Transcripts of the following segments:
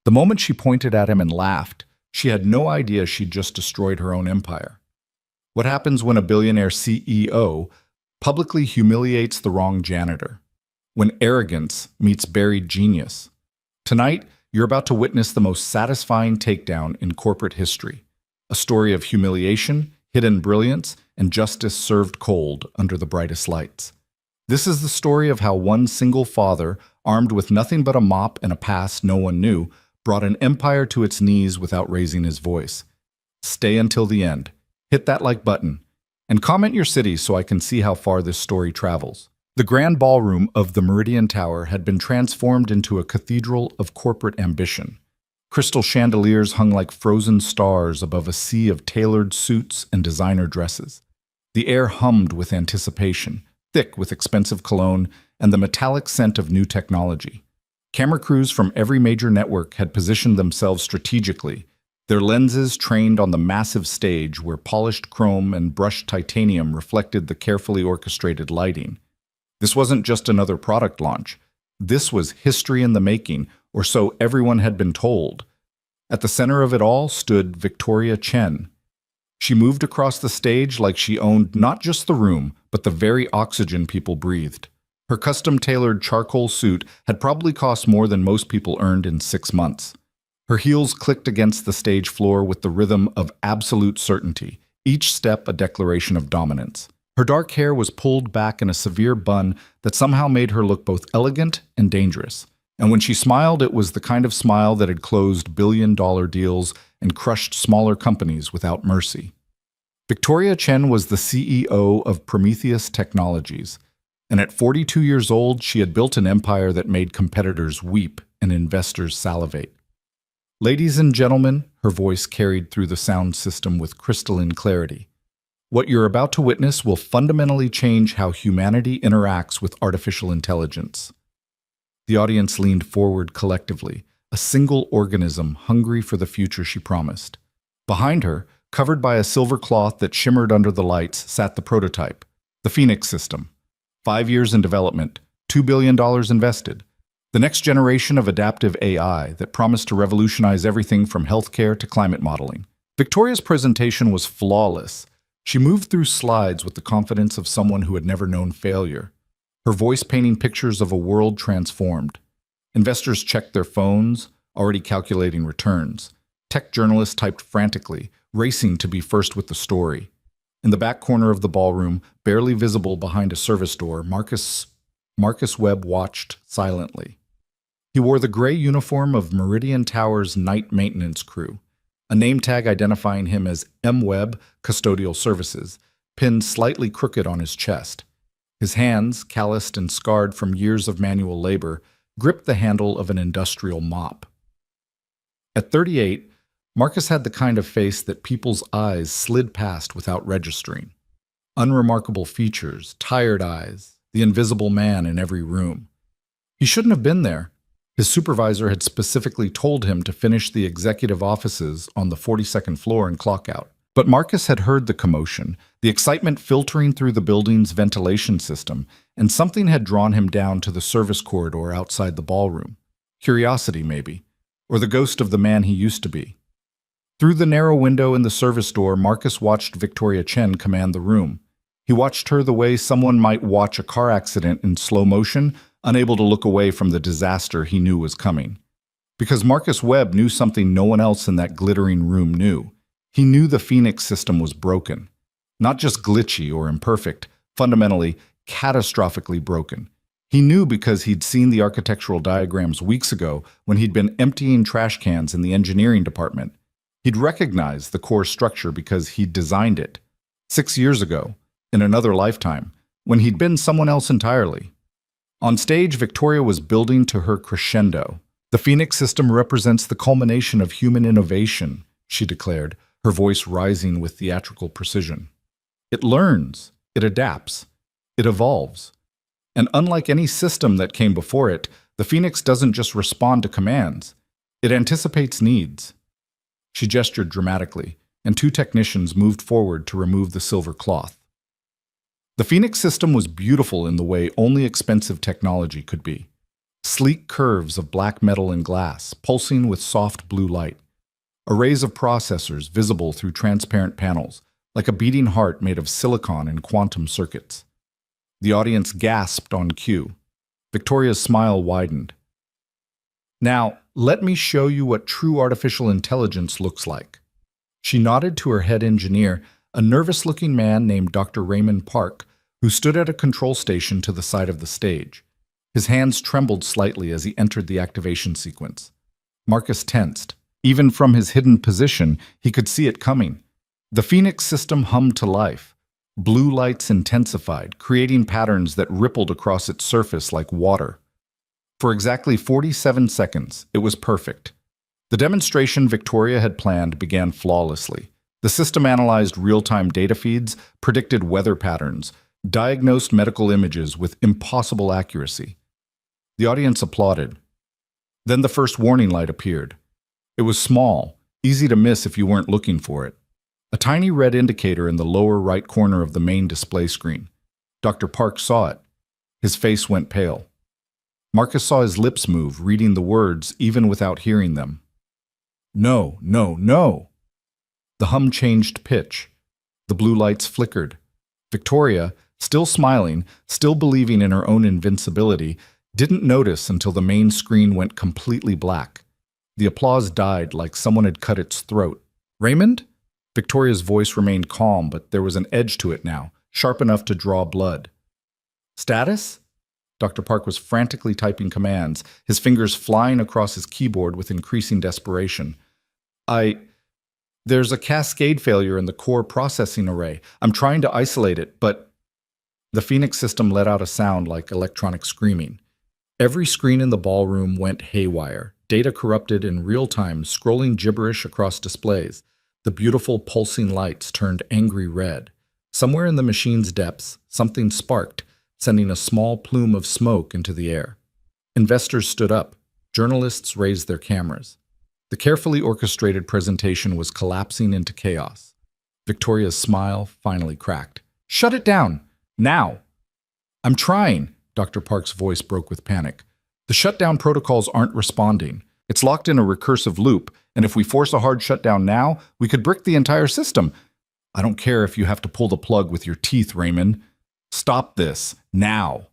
The moment she pointed at him and laughed, she had no idea she'd just destroyed her own empire. What happens when a billionaire CEO publicly humiliates the wrong janitor? When arrogance meets buried genius? Tonight, you're about to witness the most satisfying takedown in corporate history. A story of humiliation, hidden brilliance, and justice served cold under the brightest lights. This is the story of how one single father, armed with nothing but a mop and a past no one knew, brought an empire to its knees without raising his voice. Stay until the end. Hit that like button. And comment your city so I can see how far this story travels. The grand ballroom of the Meridian Tower had been transformed into a cathedral of corporate ambition. Crystal chandeliers hung like frozen stars above a sea of tailored suits and designer dresses. The air hummed with anticipation, thick with expensive cologne and the metallic scent of new technology. Camera crews from every major network had positioned themselves strategically, their lenses trained on the massive stage where polished chrome and brushed titanium reflected the carefully orchestrated lighting. This wasn't just another product launch. This was history in the making, or so everyone had been told. At the center of it all stood Victoria Chen. She moved across the stage like she owned not just the room, but the very oxygen people breathed. Her custom-tailored charcoal suit had probably cost more than most people earned in 6 months. Her heels clicked against the stage floor with the rhythm of absolute certainty, each step a declaration of dominance. Her dark hair was pulled back in a severe bun that somehow made her look both elegant and dangerous. And when she smiled, it was the kind of smile that had closed billion-dollar deals and crushed smaller companies without mercy. Victoria Chen was the CEO of Prometheus Technologies, and at 42 years old, she had built an empire that made competitors weep and investors salivate. Ladies and gentlemen, her voice carried through the sound system with crystalline clarity. What you're about to witness will fundamentally change how humanity interacts with artificial intelligence. The audience leaned forward collectively, a single organism hungry for the future she promised. Behind her, covered by a silver cloth that shimmered under the lights, sat the prototype, the Phoenix system. 5 years in development, $2 billion invested. The next generation of adaptive AI that promised to revolutionize everything from healthcare to climate modeling. Victoria's presentation was flawless. She moved through slides with the confidence of someone who had never known failure, her voice painting pictures of a world transformed. Investors checked their phones, already calculating returns. Tech journalists typed frantically, racing to be first with the story. In the back corner of the ballroom, barely visible behind a service door, Marcus Webb watched silently. He wore the gray uniform of Meridian Tower's night maintenance crew, a name tag identifying him as M. Webb Custodial Services, pinned slightly crooked on his chest. His hands, calloused and scarred from years of manual labor, gripped the handle of an industrial mop. At 38, Marcus had the kind of face that people's eyes slid past without registering. Unremarkable features, tired eyes, the invisible man in every room. He shouldn't have been there. His supervisor had specifically told him to finish the executive offices on the 42nd floor and clock out. But Marcus had heard the commotion, the excitement filtering through the building's ventilation system, and something had drawn him down to the service corridor outside the ballroom. Curiosity, maybe, or the ghost of the man he used to be. Through the narrow window in the service door, Marcus watched Victoria Chen command the room. He watched her the way someone might watch a car accident in slow motion, unable to look away from the disaster he knew was coming. Because Marcus Webb knew something no one else in that glittering room knew. He knew the Phoenix system was broken. Not just glitchy or imperfect, fundamentally, catastrophically broken. He knew because he'd seen the architectural diagrams weeks ago when he'd been emptying trash cans in the engineering department. He'd recognized the core structure because he'd designed it 6 years ago, in another lifetime, when he'd been someone else entirely. On stage, Victoria was building to her crescendo. The Phoenix system represents the culmination of human innovation, she declared, her voice rising with theatrical precision. It learns, it adapts, it evolves. And unlike any system that came before it, the Phoenix doesn't just respond to commands, it anticipates needs. She gestured dramatically, and 2 technicians moved forward to remove the silver cloth. The Phoenix system was beautiful in the way only expensive technology could be. Sleek curves of black metal and glass, pulsing with soft blue light. Arrays of processors visible through transparent panels, like a beating heart made of silicon and quantum circuits. The audience gasped on cue. Victoria's smile widened. Now, let me show you what true artificial intelligence looks like. She nodded to her head engineer, a nervous-looking man named Dr. Raymond Park, who stood at a control station to the side of the stage. His hands trembled slightly as he entered the activation sequence. Marcus tensed. Even from his hidden position, he could see it coming. The Phoenix system hummed to life. Blue lights intensified, creating patterns that rippled across its surface like water. For exactly 47 seconds, it was perfect. The demonstration Victoria had planned began flawlessly. The system analyzed real-time data feeds, predicted weather patterns, diagnosed medical images with impossible accuracy. The audience applauded. Then the first warning light appeared. It was small, easy to miss if you weren't looking for it. A tiny red indicator in the lower right corner of the main display screen. Dr. Park saw it. His face went pale. Marcus saw his lips move, reading the words even without hearing them. No, no, no. The hum changed pitch. The blue lights flickered. Victoria, still smiling, still believing in her own invincibility, didn't notice until the main screen went completely black. The applause died like someone had cut its throat. Raymond? Victoria's voice remained calm, but there was an edge to it now, sharp enough to draw blood. Status? Dr. Park was frantically typing commands, his fingers flying across his keyboard with increasing desperation. There's a cascade failure in the core processing array. I'm trying to isolate it, but... The Phoenix system let out a sound like electronic screaming. Every screen in the ballroom went haywire, data corrupted in real time, scrolling gibberish across displays. The beautiful pulsing lights turned angry red. Somewhere in the machine's depths, something sparked, sending a small plume of smoke into the air. Investors stood up. Journalists raised their cameras. The carefully orchestrated presentation was collapsing into chaos. Victoria's smile finally cracked. Shut it down! Now! I'm trying, Dr. Park's voice broke with panic. The shutdown protocols aren't responding. It's locked in a recursive loop, and if we force a hard shutdown now, we could brick the entire system. I don't care if you have to pull the plug with your teeth, Raymond. Stop this, now.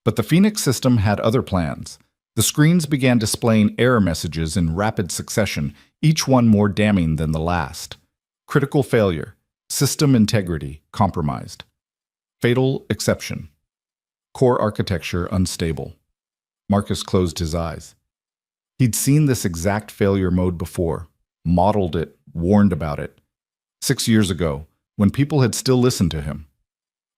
But the Phoenix system had other plans. The screens began displaying error messages in rapid succession, each one more damning than the last. Critical failure. System integrity compromised. Fatal exception. Core architecture unstable. Marcus closed his eyes. He'd seen this exact failure mode before, modeled it, warned about it. 6 years ago, when people had still listened to him.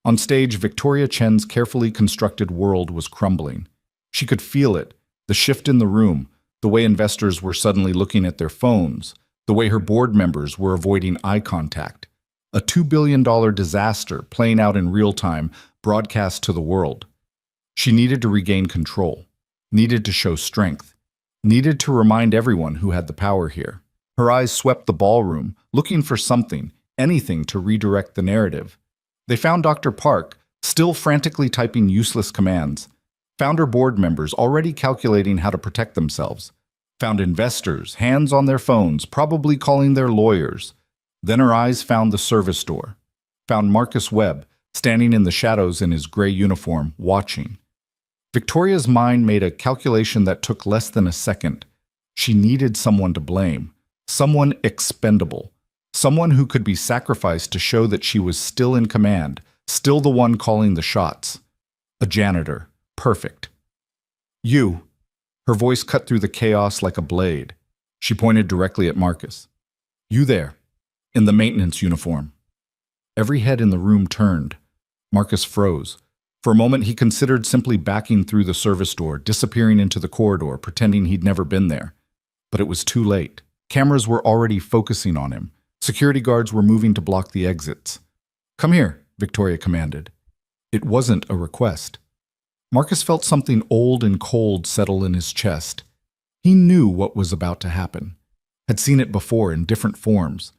On stage, Victoria Chen's carefully constructed world was crumbling. She could feel it, the shift in the room, the way investors were suddenly looking at their phones, the way her board members were avoiding eye contact. A $2 billion disaster playing out in real time, broadcast to the world. She needed to regain control, needed to show strength, needed to remind everyone who had the power here. Her eyes swept the ballroom, looking for something, anything to redirect the narrative. They found Dr. Park, still frantically typing useless commands. Found her board members already calculating how to protect themselves. Found investors, hands on their phones, probably calling their lawyers. Then her eyes found the service door. Found Marcus Webb, standing in the shadows in his gray uniform, watching. Victoria's mind made a calculation that took less than a second. She needed someone to blame, someone expendable, someone who could be sacrificed to show that she was still in command, still the one calling the shots. A janitor. Perfect. You. Her voice cut through the chaos like a blade. She pointed directly at Marcus. You there, in the maintenance uniform. Every head in the room turned. Marcus froze. For a moment, he considered simply backing through the service door, disappearing into the corridor, pretending he'd never been there. But it was too late. Cameras were already focusing on him. Security guards were moving to block the exits. Come here, Victoria commanded. It wasn't a request. Marcus felt something old and cold settle in his chest. He knew what was about to happen. Had seen it before in different forms.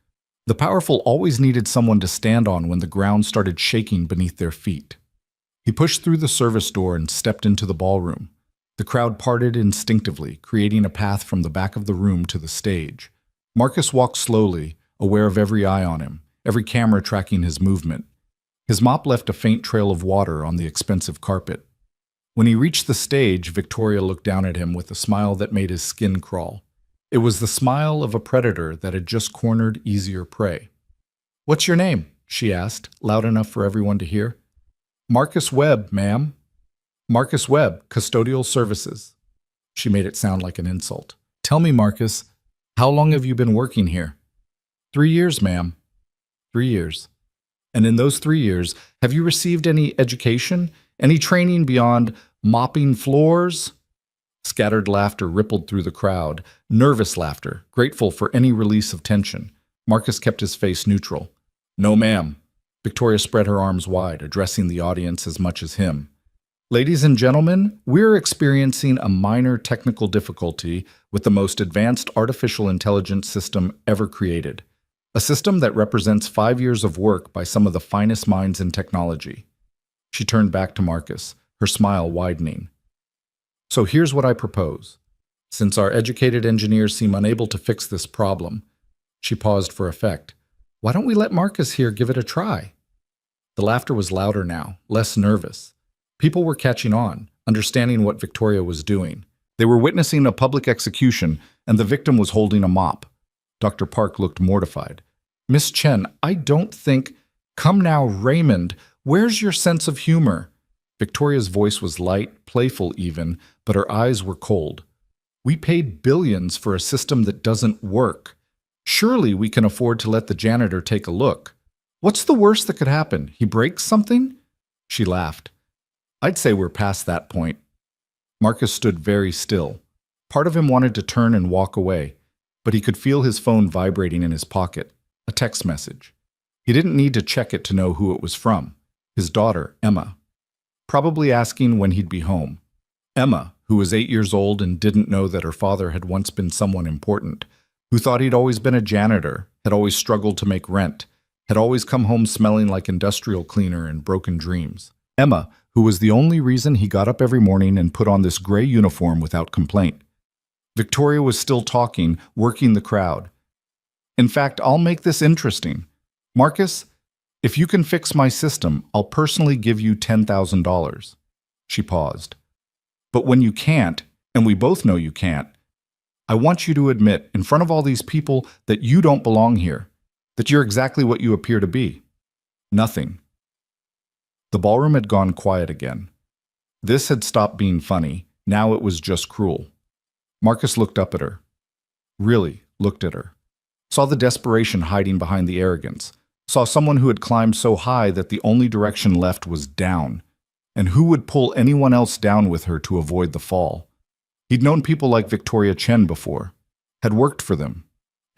The powerful always needed someone to stand on when the ground started shaking beneath their feet. He pushed through the service door and stepped into the ballroom. The crowd parted instinctively, creating a path from the back of the room to the stage. Marcus walked slowly, aware of every eye on him, every camera tracking his movement. His mop left a faint trail of water on the expensive carpet. When he reached the stage, Victoria looked down at him with a smile that made his skin crawl. It was the smile of a predator that had just cornered easier prey. "What's your name?" she asked, loud enough for everyone to hear. "Marcus Webb, ma'am." "Marcus Webb, Custodial Services." She made it sound like an insult. "Tell me, Marcus, how long have you been working here?" "3 years, ma'am." 3 years. "And in those 3 years, have you received any education, any training beyond mopping floors?" Scattered laughter rippled through the crowd, nervous laughter, grateful for any release of tension. Marcus kept his face neutral. "No, ma'am." Victoria spread her arms wide, addressing the audience as much as him. "Ladies and gentlemen, we're experiencing a minor technical difficulty with the most advanced artificial intelligence system ever created. A system that represents 5 years of work by some of the finest minds in technology." She turned back to Marcus, her smile widening. "So here's what I propose. Since our educated engineers seem unable to fix this problem," she paused for effect, "why don't we let Marcus here give it a try?" The laughter was louder now, less nervous. People were catching on, understanding what Victoria was doing. They were witnessing a public execution, and the victim was holding a mop. Dr. Park looked mortified. "Miss Chen, I don't think—" "Come now, Raymond, where's your sense of humor?" Victoria's voice was light, playful even, but her eyes were cold. "We paid billions for a system that doesn't work. Surely we can afford to let the janitor take a look. What's the worst that could happen? He breaks something?" She laughed. "I'd say we're past that point." Marcus stood very still. Part of him wanted to turn and walk away, but he could feel his phone vibrating in his pocket, a text message. He didn't need to check it to know who it was from. His daughter, Emma. Probably asking when he'd be home. Emma, who was 8 years old and didn't know that her father had once been someone important, who thought he'd always been a janitor, had always struggled to make rent, had always come home smelling like industrial cleaner and broken dreams. Emma, who was the only reason he got up every morning and put on this gray uniform without complaint. Victoria was still talking, working the crowd. "In fact, I'll make this interesting. Marcus, if you can fix my system, I'll personally give you $10,000. She paused. "But when you can't, and we both know you can't, I want you to admit, in front of all these people, that you don't belong here, that you're exactly what you appear to be. Nothing." The ballroom had gone quiet again. This had stopped being funny. Now it was just cruel. Marcus looked up at her. Really looked at her. Saw the desperation hiding behind the arrogance. Saw someone who had climbed so high that the only direction left was down. And who would pull anyone else down with her to avoid the fall? He'd known people like Victoria Chen before. Had worked for them.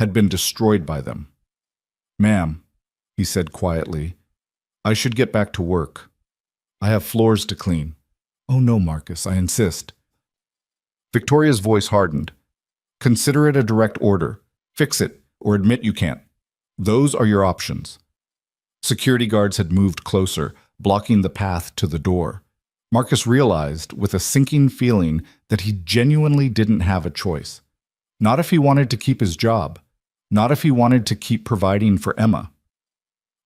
Had been destroyed by them. "Ma'am," he said quietly, "I should get back to work. I have floors to clean." "Oh no, Marcus, I insist." Victoria's voice hardened. "Consider it a direct order. Fix it, or admit you can't. Those are your options." Security guards had moved closer, blocking the path to the door. Marcus realized, with a sinking feeling, that he genuinely didn't have a choice. Not if he wanted to keep his job. Not if he wanted to keep providing for Emma.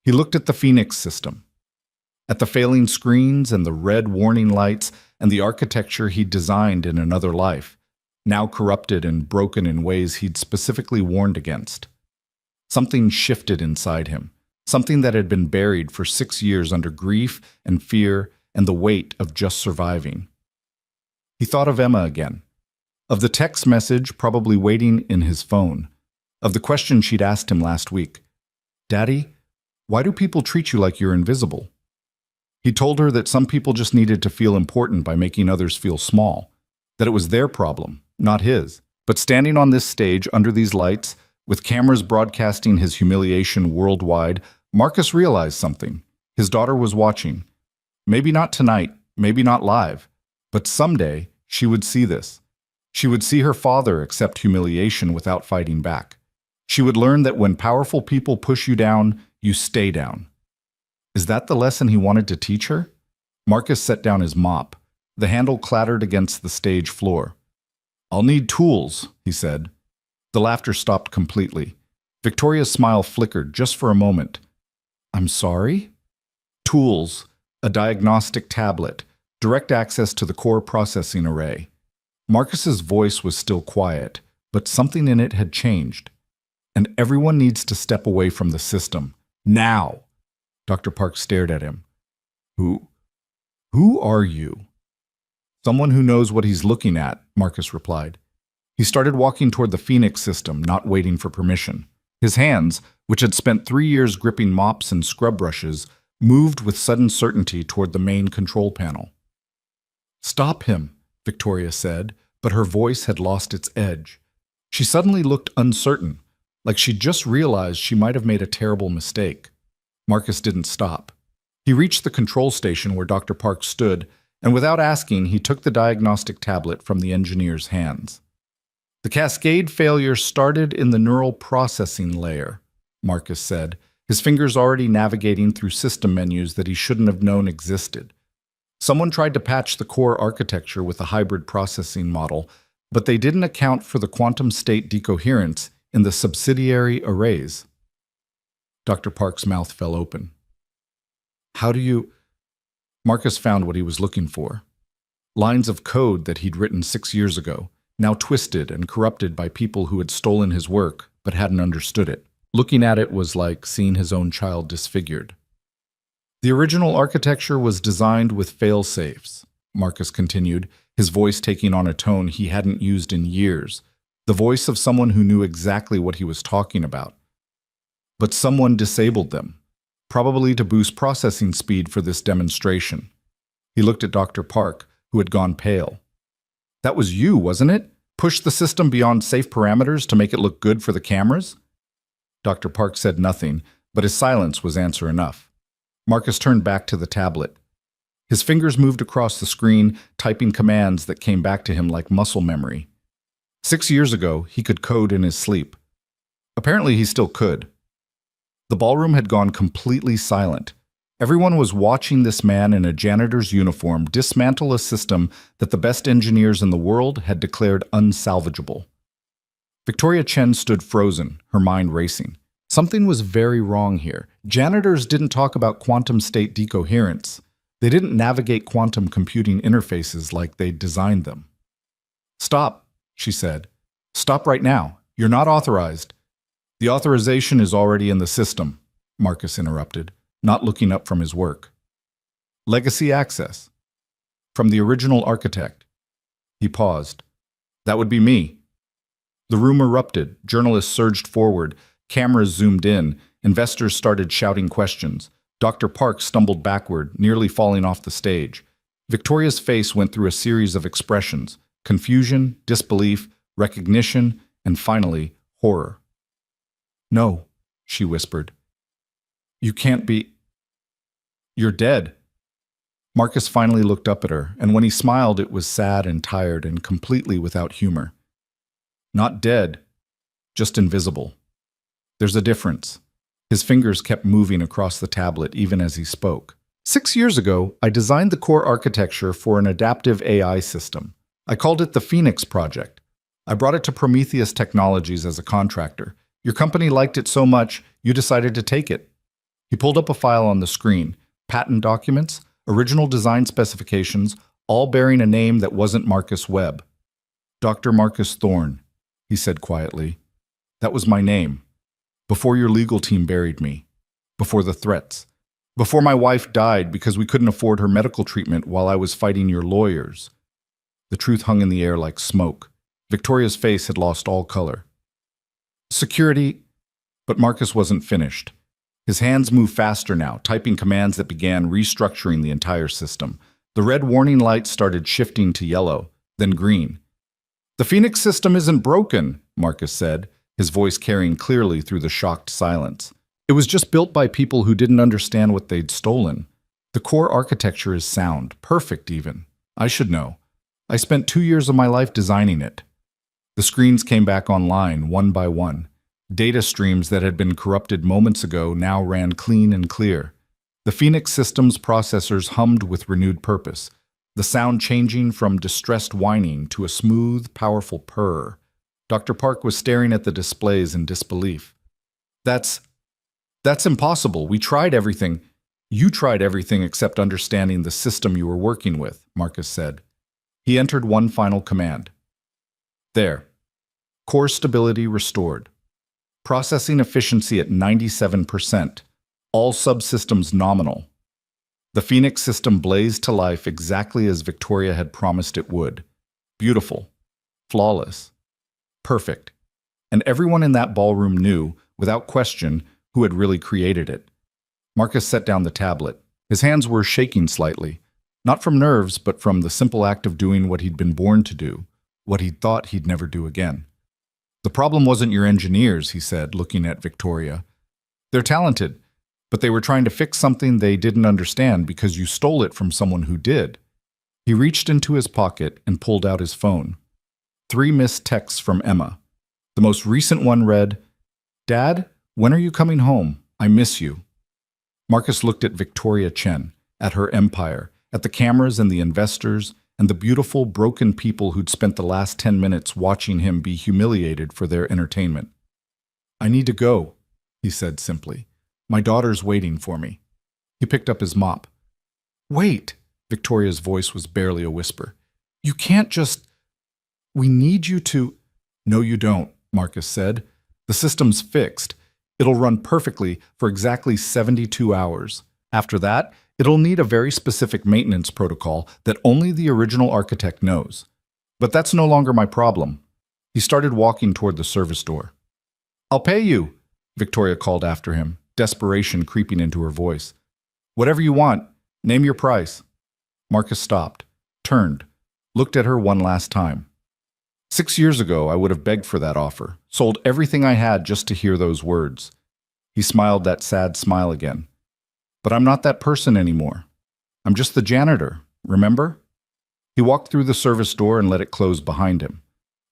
He looked at the Phoenix system, at the failing screens and the red warning lights and the architecture he'd designed in another life, now corrupted and broken in ways he'd specifically warned against. Something shifted inside him, something that had been buried for 6 years under grief and fear and the weight of just surviving. He thought of Emma again, of the text message probably waiting in his phone, of the question she'd asked him last week. "Daddy, why do people treat you like you're invisible?" He told her that some people just needed to feel important by making others feel small, that it was their problem, not his. But standing on this stage under these lights, with cameras broadcasting his humiliation worldwide, Marcus realized something. His daughter was watching. Maybe not tonight, maybe not live, but someday she would see this. She would see her father accept humiliation without fighting back. She would learn that when powerful people push you down, you stay down. Is that the lesson he wanted to teach her? Marcus set down his mop. The handle clattered against the stage floor. "I'll need tools," he said. The laughter stopped completely. Victoria's smile flickered just for a moment. "I'm sorry?" "Tools, a diagnostic tablet, direct access to the core processing array." Marcus's voice was still quiet, but something in it had changed. "And everyone needs to step away from the system. Now!" Dr. Park stared at him. Who are you?" "Someone who knows what he's looking at," Marcus replied. He started walking toward the Phoenix system, not waiting for permission. His hands, which had spent 3 years gripping mops and scrub brushes, moved with sudden certainty toward the main control panel. "Stop him," Victoria said, but her voice had lost its edge. She suddenly looked uncertain, like she'd just realized she might have made a terrible mistake. Marcus didn't stop. He reached the control station where Dr. Park stood, and without asking, he took the diagnostic tablet from the engineer's hands. "The cascade failure started in the neural processing layer," Marcus said, his fingers already navigating through system menus that he shouldn't have known existed. "Someone tried to patch the core architecture with a hybrid processing model, but they didn't account for the quantum state decoherence in the subsidiary arrays." Dr. Park's mouth fell open. "How do you—" Marcus found what he was looking for. Lines of code that he'd written 6 years ago, now twisted and corrupted by people who had stolen his work but hadn't understood it. Looking at it was like seeing his own child disfigured. "The original architecture was designed with fail-safes," Marcus continued, his voice taking on a tone he hadn't used in years, the voice of someone who knew exactly what he was talking about. "But someone disabled them, probably to boost processing speed for this demonstration." He looked at Dr. Park, who had gone pale. "That was you, wasn't it? Push the system beyond safe parameters to make it look good for the cameras?" Dr. Park said nothing, but his silence was answer enough. Marcus turned back to the tablet. His fingers moved across the screen, typing commands that came back to him like muscle memory. 6 years ago, he could code in his sleep. Apparently, he still could. The ballroom had gone completely silent. Everyone was watching this man in a janitor's uniform dismantle a system that the best engineers in the world had declared unsalvageable. Victoria Chen stood frozen, her mind racing. Something was very wrong here. Janitors didn't talk about quantum state decoherence. They didn't navigate quantum computing interfaces like they'd designed them. "Stop," she said. "Stop right now. You're not authorized." "The authorization is already in the system," Marcus interrupted, not looking up from his work. "Legacy access. From the original architect." He paused. "That would be me." The room erupted. Journalists surged forward. Cameras zoomed in. Investors started shouting questions. Dr. Park stumbled backward, nearly falling off the stage. Victoria's face went through a series of expressions: confusion, disbelief, recognition, and finally, horror. "No," she whispered. "You can't be. You're dead." Marcus finally looked up at her, and when he smiled, it was sad and tired and completely without humor. "Not dead, just invisible. There's a difference." His fingers kept moving across the tablet even as he spoke. 6 years ago, I designed the core architecture for an adaptive AI system. I called it the Phoenix Project. I brought it to Prometheus Technologies as a contractor. Your company liked it so much, you decided to take it. He pulled up a file on the screen. Patent documents, original design specifications, all bearing a name that wasn't Marcus Webb. "Dr. Marcus Thorne," he said quietly. "That was my name. Before your legal team buried me. Before the threats. Before my wife died because we couldn't afford her medical treatment while I was fighting your lawyers." The truth hung in the air like smoke. Victoria's face had lost all color. "Security," but Marcus wasn't finished. His hands moved faster now, typing commands that began restructuring the entire system. The red warning lights started shifting to yellow, then green. "The Phoenix system isn't broken," Marcus said, his voice carrying clearly through the shocked silence. "It was just built by people who didn't understand what they'd stolen. The core architecture is sound, perfect even. I should know. I spent 2 years of my life designing it." The screens came back online, one by one. Data streams that had been corrupted moments ago now ran clean and clear. The Phoenix system's processors hummed with renewed purpose. the sound changing from distressed whining to a smooth, powerful purr. Dr. Park was staring at the displays in disbelief. That's impossible. We tried everything. You tried everything except understanding the system you were working with, Marcus said. He entered one final command. There. Core stability restored. Processing efficiency at 97%. All subsystems nominal. The Phoenix system blazed to life exactly as Victoria had promised it would. Beautiful. Flawless. Perfect. And everyone in that ballroom knew, without question, who had really created it. Marcus set down the tablet. His hands were shaking slightly, not from nerves, but from the simple act of doing what he'd been born to do, what he'd thought he'd never do again. The problem wasn't your engineers, he said, looking at Victoria. They're talented, but they were trying to fix something they didn't understand because you stole it from someone who did. He reached into his pocket and pulled out his phone. 3 missed texts from Emma. The most recent one read, "Dad, when are you coming home? I miss you." Marcus looked at Victoria Chen, at her empire, at the cameras and the investors, and the beautiful, broken people who'd spent the last 10 minutes watching him be humiliated for their entertainment. "I need to go," he said simply. "My daughter's waiting for me." He picked up his mop. "Wait," Victoria's voice was barely a whisper. "You can't just... We need you to..." "No, you don't," Marcus said. "The system's fixed. It'll run perfectly for exactly 72 hours. After that, it'll need a very specific maintenance protocol that only the original architect knows. But that's no longer my problem." He started walking toward the service door. "I'll pay you," Victoria called after him, desperation creeping into her voice. "Whatever you want. Name your price." Marcus stopped, turned, looked at her one last time. 6 years ago, I would have begged for that offer, sold everything I had just to hear those words. He smiled that sad smile again. "But I'm not that person anymore. I'm just the janitor, remember?" He walked through the service door and let it close behind him.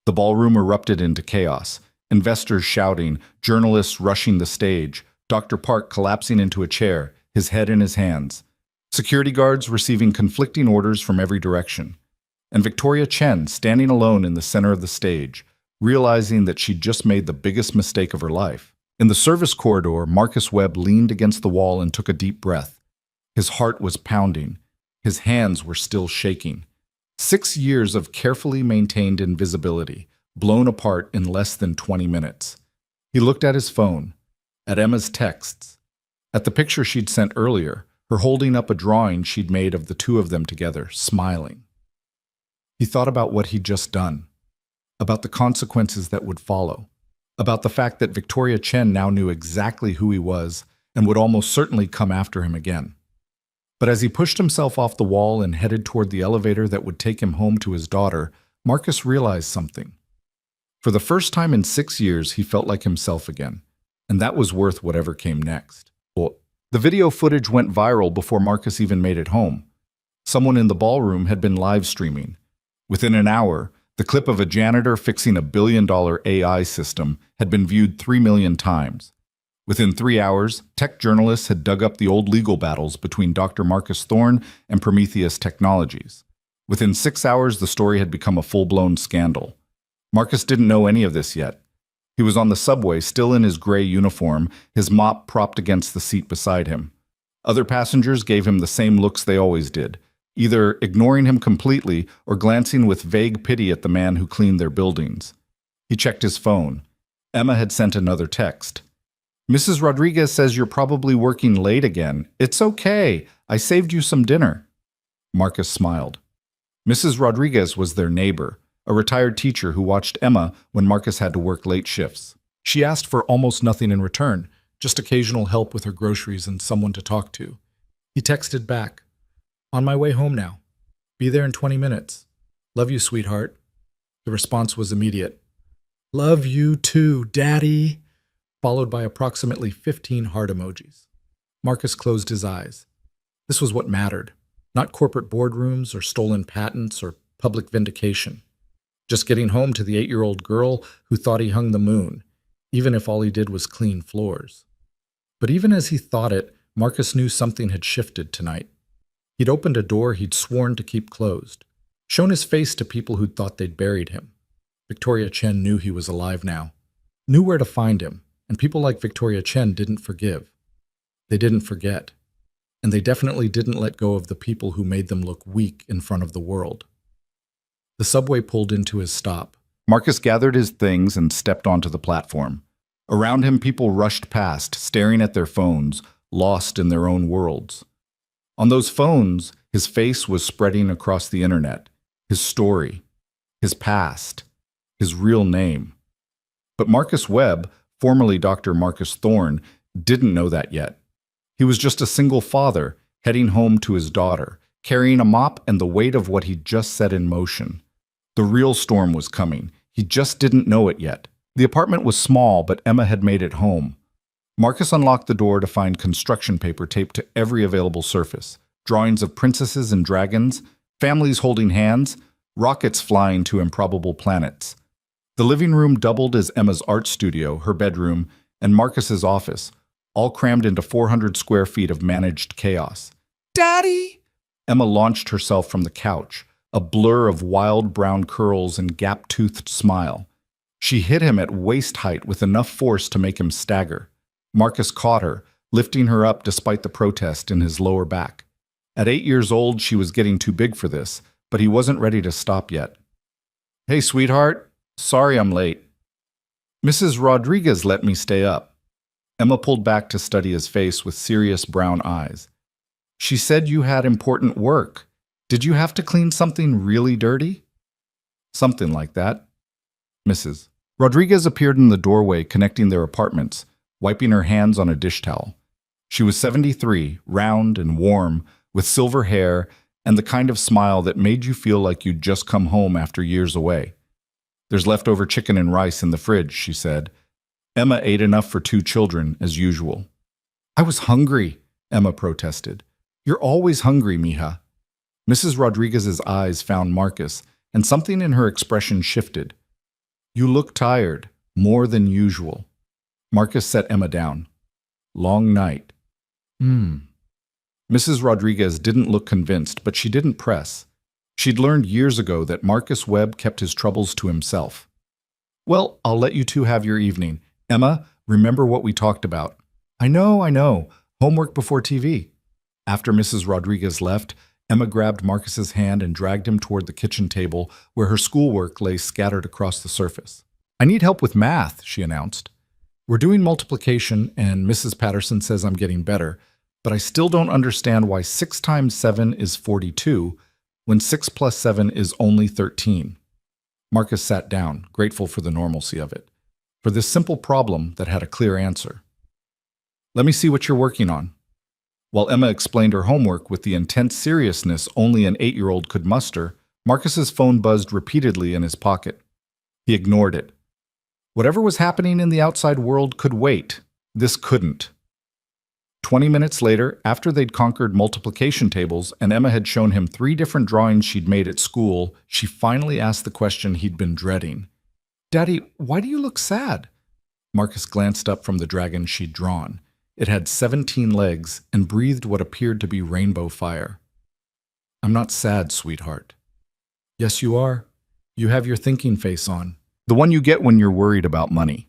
The ballroom erupted into chaos, investors shouting, journalists rushing the stage, Dr. Park collapsing into a chair, his head in his hands, security guards receiving conflicting orders from every direction, and Victoria Chen standing alone in the center of the stage, realizing that she'd just made the biggest mistake of her life. In the service corridor, Marcus Webb leaned against the wall and took a deep breath. His heart was pounding. His hands were still shaking. 6 years of carefully maintained invisibility, blown apart in less than 20 minutes. He looked at his phone, at Emma's texts, at the picture she'd sent earlier, her holding up a drawing she'd made of the two of them together, smiling. He thought about what he'd just done, about the consequences that would follow, about the fact that Victoria Chen now knew exactly who he was and would almost certainly come after him again. But as he pushed himself off the wall and headed toward the elevator that would take him home to his daughter, Marcus realized something. For the first time in 6 years, he felt like himself again, and that was worth whatever came next. Well, the video footage went viral before Marcus even made it home. Someone in the ballroom had been live streaming. Within an hour, the clip of a janitor fixing a billion-dollar AI system had been viewed 3 million times. Within 3 hours, tech journalists had dug up the old legal battles between Dr. Marcus Thorne and Prometheus Technologies. Within 6 hours, the story had become a full-blown scandal. Marcus didn't know any of this yet. He was on the subway, still in his gray uniform, his mop propped against the seat beside him. Other passengers gave him the same looks they always did, either ignoring him completely or glancing with vague pity at the man who cleaned their buildings. He checked his phone. Emma had sent another text. "Mrs. Rodriguez says you're probably working late again. It's okay. I saved you some dinner." Marcus smiled. Mrs. Rodriguez was their neighbor, a retired teacher who watched Emma when Marcus had to work late shifts. She asked for almost nothing in return, just occasional help with her groceries and someone to talk to. He texted back, "On my way home now. Be there in 20 minutes. Love you, sweetheart." The response was immediate. "Love you too, Daddy," followed by approximately 15 heart emojis. Marcus closed his eyes. This was what mattered, not corporate boardrooms or stolen patents or public vindication. Just getting home to the 8-year-old girl who thought he hung the moon, even if all he did was clean floors. But even as he thought it, Marcus knew something had shifted tonight. He'd opened a door he'd sworn to keep closed, shown his face to people who'd thought they'd buried him. Victoria Chen knew he was alive now, knew where to find him, and people like Victoria Chen didn't forgive. They didn't forget. And they definitely didn't let go of the people who made them look weak in front of the world. The subway pulled into his stop. Marcus gathered his things and stepped onto the platform. Around him, people rushed past, staring at their phones, lost in their own worlds. On those phones, his face was spreading across the internet, his story, his past, his real name. But Marcus Webb, formerly Dr. Marcus Thorne, didn't know that yet. He was just a single father, heading home to his daughter, carrying a mop and the weight of what he'd just set in motion. The real storm was coming. He just didn't know it yet. The apartment was small, but Emma had made it home. Marcus unlocked the door to find construction paper taped to every available surface, drawings of princesses and dragons, families holding hands, rockets flying to improbable planets. The living room doubled as Emma's art studio, her bedroom, and Marcus's office, all crammed into 400 square feet of managed chaos. "Daddy!" Emma launched herself from the couch, a blur of wild brown curls and gap-toothed smile. She hit him at waist height with enough force to make him stagger. Marcus caught her, lifting her up despite the protest in his lower back. At 8 years old, she was getting too big for this, but he wasn't ready to stop yet. "Hey, sweetheart. Sorry I'm late. Mrs. Rodriguez let me stay up." Emma pulled back to study his face with serious brown eyes. "She said you had important work. Did you have to clean something really dirty?" "Something like that." Mrs. Rodriguez appeared in the doorway connecting their apartments, wiping her hands on a dish towel. She was 73, round and warm, with silver hair and the kind of smile that made you feel like you'd just come home after years away. "There's leftover chicken and rice in the fridge," she said. Emma ate enough for 2 children, as usual. "I was hungry," Emma protested. "You're always hungry, mija." Mrs. Rodriguez's eyes found Marcus, and something in her expression shifted. "You look tired, more than usual." Marcus set Emma down. "Long night." Mrs. Rodriguez didn't look convinced, but she didn't press. She'd learned years ago that Marcus Webb kept his troubles to himself. "Well, I'll let you two have your evening. Emma, remember what we talked about." I know. Homework before TV." After Mrs. Rodriguez left, Emma grabbed Marcus's hand and dragged him toward the kitchen table where her schoolwork lay scattered across the surface. "I need help with math," she announced. "We're doing multiplication, and Mrs. Patterson says I'm getting better, but I still don't understand why 6 times 7 is 42 when 6 plus 7 is only 13. Marcus sat down, grateful for the normalcy of it, for this simple problem that had a clear answer. "Let me see what you're working on." While Emma explained her homework with the intense seriousness only an 8-year-old could muster, Marcus's phone buzzed repeatedly in his pocket. He ignored it. Whatever was happening in the outside world could wait. This couldn't. 20 minutes later, after they'd conquered multiplication tables and Emma had shown him 3 different drawings she'd made at school, she finally asked the question he'd been dreading. "Daddy, why do you look sad?" Marcus glanced up from the dragon she'd drawn. It had 17 legs and breathed what appeared to be rainbow fire. "I'm not sad, sweetheart." "Yes, you are. You have your thinking face on. The one you get when you're worried about money."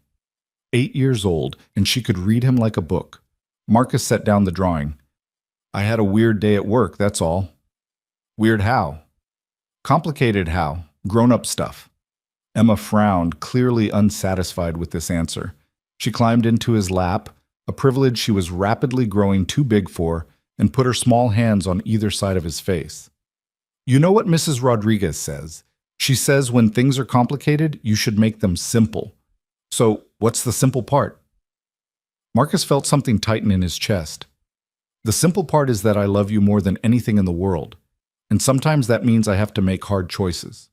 8 years old, and she could read him like a book. Marcus set down the drawing. "I had a weird day at work, that's all." "Weird how?" "Complicated how. Grown-up stuff." Emma frowned, clearly unsatisfied with this answer. She climbed into his lap, a privilege she was rapidly growing too big for, and put her small hands on either side of his face. "You know what Mrs. Rodriguez says? She says when things are complicated, you should make them simple. So, what's the simple part?" Marcus felt something tighten in his chest. "The simple part is that I love you more than anything in the world, and sometimes that means I have to make hard choices.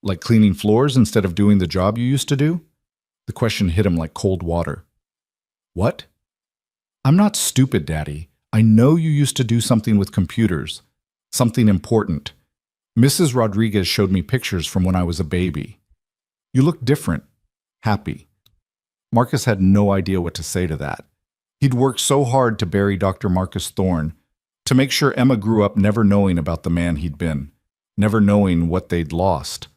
Like cleaning floors instead of doing the job you used to do?" The question hit him like cold water. "What?" "I'm not stupid, Daddy. I know you used to do something with computers. Something important. Mrs. Rodriguez showed me pictures from when I was a baby. You look different. Happy." Marcus had no idea what to say to that. He'd worked so hard to bury Dr. Marcus Thorne, to make sure Emma grew up never knowing about the man he'd been, never knowing what they'd lost.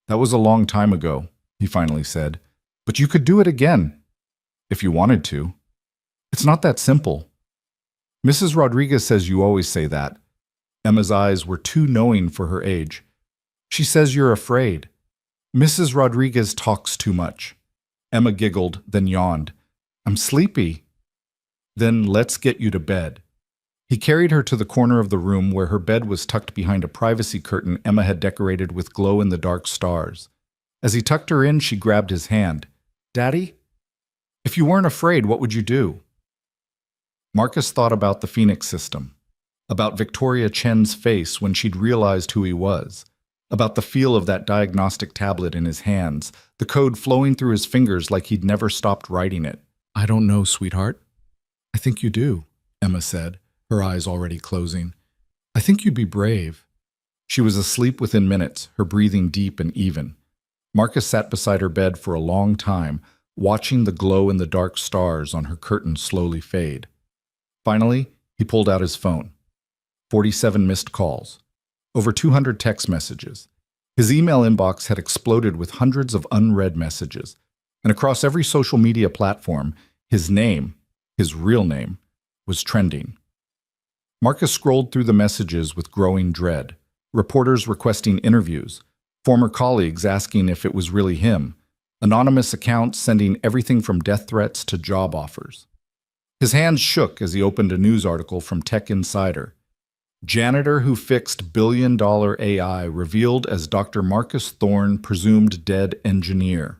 That was a long time ago, he finally said. But you could do it again, if you wanted to. It's not that simple. Mrs. Rodriguez says you always say that. Emma's eyes were too knowing for her age. She says you're afraid. Mrs. Rodriguez talks too much. Emma giggled, then yawned. I'm sleepy. Then let's get you to bed. He carried her to the corner of the room where her bed was tucked behind a privacy curtain Emma had decorated with glow-in-the-dark stars. As he tucked her in, she grabbed his hand. Daddy? If you weren't afraid, what would you do? Marcus thought about the Phoenix system, about Victoria Chen's face when she'd realized who he was, about the feel of that diagnostic tablet in his hands, the code flowing through his fingers like he'd never stopped writing it. I don't know, sweetheart. I think you do, Emma said, her eyes already closing. I think you'd be brave. She was asleep within minutes, her breathing deep and even. Marcus sat beside her bed for a long time, watching the glow-in-the-dark stars on her curtain slowly fade. Finally, he pulled out his phone. 47 missed calls. Over 200 text messages. His email inbox had exploded with hundreds of unread messages. And across every social media platform, his name, his real name, was trending. Marcus scrolled through the messages with growing dread. Reporters requesting interviews. Former colleagues asking if it was really him. Anonymous accounts sending everything from death threats to job offers. His hands shook as he opened a news article from Tech Insider. Janitor who fixed billion-dollar AI revealed as Dr. Marcus Thorne, presumed dead engineer.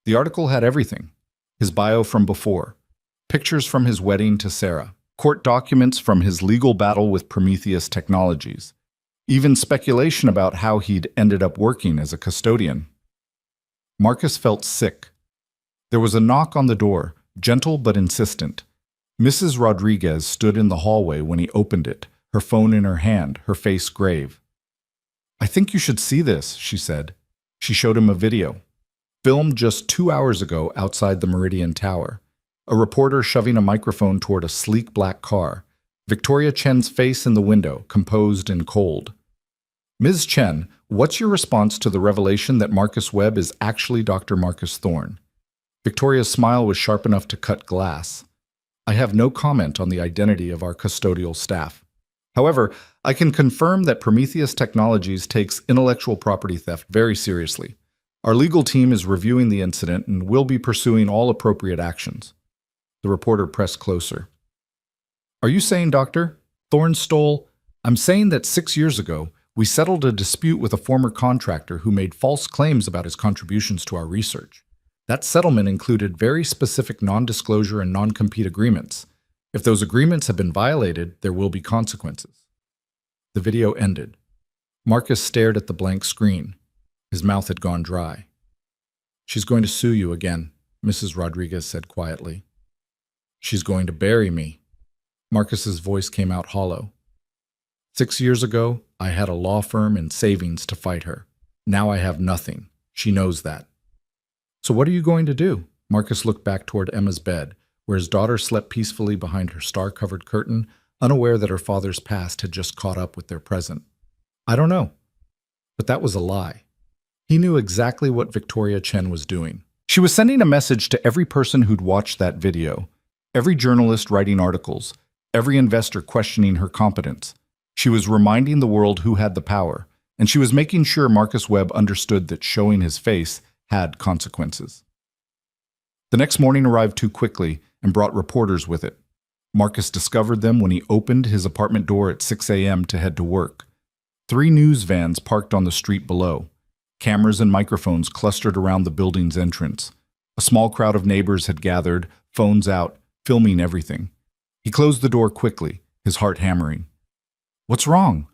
The article had everything. His bio from before. Pictures from his wedding to Sarah. Court documents from his legal battle with Prometheus Technologies. Even speculation about how he'd ended up working as a custodian. Marcus felt sick. There was a knock on the door, gentle but insistent. Mrs. Rodriguez stood in the hallway when he opened it, her phone in her hand, her face grave. I think you should see this, she said. She showed him a video, filmed just 2 hours ago outside the Meridian Tower. A reporter shoving a microphone toward a sleek black car. Victoria Chen's face in the window, composed and cold. Ms. Chen, what's your response to the revelation that Marcus Webb is actually Dr. Marcus Thorne? Victoria's smile was sharp enough to cut glass. I have no comment on the identity of our custodial staff. However, I can confirm that Prometheus Technologies takes intellectual property theft very seriously. Our legal team is reviewing the incident and will be pursuing all appropriate actions. The reporter pressed closer. Are you saying, Doctor, Thorne stole? I'm saying that 6 years ago, we settled a dispute with a former contractor who made false claims about his contributions to our research. That settlement included very specific non-disclosure and non-compete agreements. If those agreements have been violated, there will be consequences. The video ended. Marcus stared at the blank screen. His mouth had gone dry. She's going to sue you again, Mrs. Rodriguez said quietly. She's going to bury me. Marcus's voice came out hollow. 6 years ago, I had a law firm and savings to fight her. Now I have nothing. She knows that. So what are you going to do? Marcus looked back toward Emma's bed, where his daughter slept peacefully behind her star-covered curtain, unaware that her father's past had just caught up with their present. I don't know. But that was a lie. He knew exactly what Victoria Chen was doing. She was sending a message to every person who'd watched that video, every journalist writing articles, every investor questioning her competence. She was reminding the world who had the power, and she was making sure Marcus Webb understood that showing his face had consequences. The next morning arrived too quickly and brought reporters with it. Marcus discovered them when he opened his apartment door at 6 a.m. to head to work. 3 news vans parked on the street below. Cameras and microphones clustered around the building's entrance. A small crowd of neighbors had gathered, phones out, filming everything. He closed the door quickly, his heart hammering. What's wrong?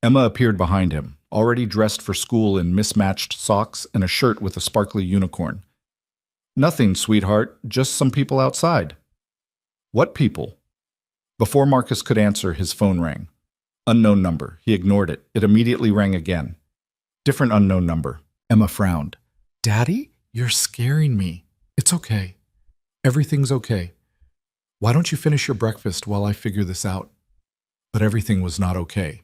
Emma appeared behind him, already dressed for school in mismatched socks and a shirt with a sparkly unicorn. Nothing, sweetheart, just some people outside. What people? Before Marcus could answer, his phone rang. Unknown number. He ignored it. It immediately rang again. Different unknown number. Emma frowned. Daddy, you're scaring me. It's okay. Everything's okay. Why don't you finish your breakfast while I figure this out? But everything was not okay.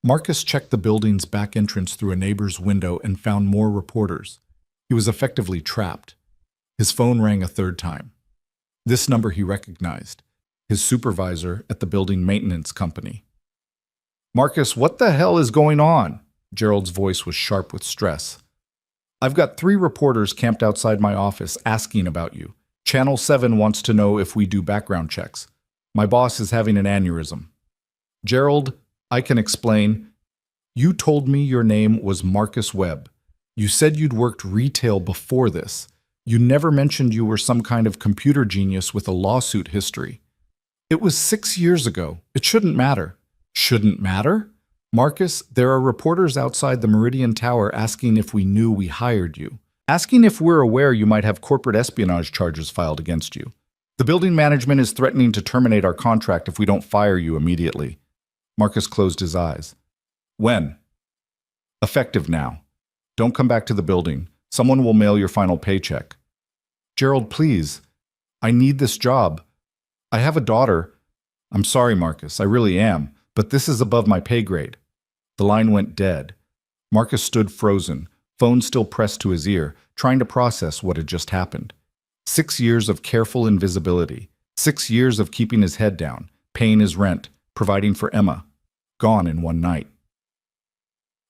Marcus checked the building's back entrance through a neighbor's window and found more reporters. He was effectively trapped. His phone rang a third time. This number he recognized, his supervisor at the building maintenance company. "Marcus, what the hell is going on?" Gerald's voice was sharp with stress. "I've got 3 reporters camped outside my office asking about you. Channel 7 wants to know if we do background checks. My boss is having an aneurysm." "Gerald, I can explain. You told me your name was Marcus Webb. You said you'd worked retail before this. You never mentioned you were some kind of computer genius with a lawsuit history. It was 6 years ago. It shouldn't matter." "Shouldn't matter?" "Marcus, there are reporters outside the Meridian Tower asking if we knew we hired you. Asking if we're aware you might have corporate espionage charges filed against you. The building management is threatening to terminate our contract if we don't fire you immediately." Marcus closed his eyes. "When?" "Effective now. Don't come back to the building. Someone will mail your final paycheck." "Gerald, please. I need this job. I have a daughter." "I'm sorry, Marcus. I really am. But this is above my pay grade." The line went dead. Marcus stood frozen, phone still pressed to his ear, trying to process what had just happened. 6 years of careful invisibility. 6 years of keeping his head down, paying his rent, providing for Emma. Gone in one night.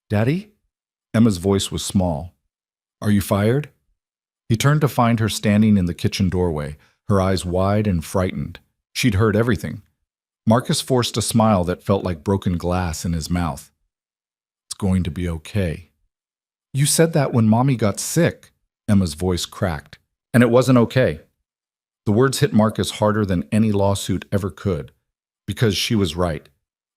"Daddy?" Emma's voice was small. "Are you fired?" He turned to find her standing in the kitchen doorway, her eyes wide and frightened. She'd heard everything. Marcus forced a smile that felt like broken glass in his mouth. "It's going to be okay." "You said that when Mommy got sick." Emma's voice cracked. "And it wasn't okay." The words hit Marcus harder than any lawsuit ever could, because she was right.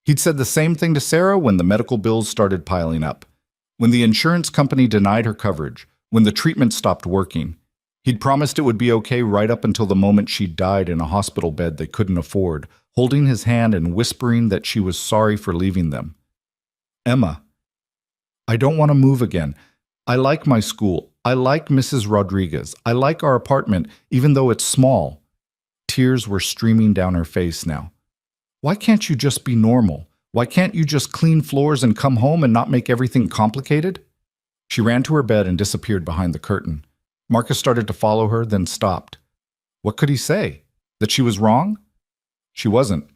He'd said the same thing to Sarah when the medical bills started piling up, when the insurance company denied her coverage, when the treatment stopped working. He'd promised it would be okay right up until the moment she died in a hospital bed they couldn't afford, holding his hand and whispering that she was sorry for leaving them. "Emma, I don't want to move again. I like my school. I like Mrs. Rodriguez. I like our apartment, even though it's small." Tears were streaming down her face now. "Why can't you just be normal? Why can't you just clean floors and come home and not make everything complicated?" She ran to her bed and disappeared behind the curtain. Marcus started to follow her, then stopped. What could he say? That she was wrong? She wasn't.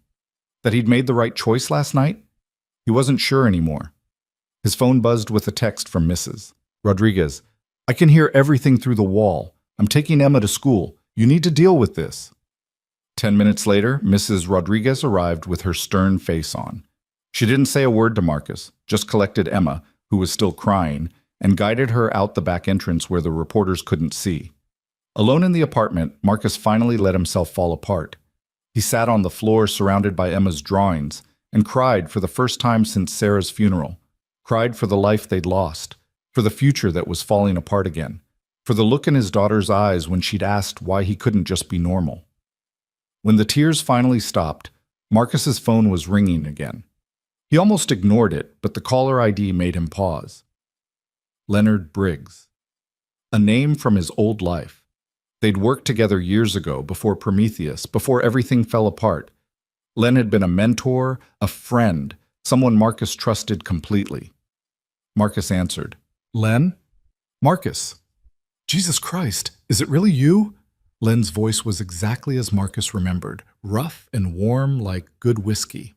That he'd made the right choice last night? He wasn't sure anymore. His phone buzzed with a text from Mrs. Rodriguez. "I can hear everything through the wall. I'm taking Emma to school. You need to deal with this." 10 minutes later, Mrs. Rodriguez arrived with her stern face on. She didn't say a word to Marcus, just collected Emma, who was still crying, and guided her out the back entrance where the reporters couldn't see. Alone in the apartment, Marcus finally let himself fall apart. He sat on the floor surrounded by Emma's drawings and cried for the first time since Sarah's funeral. Cried for the life they'd lost, for the future that was falling apart again, for the look in his daughter's eyes when she'd asked why he couldn't just be normal. When the tears finally stopped, Marcus's phone was ringing again. He almost ignored it, but the caller ID made him pause. Leonard Briggs. A name from his old life. They'd worked together years ago, before Prometheus, before everything fell apart. Len had been a mentor, a friend, someone Marcus trusted completely. Marcus answered. "Len?" "Marcus." "Jesus Christ, is it really you?" Len's voice was exactly as Marcus remembered, rough and warm like good whiskey.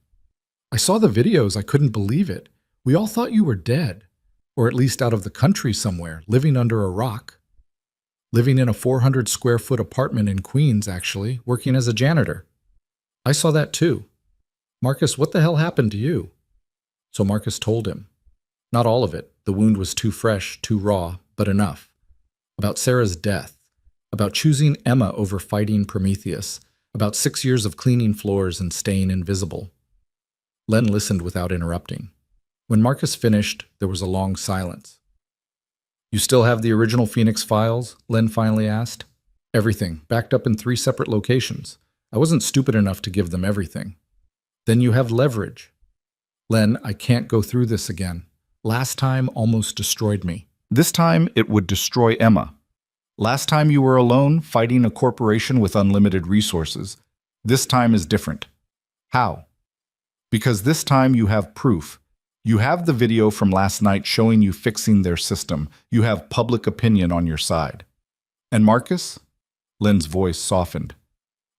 "I saw the videos. I couldn't believe it. We all thought you were dead. Or at least out of the country somewhere, living under a rock. Living in a 400-square-foot apartment in Queens, actually, working as a janitor." "I saw that too." "Marcus, what the hell happened to you?" So Marcus told him. Not all of it. The wound was too fresh, too raw, but enough. About Sarah's death. About choosing Emma over fighting Prometheus. About 6 years of cleaning floors and staying invisible. Len listened without interrupting. When Marcus finished, there was a long silence. "You still have the original Phoenix files?" Len finally asked. "Everything, backed up in 3 separate locations. I wasn't stupid enough to give them everything." "Then you have leverage." "Len, I can't go through this again. Last time almost destroyed me. This time it would destroy Emma. Last time you were alone, fighting a corporation with unlimited resources. This time is different." "How?" Because this time you have proof. You have the video from last night showing you fixing their system. You have public opinion on your side. And Marcus? Len's voice softened.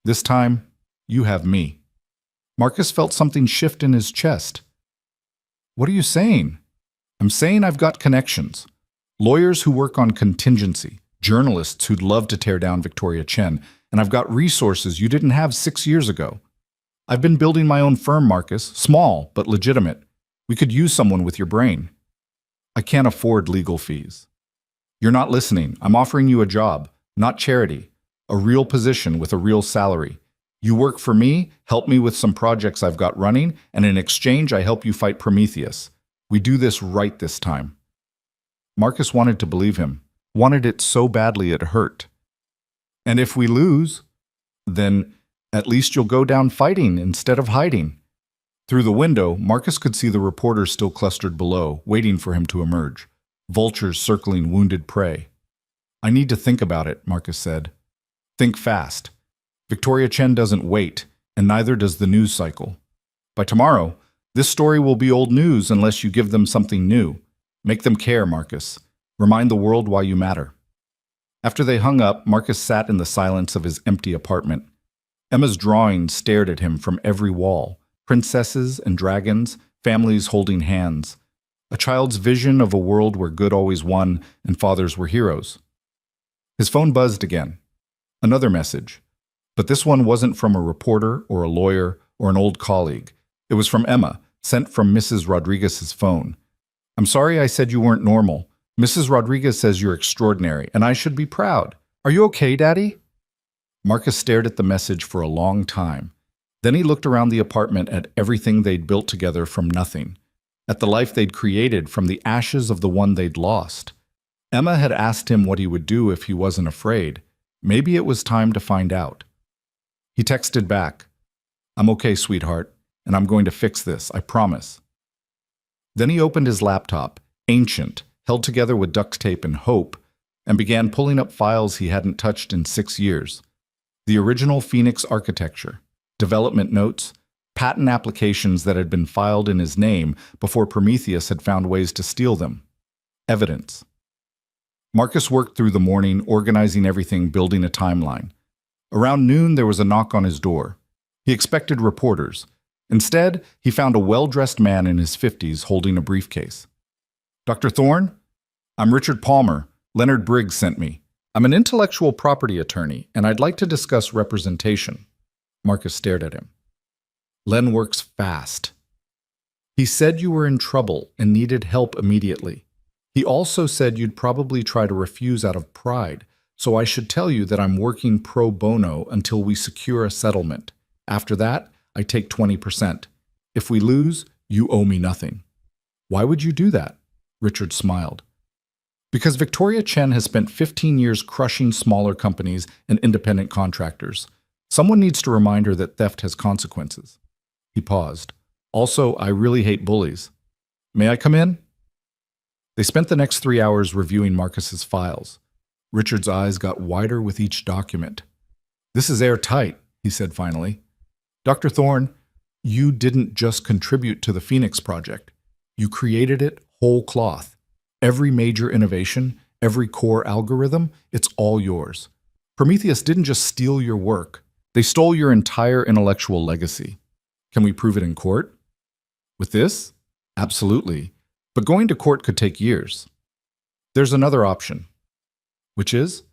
This time, you have me. Marcus felt something shift in his chest. What are you saying? I'm saying I've got connections. Lawyers who work on contingency, journalists who'd love to tear down Victoria Chen, and I've got resources you didn't have 6 years ago. I've been building my own firm, Marcus, small but legitimate. We could use someone with your brain. I can't afford legal fees. You're not listening. I'm offering you a job, not charity, a real position with a real salary. You work for me, help me with some projects I've got running, and in exchange I help you fight Prometheus. We do this right this time. Marcus wanted to believe him, wanted it so badly it hurt. And if we lose, then at least you'll go down fighting instead of hiding. Through the window, Marcus could see the reporters still clustered below, waiting for him to emerge. Vultures circling wounded prey. I need to think about it, Marcus said. Think fast. Victoria Chen doesn't wait, and neither does the news cycle. By tomorrow, this story will be old news unless you give them something new. Make them care, Marcus. Remind the world why you matter. After they hung up, Marcus sat in the silence of his empty apartment. Emma's drawings stared at him from every wall. Princesses and dragons, families holding hands. A child's vision of a world where good always won and fathers were heroes. His phone buzzed again. Another message. But this one wasn't from a reporter or a lawyer or an old colleague. It was from Emma, sent from Mrs. Rodriguez's phone. I'm sorry I said you weren't normal. Mrs. Rodriguez says you're extraordinary, and I should be proud. Are you okay, Daddy? Marcus stared at the message for a long time. Then he looked around the apartment at everything they'd built together from nothing, at the life they'd created from the ashes of the one they'd lost. Emma had asked him what he would do if he wasn't afraid. Maybe it was time to find out. He texted back, I'm okay, sweetheart, and I'm going to fix this, I promise. Then he opened his laptop, ancient, held together with duct tape and hope, and began pulling up files he hadn't touched in 6 years. The original Phoenix architecture, development notes, patent applications that had been filed in his name before Prometheus had found ways to steal them. Evidence. Marcus worked through the morning, organizing everything, building a timeline. Around noon, there was a knock on his door. He expected reporters. Instead, he found a well-dressed man in his 50s holding a briefcase. Dr. Thorne? I'm Richard Palmer. Leonard Briggs sent me. I'm an intellectual property attorney, and I'd like to discuss representation. Marcus stared at him. Len works fast. He said you were in trouble and needed help immediately. He also said you'd probably try to refuse out of pride, so I should tell you that I'm working pro bono until we secure a settlement. After that, I take 20%. If we lose, you owe me nothing. Why would you do that? Richard smiled. Because Victoria Chen has spent 15 years crushing smaller companies and independent contractors. Someone needs to remind her that theft has consequences. He paused. Also, I really hate bullies. May I come in? They spent the next 3 hours reviewing Marcus's files. Richard's eyes got wider with each document. This is airtight, he said finally. Dr. Thorne, you didn't just contribute to the Phoenix project. You created it whole cloth. Every major innovation, every core algorithm, it's all yours. Prometheus didn't just steal your work. They stole your entire intellectual legacy. Can we prove it in court? With this? Absolutely. But going to court could take years. There's another option. Which is?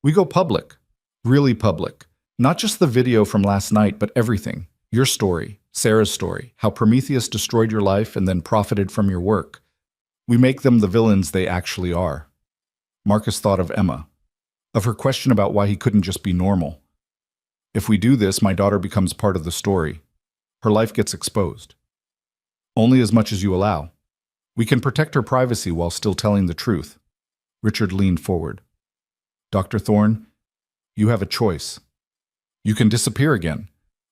We go public. Really public. Not just the video from last night, but everything. Your story, Sarah's story, how Prometheus destroyed your life and then profited from your work. We make them the villains they actually are. Marcus thought of Emma, of her question about why he couldn't just be normal. If we do this, my daughter becomes part of the story. Her life gets exposed. Only as much as you allow. We can protect her privacy while still telling the truth. Richard leaned forward. Dr. Thorne, you have a choice. You can disappear again.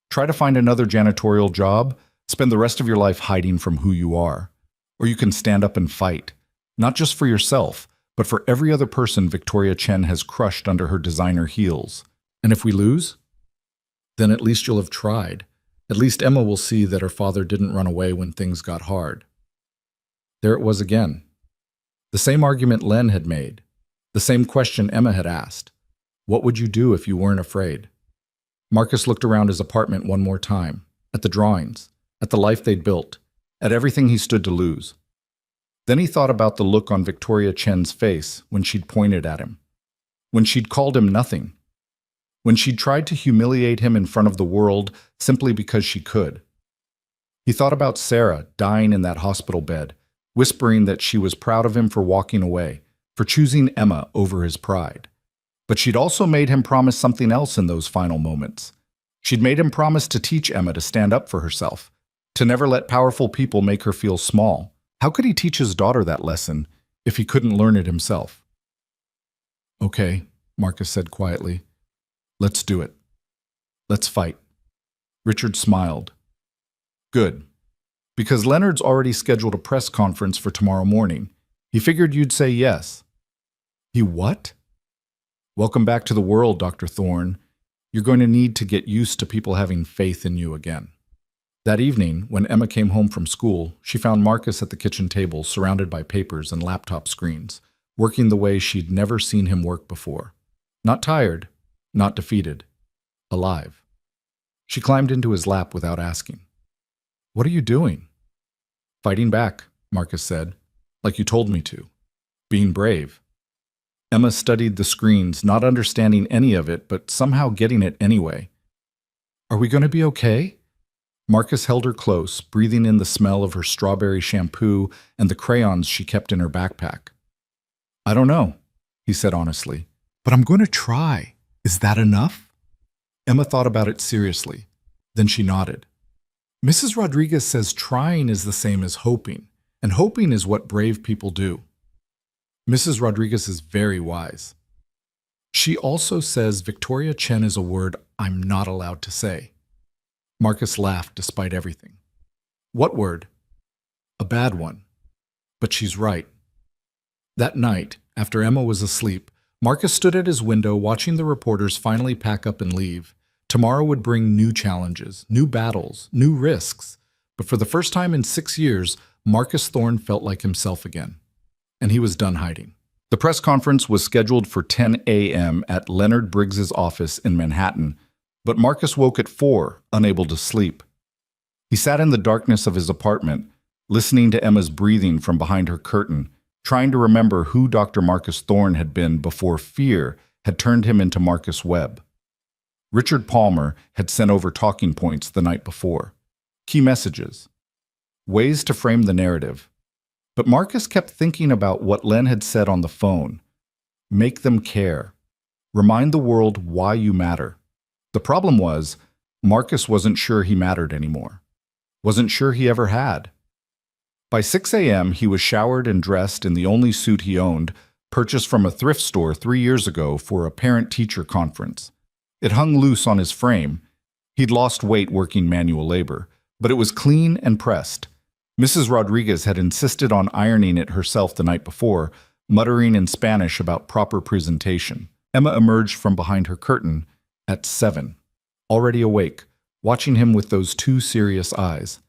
Try to find another janitorial job, spend the rest of your life hiding from who you are. Or you can stand up and fight, not just for yourself, but for every other person Victoria Chen has crushed under her designer heels. And if we lose, then at least you'll have tried. At least Emma will see that her father didn't run away when things got hard. There it was again. The same argument Len had made. The same question Emma had asked. What would you do if you weren't afraid? Marcus looked around his apartment one more time, at the drawings, at the life they'd built, at everything he stood to lose. Then he thought about the look on Victoria Chen's face when she'd pointed at him, when she'd called him nothing, when she'd tried to humiliate him in front of the world simply because she could. He thought about Sarah dying in that hospital bed, whispering that she was proud of him for walking away, for choosing Emma over his pride. But she'd also made him promise something else in those final moments. She'd made him promise to teach Emma to stand up for herself, to never let powerful people make her feel small. How could he teach his daughter that lesson if he couldn't learn it himself? Okay, Marcus said quietly. Let's do it. Let's fight. Richard smiled. Good. Because Leonard's already scheduled a press conference for tomorrow morning. He figured you'd say yes. He what? Welcome back to the world, Dr. Thorne. You're going to need to get used to people having faith in you again. That evening, when Emma came home from school, she found Marcus at the kitchen table, surrounded by papers and laptop screens, working the way she'd never seen him work before. Not tired, not defeated, alive. She climbed into his lap without asking. What are you doing? Fighting back, Marcus said, like you told me to. Being brave. Emma studied the screens, not understanding any of it, but somehow getting it anyway. Are we going to be okay? Marcus held her close, breathing in the smell of her strawberry shampoo and the crayons she kept in her backpack. I don't know, he said honestly, but I'm going to try. Is that enough? Emma thought about it seriously. Then she nodded. Mrs. Rodriguez says trying is the same as hoping, and hoping is what brave people do. Mrs. Rodriguez is very wise. She also says Victoria Chen is a word I'm not allowed to say. Marcus laughed despite everything. What word? A bad one. But she's right. That night, after Emma was asleep, Marcus stood at his window watching the reporters finally pack up and leave. Tomorrow would bring new challenges, new battles, new risks. But for the first time in 6 years, Marcus Thorne felt like himself again. And he was done hiding. The press conference was scheduled for 10 a.m. at Leonard Briggs's office in Manhattan, but Marcus woke at 4, unable to sleep. He sat in the darkness of his apartment, listening to Emma's breathing from behind her curtain, trying to remember who Dr. Marcus Thorne had been before fear had turned him into Marcus Webb. Richard Palmer had sent over talking points the night before, key messages, ways to frame the narrative. But Marcus kept thinking about what Len had said on the phone. Make them care. Remind the world why you matter. The problem was, Marcus wasn't sure he mattered anymore. Wasn't sure he ever had. By 6 a.m., he was showered and dressed in the only suit he owned, purchased from a thrift store 3 years ago for a parent-teacher conference. It hung loose on his frame. He'd lost weight working manual labor, but it was clean and pressed. Mrs. Rodriguez had insisted on ironing it herself the night before, muttering in Spanish about proper presentation. Emma emerged from behind her curtain at 7, already awake, watching him with those 2 serious eyes.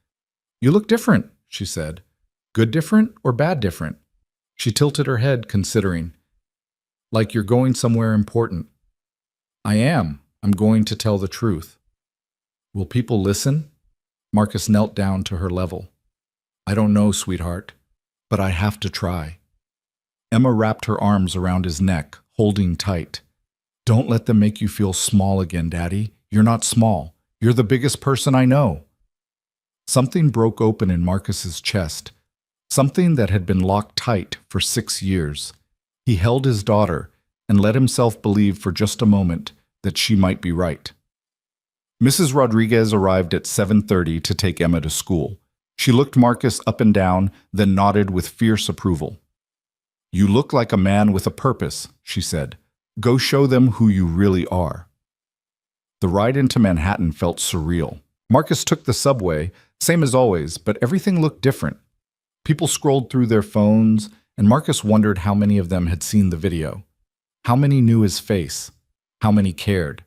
You look different, she said. Good different or bad different? She tilted her head, considering. Like you're going somewhere important. I am. I'm going to tell the truth. Will people listen? Marcus knelt down to her level. I don't know, sweetheart, but I have to try. Emma wrapped her arms around his neck, holding tight. Don't let them make you feel small again, Daddy. You're not small. You're the biggest person I know. Something broke open in Marcus's chest, something that had been locked tight for 6 years. He held his daughter and let himself believe for just a moment that she might be right. Mrs. Rodriguez arrived at 7:30 to take Emma to school. She looked Marcus up and down, then nodded with fierce approval. You look like a man with a purpose, she said. Go show them who you really are. The ride into Manhattan felt surreal. Marcus took the subway, same as always, but everything looked different. People scrolled through their phones, and Marcus wondered how many of them had seen the video. How many knew his face? How many cared?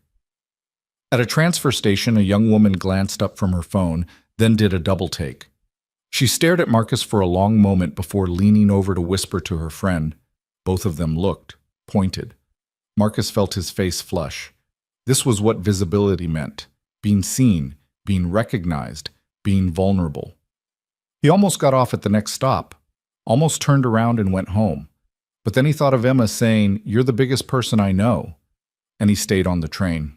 At a transfer station, a young woman glanced up from her phone, then did a double take. She stared at Marcus for a long moment before leaning over to whisper to her friend. Both of them looked, pointed. Marcus felt his face flush. This was what visibility meant: being seen, being recognized, being vulnerable. He almost got off at the next stop, almost turned around and went home. But then he thought of Emma saying, "You're the biggest person I know," and he stayed on the train.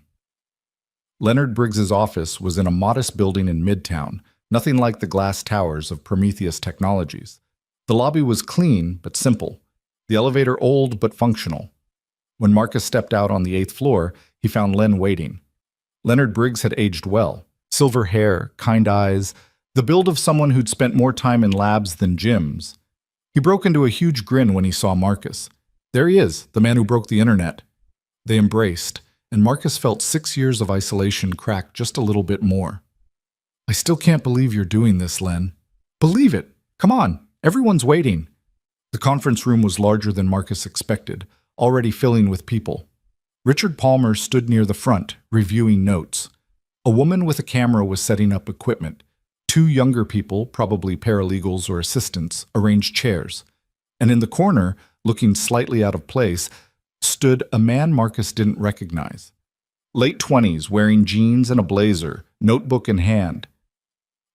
Leonard Briggs's office was in a modest building in Midtown, nothing like the glass towers of Prometheus Technologies. The lobby was clean but simple, the elevator old but functional. When Marcus stepped out on the 8th floor, he found Len waiting. Leonard Briggs had aged well. Silver hair, kind eyes, the build of someone who'd spent more time in labs than gyms. He broke into a huge grin when he saw Marcus. There he is, the man who broke the internet. They embraced, and Marcus felt 6 years of isolation crack just a little bit more. "I still can't believe you're doing this, Len." "Believe it! Come on, everyone's waiting." The conference room was larger than Marcus expected, already filling with people. Richard Palmer stood near the front, reviewing notes. A woman with a camera was setting up equipment. 2 younger people, probably paralegals or assistants, arranged chairs. And in the corner, looking slightly out of place, stood a man Marcus didn't recognize. Late 20s, wearing jeans and a blazer, notebook in hand.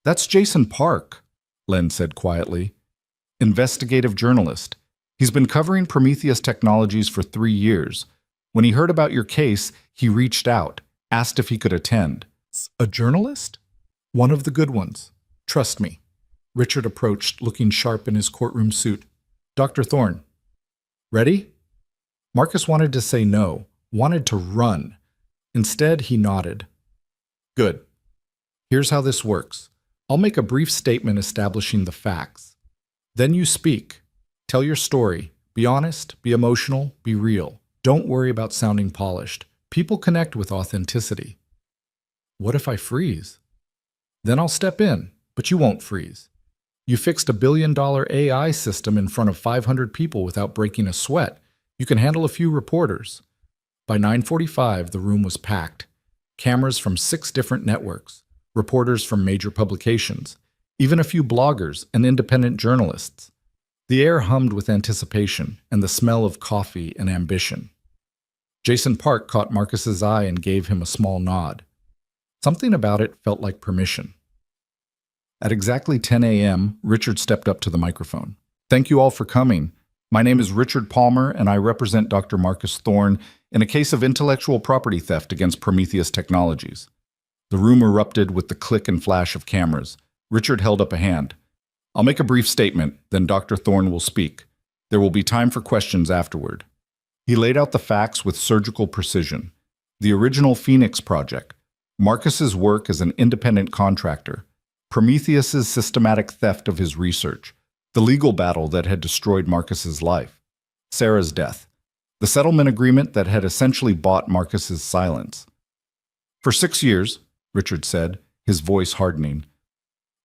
"That's Jason Park," Len said quietly. "Investigative journalist. He's been covering Prometheus Technologies for 3 years. When he heard about your case, he reached out, asked if he could attend." "A journalist?" "One of the good ones. Trust me." Richard approached, looking sharp in his courtroom suit. "Dr. Thorne. Ready?" Marcus wanted to say no, wanted to run. Instead, he nodded. "Good. Here's how this works. I'll make a brief statement establishing the facts. Then you speak. Tell your story. Be honest, be emotional, be real. Don't worry about sounding polished. People connect with authenticity." "What if I freeze?" "Then I'll step in, but you won't freeze. You fixed a $1 billion AI system in front of 500 people without breaking a sweat. You can handle a few reporters." By 9:45, the room was packed. Cameras from 6 different networks, reporters from major publications, even a few bloggers and independent journalists. The air hummed with anticipation and the smell of coffee and ambition. Jason Park caught Marcus's eye and gave him a small nod. Something about it felt like permission. At exactly 10 a.m., Richard stepped up to the microphone. "Thank you all for coming. My name is Richard Palmer, and I represent Dr. Marcus Thorne in a case of intellectual property theft against Prometheus Technologies." The room erupted with the click and flash of cameras. Richard held up a hand. "I'll make a brief statement, then Dr. Thorne will speak. There will be time for questions afterward." He laid out the facts with surgical precision. The original Phoenix project, Marcus's work as an independent contractor, Prometheus's systematic theft of his research, the legal battle that had destroyed Marcus's life, Sarah's death, the settlement agreement that had essentially bought Marcus's silence. "For 6 years," Richard said, his voice hardening,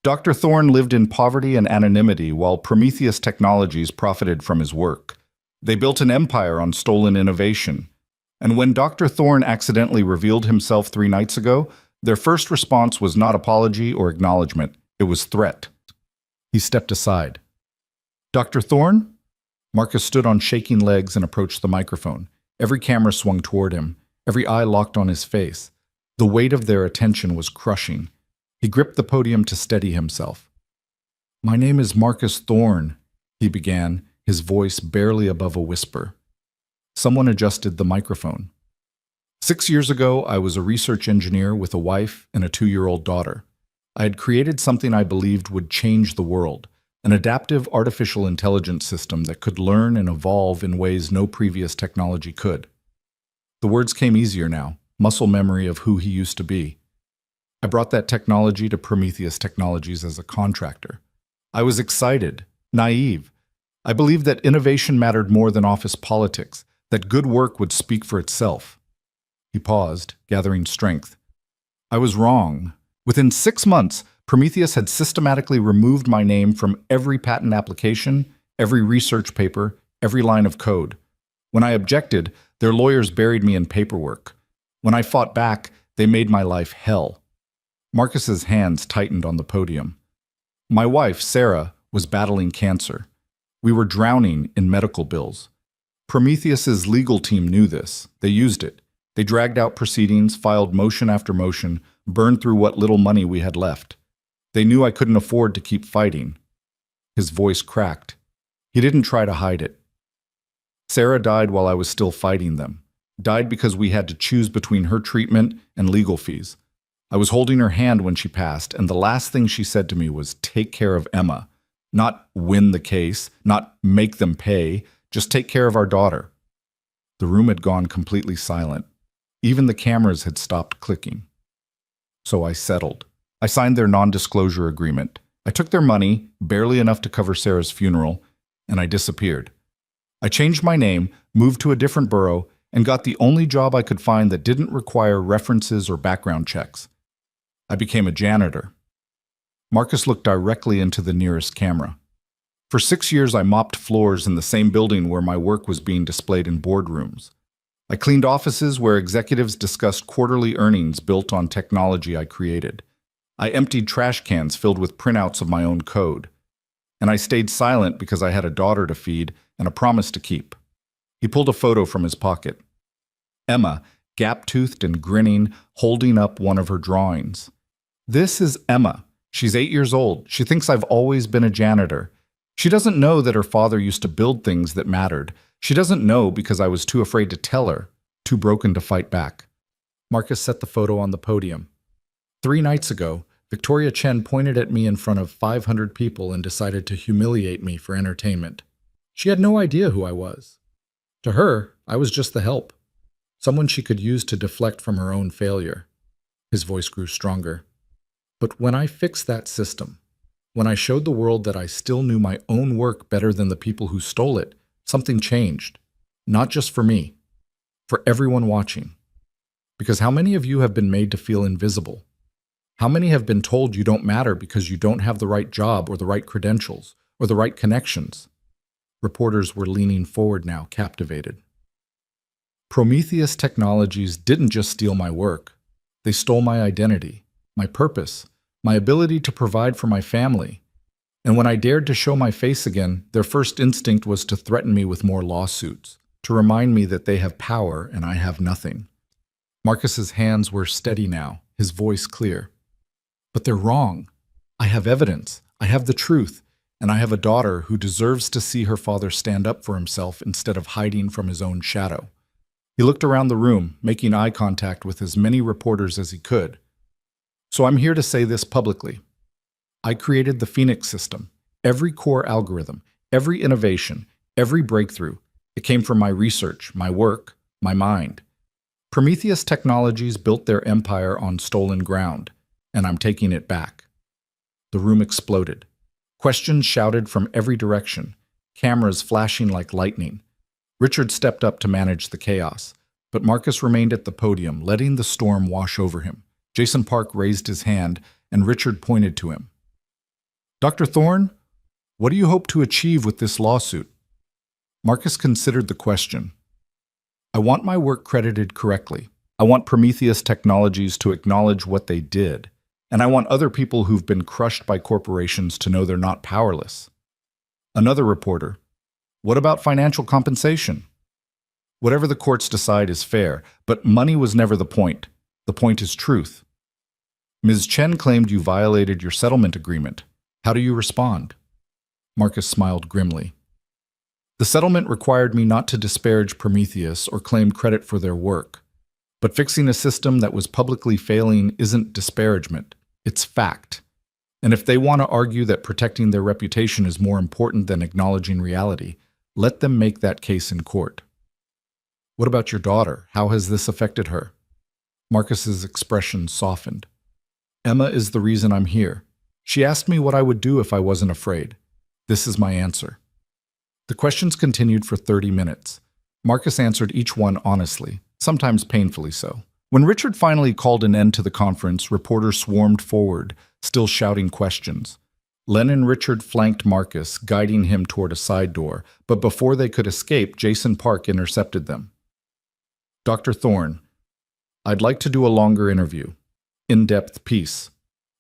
"Dr. Thorne lived in poverty and anonymity while Prometheus Technologies profited from his work. They built an empire on stolen innovation. And when Dr. Thorne accidentally revealed himself 3 nights ago, their first response was not apology or acknowledgement. It was threat." He stepped aside. "Dr. Thorne?" Marcus stood on shaking legs and approached the microphone. Every camera swung toward him, every eye locked on his face. The weight of their attention was crushing. He gripped the podium to steady himself. "My name is Marcus Thorne," he began, his voice barely above a whisper. Someone adjusted the microphone. 6 years ago, I was a research engineer with a wife and a 2-year-old daughter. I had created something I believed would change the world, an adaptive artificial intelligence system that could learn and evolve in ways no previous technology could. The words came easier now, muscle memory of who he used to be. I brought that technology to Prometheus Technologies as a contractor. I was excited, naive. I believed that innovation mattered more than office politics, that good work would speak for itself. He paused, gathering strength. I was wrong. Within 6 months, Prometheus had systematically removed my name from every patent application, every research paper, every line of code. When I objected, their lawyers buried me in paperwork. When I fought back, They made my life hell. Marcus's hands tightened on the podium. My wife, Sarah, was battling cancer. We were drowning in medical bills. Prometheus's legal team knew this. They used it. They dragged out proceedings, filed motion after motion, burned through what little money we had left. They knew I couldn't afford to keep fighting. His voice cracked. He didn't try to hide it. Sarah died while I was still fighting them. Died because we had to choose between her treatment and legal fees. I was holding her hand when she passed, and the last thing she said to me was, "Take care of Emma." Not win the case, not make them pay, just take care of our daughter. The room had gone completely silent. Even the cameras had stopped clicking. So I settled. I signed their non-disclosure agreement. I took their money, barely enough to cover Sarah's funeral, and I disappeared. I changed my name, moved to a different borough, and got the only job I could find that didn't require references or background checks. I became a janitor. Marcus looked directly into the nearest camera. For 6 years, I mopped floors in the same building where my work was being displayed in boardrooms. I cleaned offices where executives discussed quarterly earnings built on technology I created. I emptied trash cans filled with printouts of my own code. And I stayed silent because I had a daughter to feed and a promise to keep. He pulled a photo from his pocket. Emma, gap-toothed and grinning, holding up one of her drawings. This is Emma. She's 8 years old. She thinks I've always been a janitor. She doesn't know that her father used to build things that mattered. She doesn't know because I was too afraid to tell her, too broken to fight back. Marcus set the photo on the podium. 3 nights ago, Victoria Chen pointed at me in front of 500 people and decided to humiliate me for entertainment. She had no idea who I was. To her, I was just the help. Someone she could use to deflect from her own failure. His voice grew stronger. But when I fixed that system, when I showed the world that I still knew my own work better than the people who stole it, something changed. Not just for me, for everyone watching. Because how many of you have been made to feel invisible? How many have been told you don't matter because you don't have the right job or the right credentials or the right connections? Reporters were leaning forward now, captivated. Prometheus Technologies didn't just steal my work. They stole my identity, my purpose, my ability to provide for my family. And when I dared to show my face again, their first instinct was to threaten me with more lawsuits, to remind me that they have power and I have nothing. Marcus's hands were steady now, his voice clear. But they're wrong. I have evidence. I have the truth. And I have a daughter who deserves to see her father stand up for himself instead of hiding from his own shadow. He looked around the room, making eye contact with as many reporters as he could. So I'm here to say this publicly. I created the Phoenix system, every core algorithm, every innovation, every breakthrough. It came from my research, my work, my mind. Prometheus Technologies built their empire on stolen ground, and I'm taking it back. The room exploded. Questions shouted from every direction, cameras flashing like lightning. Richard stepped up to manage the chaos, but Marcus remained at the podium, letting the storm wash over him. Jason Park raised his hand, and Richard pointed to him. Dr. Thorne, what do you hope to achieve with this lawsuit? Marcus considered the question. I want my work credited correctly. I want Prometheus Technologies to acknowledge what they did. And I want other people who've been crushed by corporations to know they're not powerless. Another reporter. What about financial compensation? Whatever the courts decide is fair, but money was never the point. The point is truth. Ms. Chen claimed you violated your settlement agreement. How do you respond? Marcus smiled grimly. The settlement required me not to disparage Prometheus or claim credit for their work. But fixing a system that was publicly failing isn't disparagement. It's fact. And if they want to argue that protecting their reputation is more important than acknowledging reality, let them make that case in court. What about your daughter? How has this affected her? Marcus's expression softened. Emma is the reason I'm here. She asked me what I would do if I wasn't afraid. This is my answer. The questions continued for 30 minutes. Marcus answered each one honestly, sometimes painfully so. When Richard finally called an end to the conference, reporters swarmed forward, still shouting questions. Len and Richard flanked Marcus, guiding him toward a side door, but before they could escape, Jason Park intercepted them. Dr. Thorne, I'd like to do a longer interview. In-depth piece.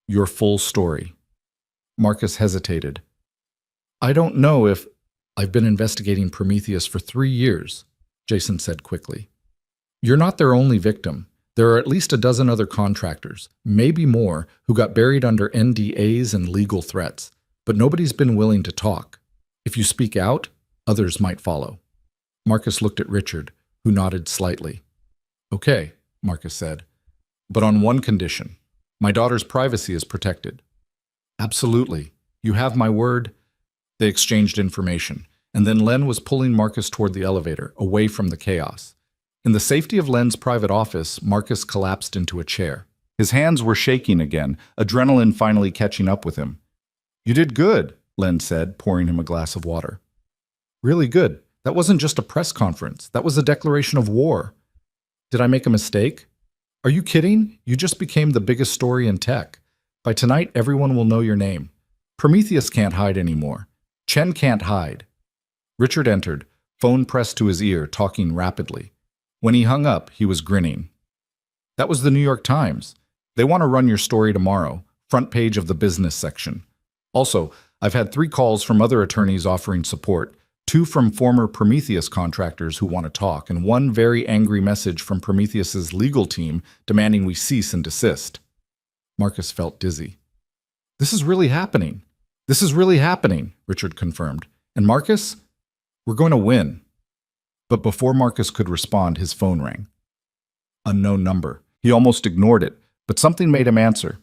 Your full story. Marcus hesitated. I don't know if... I've been investigating Prometheus for 3 years, Jason said quickly. You're not their only victim. There are at least a dozen other contractors, maybe more, who got buried under NDAs and legal threats, but nobody's been willing to talk. If you speak out, others might follow. Marcus looked at Richard, who nodded slightly. Okay, Marcus said, but on one condition. My daughter's privacy is protected. Absolutely. You have my word. They exchanged information, and then Len was pulling Marcus toward the elevator, away from the chaos. In the safety of Len's private office, Marcus collapsed into a chair. His hands were shaking again, adrenaline finally catching up with him. You did good, Len said, pouring him a glass of water. Really good. That wasn't just a press conference. That was a declaration of war. Did I make a mistake? Are you kidding? You just became the biggest story in tech. By tonight, everyone will know your name. Prometheus can't hide anymore. Chen can't hide. Richard entered, phone pressed to his ear, talking rapidly. When he hung up, he was grinning. That was the New York Times. They want to run your story tomorrow, front page of the business section. Also, I've had 3 calls from other attorneys offering support, 2 from former Prometheus contractors who want to talk, and 1 very angry message from Prometheus's legal team demanding we cease and desist. Marcus felt dizzy. This is really happening. This is really happening, Richard confirmed. And Marcus, we're going to win. But before Marcus could respond, his phone rang. Unknown number. He almost ignored it, but something made him answer.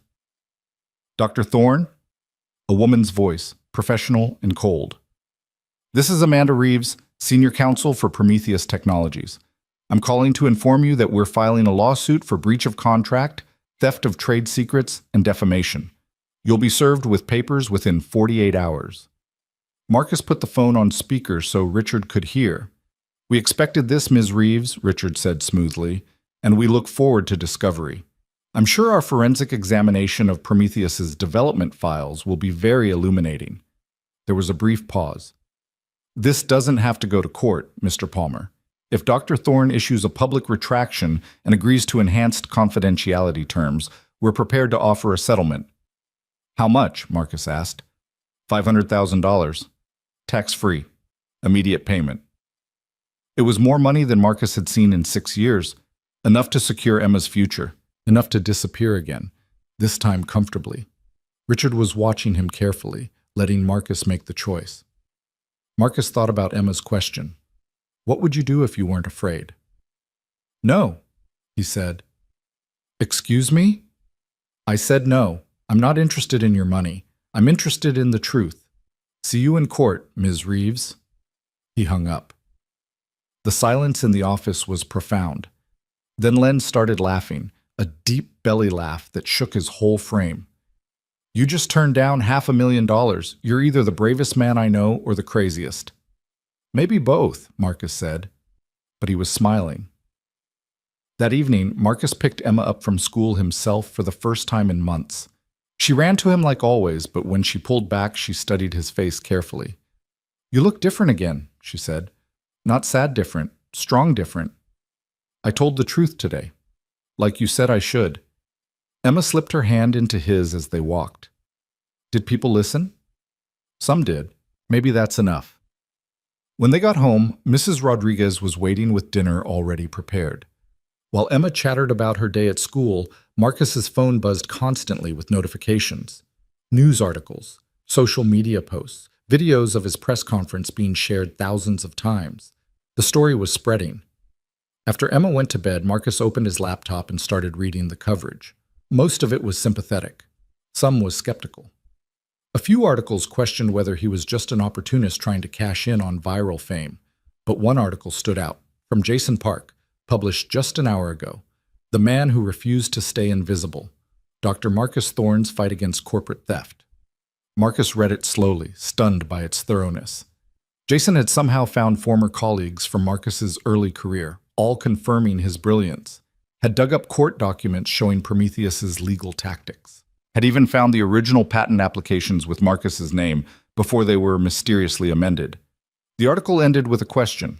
Dr. Thorne? A woman's voice, professional and cold. This is Amanda Reeves, Senior Counsel for Prometheus Technologies. I'm calling to inform you that we're filing a lawsuit for breach of contract, theft of trade secrets, and defamation. You'll be served with papers within 48 hours. Marcus put the phone on speaker so Richard could hear. We expected this, Ms. Reeves, Richard said smoothly, and we look forward to discovery. I'm sure our forensic examination of Prometheus's development files will be very illuminating. There was a brief pause. This doesn't have to go to court, Mr. Palmer. If Dr. Thorne issues a public retraction and agrees to enhanced confidentiality terms, we're prepared to offer a settlement. How much? Marcus asked. $500,000. Tax-free. Immediate payment. It was more money than Marcus had seen in 6 years. Enough to secure Emma's future. Enough to disappear again. This time comfortably. Richard was watching him carefully, letting Marcus make the choice. Marcus thought about Emma's question. What would you do if you weren't afraid? No, he said. Excuse me? I said no. I'm not interested in your money. I'm interested in the truth. See you in court, Ms. Reeves. He hung up. The silence in the office was profound. Then Len started laughing, a deep belly laugh that shook his whole frame. You just turned down $500,000. You're either the bravest man I know or the craziest. Maybe both, Marcus said, but he was smiling. That evening, Marcus picked Emma up from school himself for the first time in months. She ran to him like always, but when she pulled back, she studied his face carefully. You look different again, she said. Not sad different, strong different. I told the truth today, like you said I should. Emma slipped her hand into his as they walked. Did people listen? Some did. Maybe that's enough. When they got home, Mrs. Rodriguez was waiting with dinner already prepared. While Emma chattered about her day at school, Marcus's phone buzzed constantly with notifications. News articles, social media posts, videos of his press conference being shared thousands of times. The story was spreading. After Emma went to bed, Marcus opened his laptop and started reading the coverage. Most of it was sympathetic. Some was skeptical. A few articles questioned whether he was just an opportunist trying to cash in on viral fame. But one article stood out, from Jason Park, published just an hour ago. The Man Who Refused to Stay Invisible. Dr. Marcus Thorne's Fight Against Corporate Theft. Marcus read it slowly, stunned by its thoroughness. Jason had somehow found former colleagues from Marcus's early career, all confirming his brilliance. Had dug up court documents showing Prometheus's legal tactics. Had even found the original patent applications with Marcus's name before they were mysteriously amended. The article ended with a question.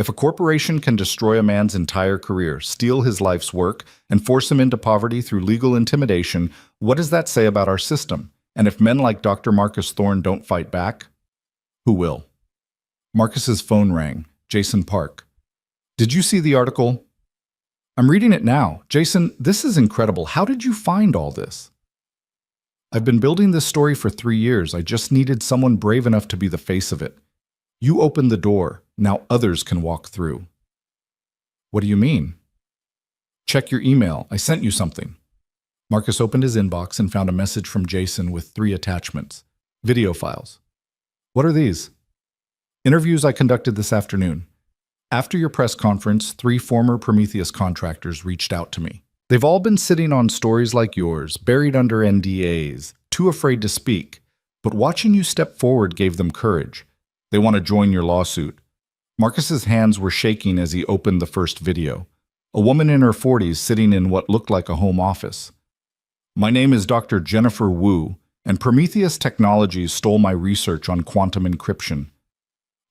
If a corporation can destroy a man's entire career, steal his life's work, and force him into poverty through legal intimidation, what does that say about our system? And if men like Dr. Marcus Thorne don't fight back, who will? Marcus's phone rang. Jason Park. Did you see the article? I'm reading it now. Jason, this is incredible. How did you find all this? I've been building this story for 3 years. I just needed someone brave enough to be the face of it. You opened the door. Now others can walk through. What do you mean? Check your email. I sent you something. Marcus opened his inbox and found a message from Jason with 3 attachments. Video files. What are these? Interviews I conducted this afternoon. After your press conference, 3 former Prometheus contractors reached out to me. They've all been sitting on stories like yours, buried under NDAs, too afraid to speak. But watching you step forward gave them courage. They want to join your lawsuit. Marcus's hands were shaking as he opened the first video. A woman in her 40s sitting in what looked like a home office. My name is Dr. Jennifer Wu, and Prometheus Technologies stole my research on quantum encryption.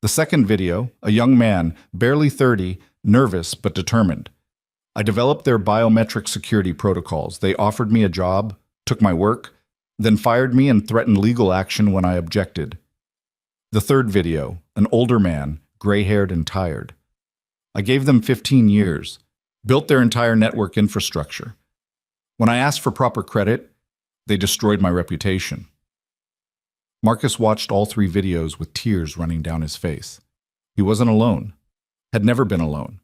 The second video, a young man, barely 30, nervous but determined. I developed their biometric security protocols. They offered me a job, took my work, then fired me and threatened legal action when I objected. The third video, an older man, gray-haired and tired. I gave them 15 years, built their entire network infrastructure. When I asked for proper credit, they destroyed my reputation. Marcus watched all 3 videos with tears running down his face. He wasn't alone, had never been alone,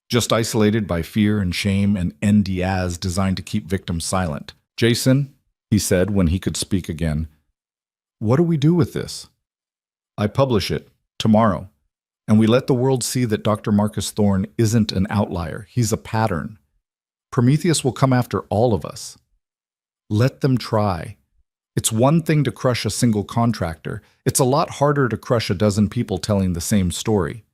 just isolated by fear and shame and NDAs designed to keep victims silent. Jason, he said when he could speak again, what do we do with this? I publish it tomorrow. And we let the world see that Dr. Marcus Thorne isn't an outlier. He's a pattern. Prometheus will come after all of us. Let them try. It's one thing to crush a single contractor. It's a lot harder to crush a dozen people telling the same story.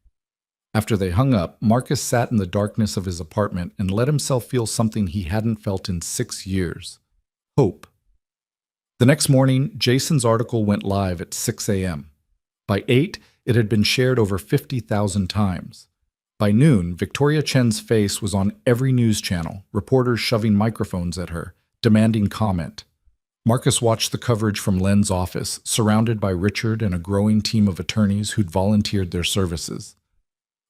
After they hung up, Marcus sat in the darkness of his apartment and let himself feel something he hadn't felt in 6 years. Hope. The next morning, Jason's article went live at 6 a.m. By 8, it had been shared over 50,000 times. By noon, Victoria Chen's face was on every news channel, reporters shoving microphones at her, demanding comment. Marcus watched the coverage from Len's office, surrounded by Richard and a growing team of attorneys who'd volunteered their services.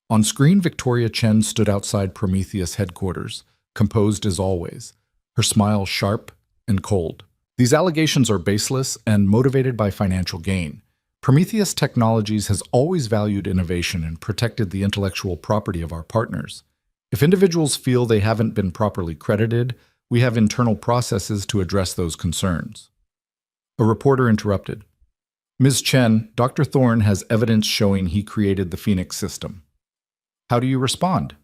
On screen, Victoria Chen stood outside Prometheus headquarters, composed as always, her smile sharp and cold. These allegations are baseless and motivated by financial gain. Prometheus Technologies has always valued innovation and protected the intellectual property of our partners. If individuals feel they haven't been properly credited, we have internal processes to address those concerns. A reporter interrupted. Ms. Chen, Dr. Thorne has evidence showing he created the Phoenix system. How do you respond?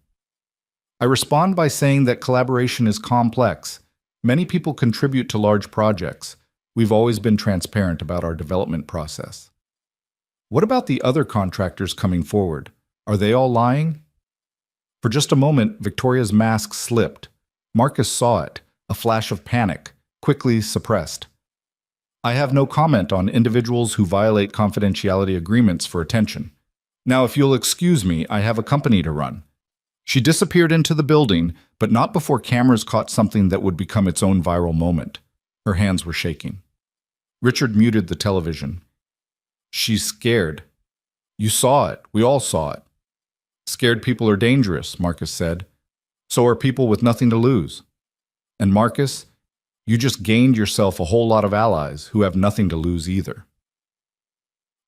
I respond by saying that collaboration is complex. Many people contribute to large projects. We've always been transparent about our development process. What about the other contractors coming forward? Are they all lying? For just a moment, Victoria's mask slipped. Marcus saw it, a flash of panic, quickly suppressed. I have no comment on individuals who violate confidentiality agreements for attention. Now, if you'll excuse me, I have a company to run. She disappeared into the building, but not before cameras caught something that would become its own viral moment. Her hands were shaking. Richard muted the television. She's scared. You saw it. We all saw it. Scared people are dangerous, Marcus said. So are people with nothing to lose. And Marcus, you just gained yourself a whole lot of allies who have nothing to lose either.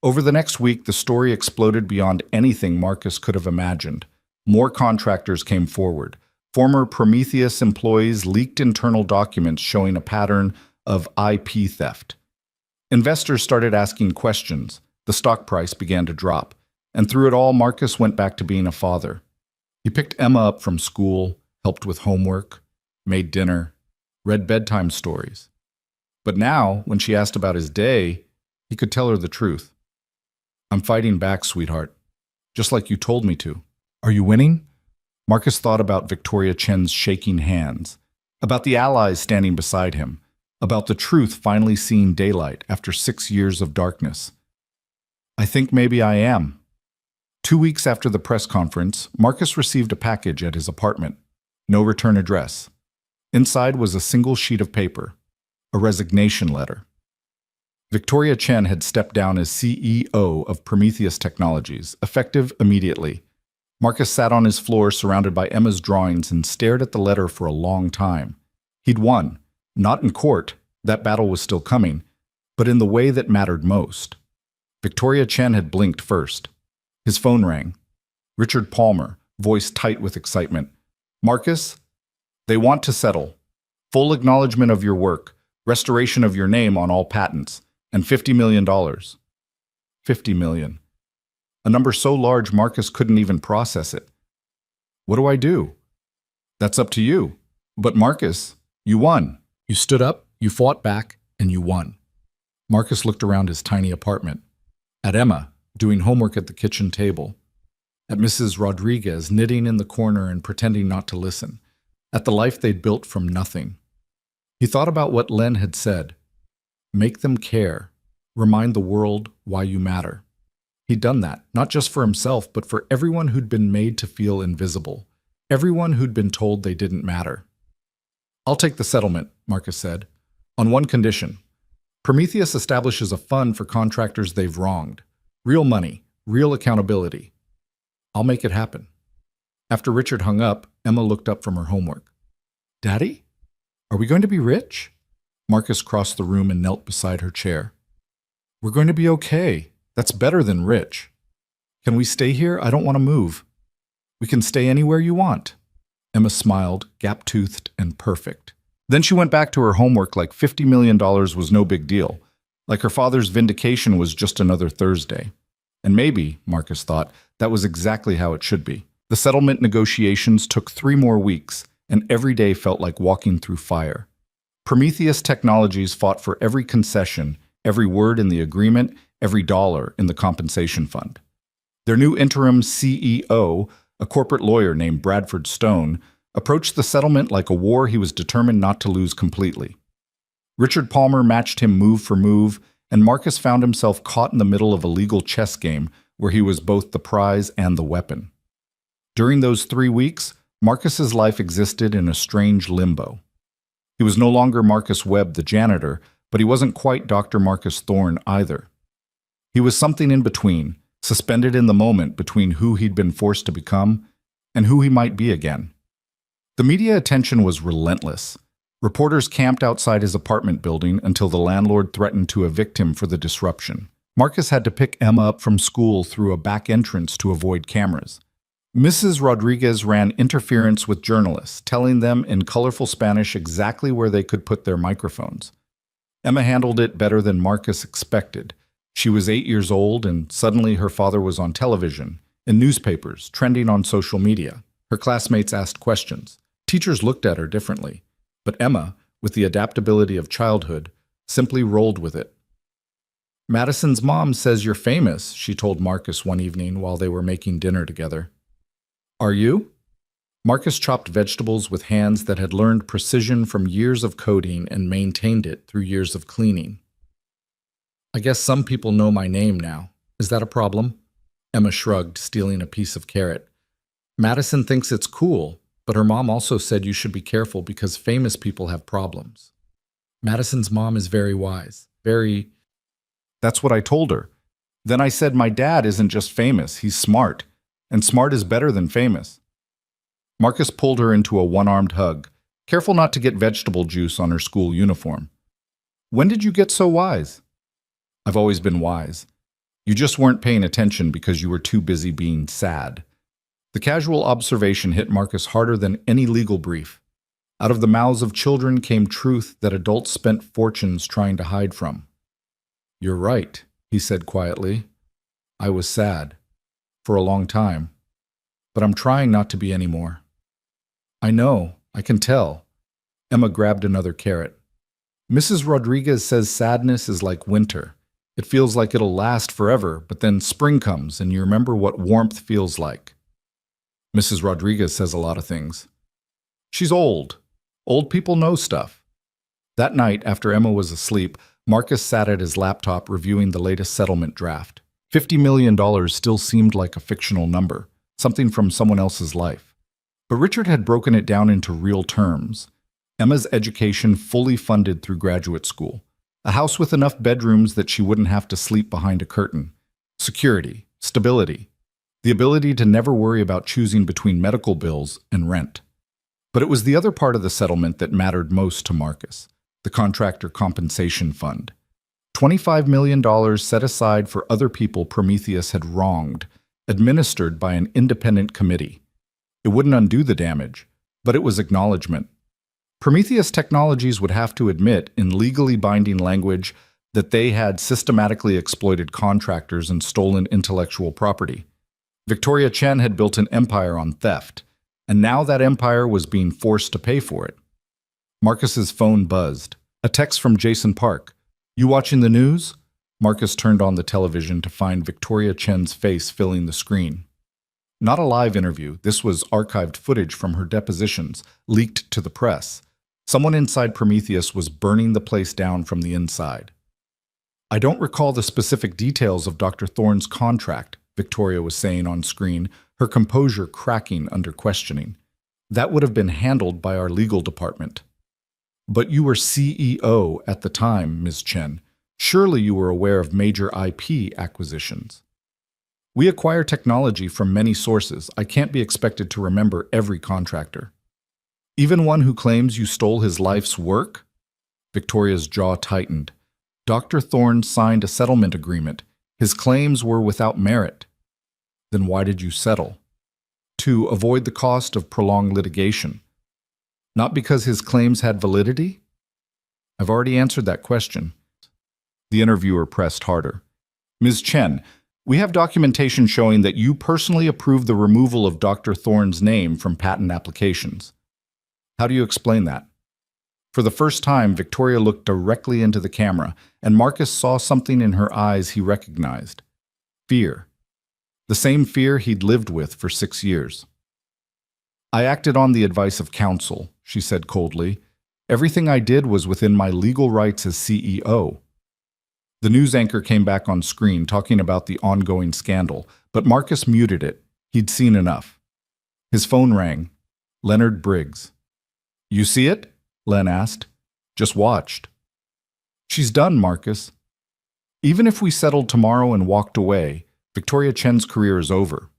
Over the next week, the story exploded beyond anything Marcus could have imagined. More contractors came forward. Former Prometheus employees leaked internal documents showing a pattern of IP theft. Investors started asking questions. The stock price began to drop. And through it all, Marcus went back to being a father. He picked Emma up from school, helped with homework, made dinner, read bedtime stories. But now, when she asked about his day, he could tell her the truth. I'm fighting back, sweetheart, just like you told me to. Are you winning? Marcus thought about Victoria Chen's shaking hands, about the allies standing beside him, about the truth finally seeing daylight after 6 years of darkness. I think maybe I am. 2 weeks after the press conference, Marcus received a package at his apartment. No return address. Inside was a single sheet of paper, a resignation letter. Victoria Chen had stepped down as CEO of Prometheus Technologies, effective immediately. Marcus sat on his floor surrounded by Emma's drawings and stared at the letter for a long time. He'd won, not in court, that battle was still coming, but in the way that mattered most. Victoria Chen had blinked first. His phone rang. Richard Palmer, voice tight with excitement. Marcus, they want to settle. Full acknowledgement of your work, restoration of your name on all patents, and $50 million. $50 million. A number so large Marcus couldn't even process it. What do I do? That's up to you. But Marcus, you won. You stood up, you fought back, and you won. Marcus looked around his tiny apartment. At Emma, doing homework at the kitchen table. At Mrs. Rodriguez, knitting in the corner and pretending not to listen. At the life they'd built from nothing. He thought about what Len had said. Make them care. Remind the world why you matter. He'd done that, not just for himself, but for everyone who'd been made to feel invisible. Everyone who'd been told they didn't matter. I'll take the settlement, Marcus said, on one condition. Prometheus establishes a fund for contractors they've wronged. Real money, real accountability. I'll make it happen. After Richard hung up, Emma looked up from her homework. Daddy? Are we going to be rich? Marcus crossed the room and knelt beside her chair. We're going to be okay. That's better than rich. Can we stay here? I don't want to move. We can stay anywhere you want. Emma smiled, gap-toothed and perfect. Then she went back to her homework like $50 million was no big deal, like her father's vindication was just another Thursday. And maybe, Marcus thought, that was exactly how it should be. The settlement negotiations took 3 more weeks, and every day felt like walking through fire. Prometheus Technologies fought for every concession, every word in the agreement, every dollar in the compensation fund. Their new interim CEO, a corporate lawyer named Bradford Stone, approached the settlement like a war he was determined not to lose completely. Richard Palmer matched him move for move, and Marcus found himself caught in the middle of a legal chess game where he was both the prize and the weapon. During those 3 weeks, Marcus's life existed in a strange limbo. He was no longer Marcus Webb, the janitor, but he wasn't quite Dr. Marcus Thorne either. He was something in between, suspended in the moment between who he'd been forced to become and who he might be again. The media attention was relentless. Reporters camped outside his apartment building until the landlord threatened to evict him for the disruption. Marcus had to pick Emma up from school through a back entrance to avoid cameras. Mrs. Rodriguez ran interference with journalists, telling them in colorful Spanish exactly where they could put their microphones. Emma handled it better than Marcus expected. She was 8 years old, and suddenly her father was on television, in newspapers, trending on social media. Her classmates asked questions. Teachers looked at her differently. But Emma, with the adaptability of childhood, simply rolled with it. Madison's mom says you're famous, she told Marcus one evening while they were making dinner together. Are you? Marcus chopped vegetables with hands that had learned precision from years of coding and maintained it through years of cleaning. I guess some people know my name now. Is that a problem? Emma shrugged, stealing a piece of carrot. Madison thinks it's cool, but her mom also said you should be careful because famous people have problems. Madison's mom is very wise. That's what I told her. Then I said my dad isn't just famous, he's smart. And smart is better than famous. Marcus pulled her into a one-armed hug, careful not to get vegetable juice on her school uniform. When did you get so wise? I've always been wise. You just weren't paying attention because you were too busy being sad. The casual observation hit Marcus harder than any legal brief. Out of the mouths of children came truth that adults spent fortunes trying to hide from. You're right, he said quietly. I was sad. For a long time. But I'm trying not to be anymore. I know, I can tell. Emma grabbed another carrot. Mrs. Rodriguez says sadness is like winter. It feels like it'll last forever, but then spring comes and you remember what warmth feels like. Mrs. Rodriguez says a lot of things. She's old. Old people know stuff. That night, after Emma was asleep, Marcus sat at his laptop reviewing the latest settlement draft. $50 million still seemed like a fictional number, something from someone else's life. But Richard had broken it down into real terms. Emma's education fully funded through graduate school, a house with enough bedrooms that she wouldn't have to sleep behind a curtain, security, stability, the ability to never worry about choosing between medical bills and rent. But it was the other part of the settlement that mattered most to Marcus, the contractor compensation fund. $25 million set aside for other people Prometheus had wronged, administered by an independent committee. It wouldn't undo the damage, but it was acknowledgement. Prometheus Technologies would have to admit in legally binding language that they had systematically exploited contractors and stolen intellectual property. Victoria Chen had built an empire on theft, and now that empire was being forced to pay for it. Marcus's phone buzzed. A text from Jason Park. "You watching the news?" Marcus turned on the television to find Victoria Chen's face filling the screen. Not a live interview, this was archived footage from her depositions, leaked to the press. Someone inside Prometheus was burning the place down from the inside. "I don't recall the specific details of Dr. Thorne's contract," Victoria was saying on screen, her composure cracking under questioning. "That would have been handled by our legal department." "But you were CEO at the time, Ms. Chen. Surely you were aware of major IP acquisitions." "We acquire technology from many sources. I can't be expected to remember every contractor." "Even one who claims you stole his life's work?" Victoria's jaw tightened. "Dr. Thorne signed a settlement agreement. His claims were without merit." "Then why did you settle?" "To avoid the cost of prolonged litigation." "Not because his claims had validity?" "I've already answered that question." The interviewer pressed harder. "Ms. Chen, we have documentation showing that you personally approved the removal of Dr. Thorne's name from patent applications. How do you explain that?" For the first time, Victoria looked directly into the camera, and Marcus saw something in her eyes he recognized. Fear. The same fear he'd lived with for 6 years. "I acted on the advice of counsel," she said coldly. "Everything I did was within my legal rights as CEO." The news anchor came back on screen talking about the ongoing scandal, but Marcus muted it. He'd seen enough. His phone rang. Leonard Briggs. "You see it?" Len asked. "Just watched." "She's done, Marcus. Even if we settled tomorrow and walked away, Victoria Chen's career is over.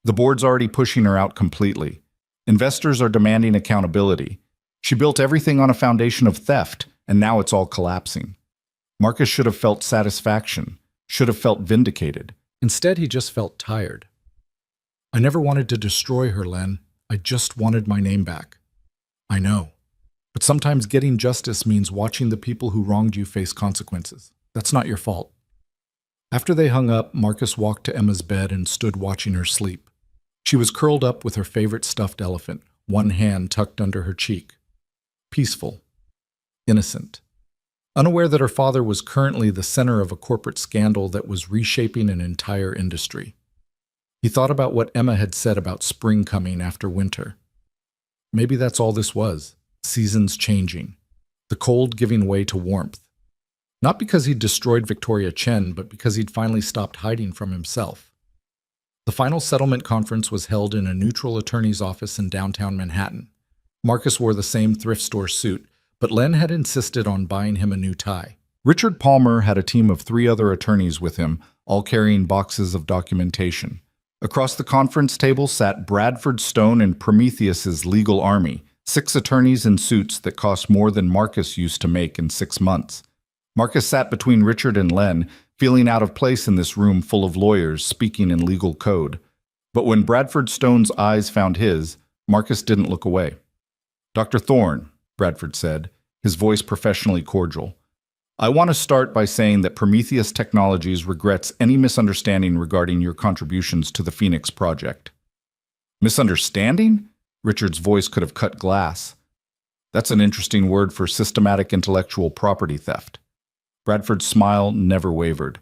The board's already pushing her out completely. Investors are demanding accountability. She built everything on a foundation of theft, and now it's all collapsing." Marcus should have felt satisfaction, should have felt vindicated. Instead, he just felt tired. "I never wanted to destroy her, Len. I just wanted my name back." "I know. But sometimes getting justice means watching the people who wronged you face consequences. That's not your fault." After they hung up, Marcus walked to Emma's bed and stood watching her sleep. She was curled up with her favorite stuffed elephant, one hand tucked under her cheek. Peaceful. Innocent. Unaware that her father was currently the center of a corporate scandal that was reshaping an entire industry. He thought about what Emma had said about spring coming after winter. Maybe that's all this was. Seasons changing. The cold giving way to warmth. Not because he'd destroyed Victoria Chen, but because he'd finally stopped hiding from himself. The final settlement conference was held in a neutral attorney's office in downtown Manhattan. Marcus wore the same thrift store suit, but Len had insisted on buying him a new tie. Richard Palmer had a team of 3 other attorneys with him, all carrying boxes of documentation. Across the conference table sat Bradford Stone and Prometheus's legal army, 6 attorneys in suits that cost more than Marcus used to make in 6 months. Marcus sat between Richard and Len, feeling out of place in this room full of lawyers speaking in legal code. But when Bradford Stone's eyes found his, Marcus didn't look away. "Dr. Thorne," Bradford said, his voice professionally cordial, "I want to start by saying that Prometheus Technologies regrets any misunderstanding regarding your contributions to the Phoenix project." "Misunderstanding?" Richard's voice could have cut glass. "That's an interesting word for systematic intellectual property theft." Bradford's smile never wavered.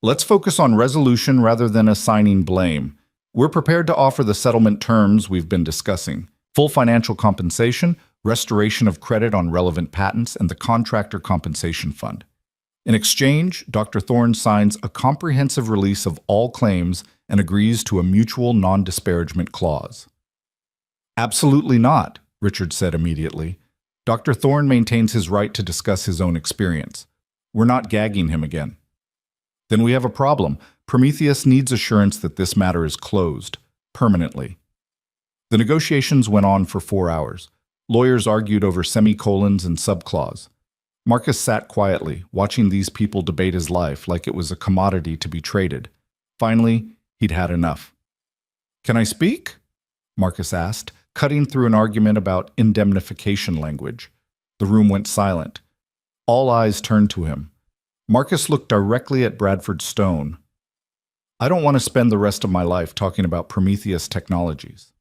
"Let's focus on resolution rather than assigning blame. We're prepared to offer the settlement terms we've been discussing: full financial compensation, restoration of credit on relevant patents, and the contractor compensation fund. In exchange, Dr. Thorne signs a comprehensive release of all claims and agrees to a mutual non-disparagement clause. Absolutely not, Richard said immediately. Dr. Thorne maintains his right to discuss his own experience. We're not gagging him again. Then we have a problem. Prometheus needs assurance that this matter is closed, permanently. The negotiations went on for 4 hours. Lawyers argued over semicolons and subclause. Marcus sat quietly, watching these people debate his life like it was a commodity to be traded. Finally, he'd had enough. "Can I speak?" Marcus asked, cutting through an argument about indemnification language. The room went silent. All eyes turned to him. Marcus looked directly at Bradford Stone. "I don't want to spend the rest of my life talking about Prometheus technologies.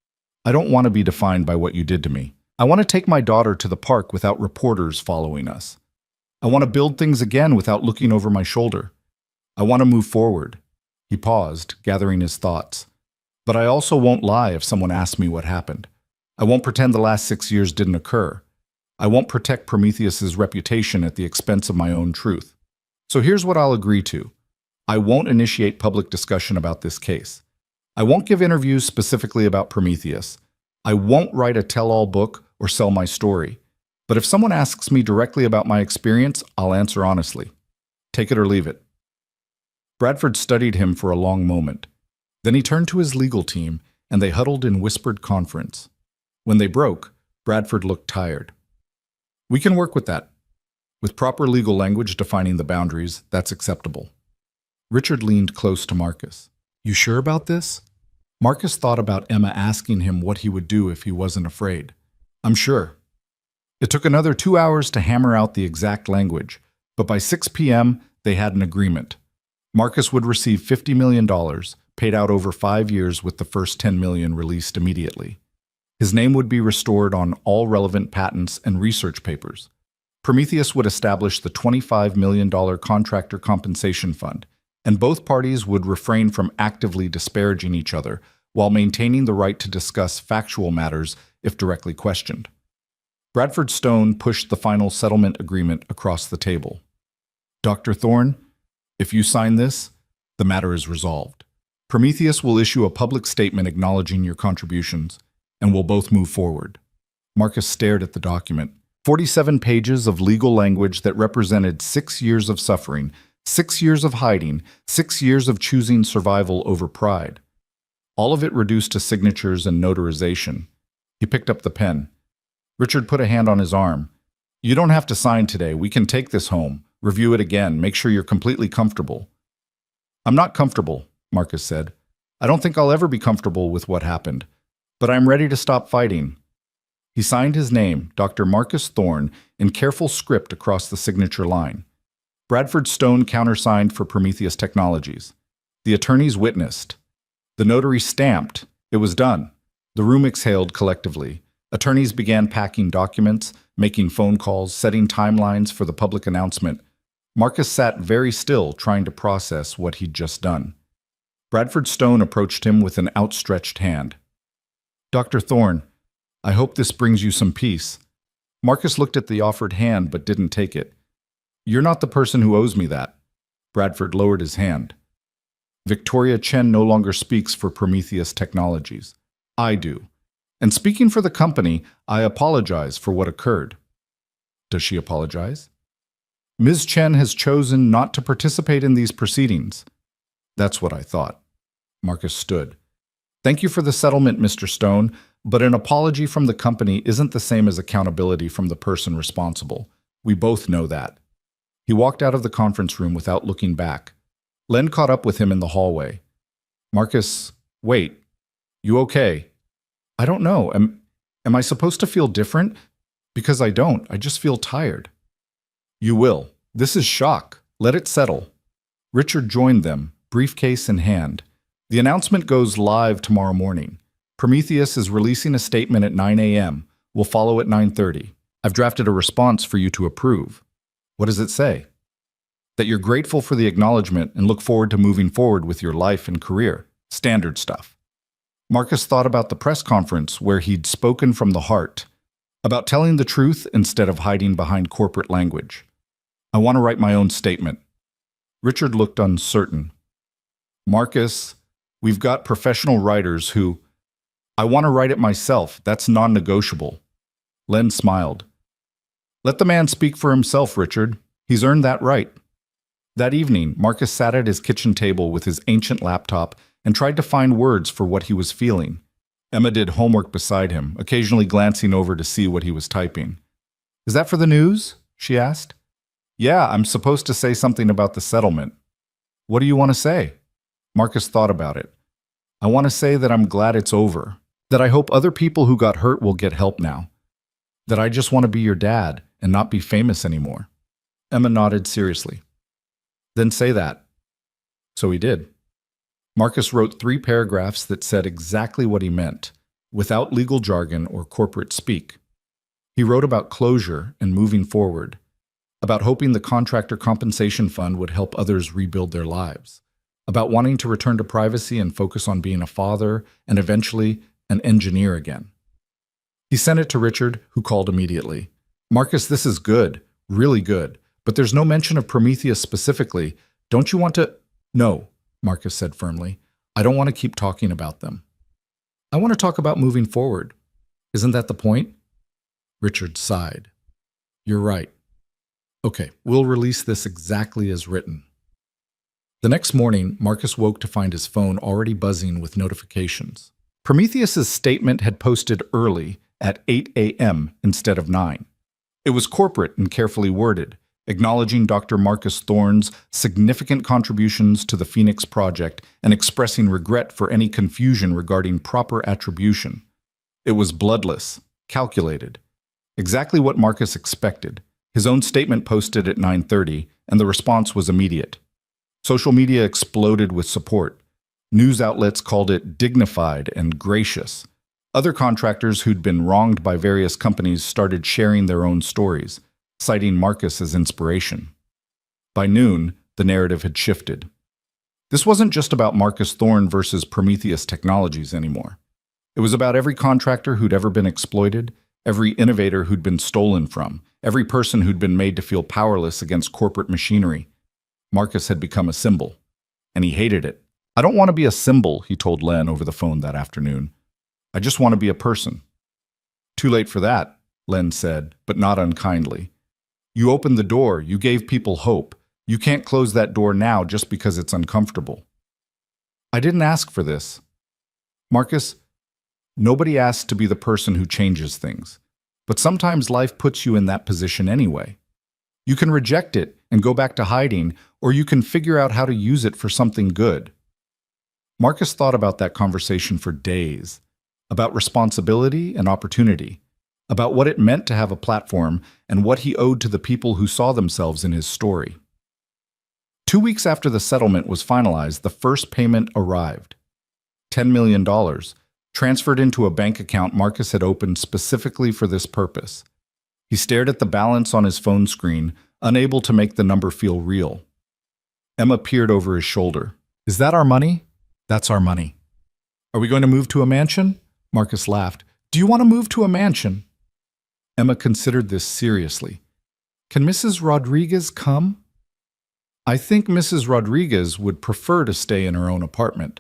I don't want to be defined by what you did to me. I want to take my daughter to the park without reporters following us. I want to build things again without looking over my shoulder. I want to move forward." He paused, gathering his thoughts. "But I also won't lie if someone asks me what happened. I won't pretend the last 6 years didn't occur. I won't protect Prometheus's reputation at the expense of my own truth. So here's what I'll agree to. I won't initiate public discussion about this case. I won't give interviews specifically about Prometheus. I won't write a tell-all book or sell my story. But if someone asks me directly about my experience, I'll answer honestly. Take it or leave it." Bradford studied him for a long moment. Then he turned to his legal team, and they huddled in whispered conference. When they broke, Bradford looked tired. "We can work with that. With proper legal language defining the boundaries, that's acceptable." Richard leaned close to Marcus. "You sure about this?" Marcus thought about Emma asking him what he would do if he wasn't afraid. "I'm sure." It took another 2 hours to hammer out the exact language, but by 6 p.m., they had an agreement. Marcus would receive $50 million, paid out over 5 years with the first $10 million released immediately. His name would be restored on all relevant patents and research papers. Prometheus would establish the $25 million contractor compensation fund, and both parties would refrain from actively disparaging each other while maintaining the right to discuss factual matters if directly questioned. Bradford Stone pushed the final settlement agreement across the table. "Dr. Thorne, if you sign this, the matter is resolved. Prometheus will issue a public statement acknowledging your contributions, and we'll both move forward." Marcus stared at the document. 47 pages of legal language that represented 6 years of suffering, 6 years of hiding, 6 years of choosing survival over pride. All of it reduced to signatures and notarization. He picked up the pen. Richard put a hand on his arm. "You don't have to sign today. We can take this home, review it again, make sure you're completely comfortable." "I'm not comfortable," Marcus said. "I don't think I'll ever be comfortable with what happened. But I'm ready to stop fighting." He signed his name, Dr. Marcus Thorne, in careful script across the signature line. Bradford Stone countersigned for Prometheus Technologies. The attorneys witnessed. The notary stamped. It was done. The room exhaled collectively. Attorneys began packing documents, making phone calls, setting timelines for the public announcement. Marcus sat very still, trying to process what he'd just done. Bradford Stone approached him with an outstretched hand. "Dr. Thorne, I hope this brings you some peace." Marcus looked at the offered hand but didn't take it. "You're not the person who owes me that." Bradford lowered his hand. "Victoria Chen no longer speaks for Prometheus Technologies. I do. And speaking for the company, I apologize for what occurred." "Does she apologize?" "Ms. Chen has chosen not to participate in these proceedings." "That's what I thought." Marcus stood. "Thank you for the settlement, Mr. Stone, but an apology from the company isn't the same as accountability from the person responsible. We both know that." He walked out of the conference room without looking back. Len caught up with him in the hallway. "Marcus, wait. You okay?" "I don't know. Am I supposed to feel different? Because I don't. I just feel tired." "You will. This is shock. Let it settle." Richard joined them, briefcase in hand. "The announcement goes live tomorrow morning. Prometheus is releasing a statement at 9 a.m. We'll follow at 9:30. I've drafted a response for you to approve." "What does it say?" "That you're grateful for the acknowledgement and look forward to moving forward with your life and career. Standard stuff." Marcus thought about the press conference where he'd spoken from the heart, about telling the truth instead of hiding behind corporate language. I want to write my own statement. Richard looked uncertain. Marcus, we've got professional writers who... I want to write it myself. That's non-negotiable. Len smiled. Let the man speak for himself, Richard. He's earned that right. That evening, Marcus sat at his kitchen table with his ancient laptop and tried to find words for what he was feeling. Emma did homework beside him, occasionally glancing over to see what he was typing. Is that for the news? She asked. Yeah, I'm supposed to say something about the settlement. What do you want to say? Marcus thought about it. I want to say that I'm glad it's over, that I hope other people who got hurt will get help now, that I just want to be your dad and not be famous anymore. Emma nodded seriously. Then say that. So he did. Marcus wrote 3 paragraphs that said exactly what he meant, without legal jargon or corporate speak. He wrote about closure and moving forward, about hoping the contractor compensation fund would help others rebuild their lives, about wanting to return to privacy and focus on being a father and eventually an engineer again. He sent it to Richard, who called immediately. Marcus, this is good, really good, but there's no mention of Prometheus specifically. Don't you want to... No, Marcus said firmly. I don't want to keep talking about them. I want to talk about moving forward. Isn't that the point? Richard sighed. You're right. Okay, we'll release this exactly as written. The next morning, Marcus woke to find his phone already buzzing with notifications. Prometheus's statement had posted early at 8 a.m. instead of 9. It was corporate and carefully worded, acknowledging Dr. Marcus Thorne's significant contributions to the Phoenix Project and expressing regret for any confusion regarding proper attribution. It was bloodless, calculated, exactly what Marcus expected. His own statement posted at 9:30, and the response was immediate. Social media exploded with support. News outlets called it dignified and gracious. Other contractors who'd been wronged by various companies started sharing their own stories, citing Marcus as inspiration. By noon, the narrative had shifted. This wasn't just about Marcus Thorne versus Prometheus Technologies anymore. It was about every contractor who'd ever been exploited, every innovator who'd been stolen from, every person who'd been made to feel powerless against corporate machinery. Marcus had become a symbol, and he hated it. I don't want to be a symbol, he told Len over the phone that afternoon. I just want to be a person. Too late for that, Len said, but not unkindly. You opened the door, you gave people hope. You can't close that door now just because it's uncomfortable. I didn't ask for this. Marcus, nobody asks to be the person who changes things, but sometimes life puts you in that position anyway. You can reject it and go back to hiding, or you can figure out how to use it for something good. Marcus thought about that conversation for days, about responsibility and opportunity, about what it meant to have a platform and what he owed to the people who saw themselves in his story. 2 weeks after the settlement was finalized, the first payment arrived. $10 million, transferred into a bank account Marcus had opened specifically for this purpose. He stared at the balance on his phone screen, unable to make the number feel real. Emma peered over his shoulder. Is that our money? That's our money. Are we going to move to a mansion? Marcus laughed. Do you want to move to a mansion? Emma considered this seriously. Can Mrs. Rodriguez come? I think Mrs. Rodriguez would prefer to stay in her own apartment.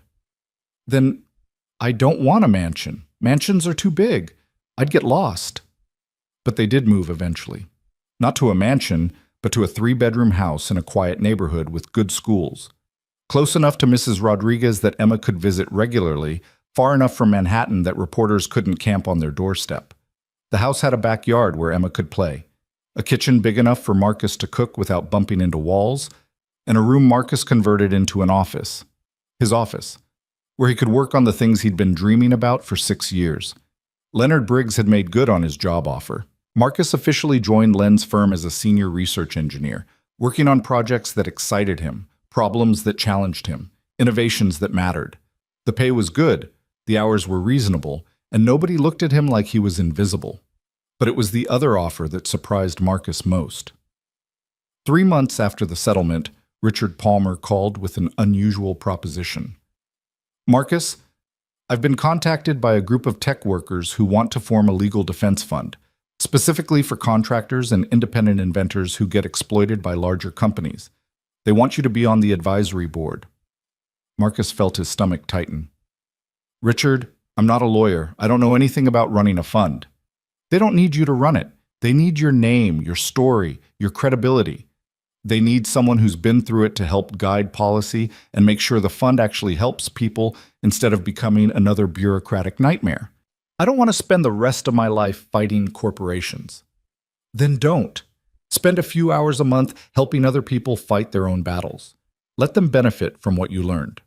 Then I don't want a mansion. Mansions are too big. I'd get lost. But they did move eventually. Not to a mansion, but to a 3-bedroom house in a quiet neighborhood with good schools. Close enough to Mrs. Rodriguez that Emma could visit regularly, far enough from Manhattan that reporters couldn't camp on their doorstep. The house had a backyard where Emma could play, a kitchen big enough for Marcus to cook without bumping into walls, and a room Marcus converted into an office, his office, where he could work on the things he'd been dreaming about for 6 years. Leonard Briggs had made good on his job offer. Marcus officially joined Len's firm as a senior research engineer, working on projects that excited him, problems that challenged him, innovations that mattered. The pay was good, the hours were reasonable, and nobody looked at him like he was invisible. But it was the other offer that surprised Marcus most. 3 months after the settlement, Richard Palmer called with an unusual proposition. Marcus, I've been contacted by a group of tech workers who want to form a legal defense fund. specifically for contractors and independent inventors who get exploited by larger companies. They want you to be on the advisory board. Marcus felt his stomach tighten. Richard, I'm not a lawyer. I don't know anything about running a fund. They don't need you to run it. They need your name, your story, your credibility. They need someone who's been through it to help guide policy and make sure the fund actually helps people instead of becoming another bureaucratic nightmare. I don't want to spend the rest of my life fighting corporations. Then don't. Spend a few hours a month helping other people fight their own battles. Let them benefit from what you learned.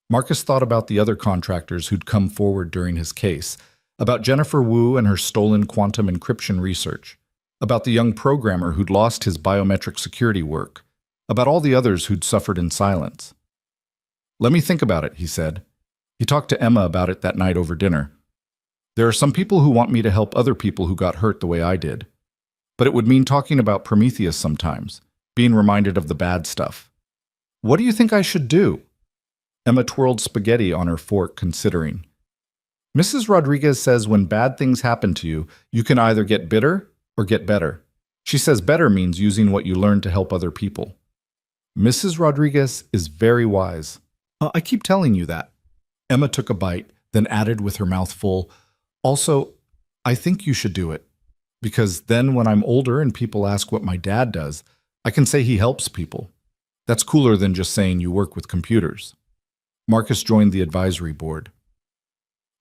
Marcus thought about the other contractors who'd come forward during his case, about Jennifer Wu and her stolen quantum encryption research, about the young programmer who'd lost his biometric security work, about all the others who'd suffered in silence. Let me think about it, he said. He talked to Emma about it that night over dinner. There are some people who want me to help other people who got hurt the way I did. But it would mean talking about Prometheus sometimes, being reminded of the bad stuff. What do you think I should do? Emma twirled spaghetti on her fork, considering. Mrs. Rodriguez says when bad things happen to you, you can either get bitter or get better. She says better means using what you learned to help other people. Mrs. Rodriguez is very wise. I keep telling you that. Emma took a bite, then added with her mouth full, also, I think you should do it. Because then when I'm older and people ask what my dad does, I can say he helps people. That's cooler than just saying you work with computers. Marcus joined the advisory board.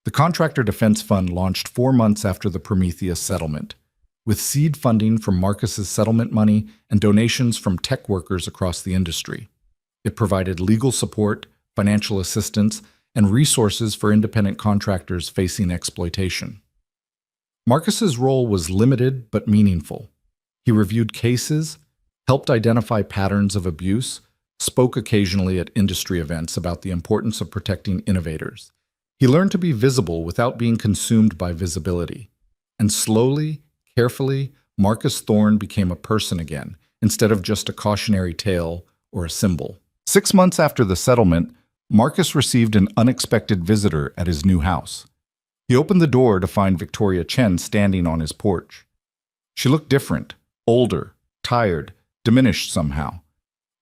The Contractor Defense Fund launched 4 months after the Prometheus settlement, with seed funding from Marcus's settlement money and donations from tech workers across the industry. It provided legal support, financial assistance, and resources for independent contractors facing exploitation. Marcus's role was limited but meaningful. He reviewed cases, helped identify patterns of abuse, spoke occasionally at industry events about the importance of protecting innovators. He learned to be visible without being consumed by visibility. And slowly, carefully, Marcus Thorne became a person again, instead of just a cautionary tale or a symbol. 6 months after the settlement, Marcus received an unexpected visitor at his new house. He opened the door to find Victoria Chen standing on his porch. She looked different, older, tired, diminished somehow.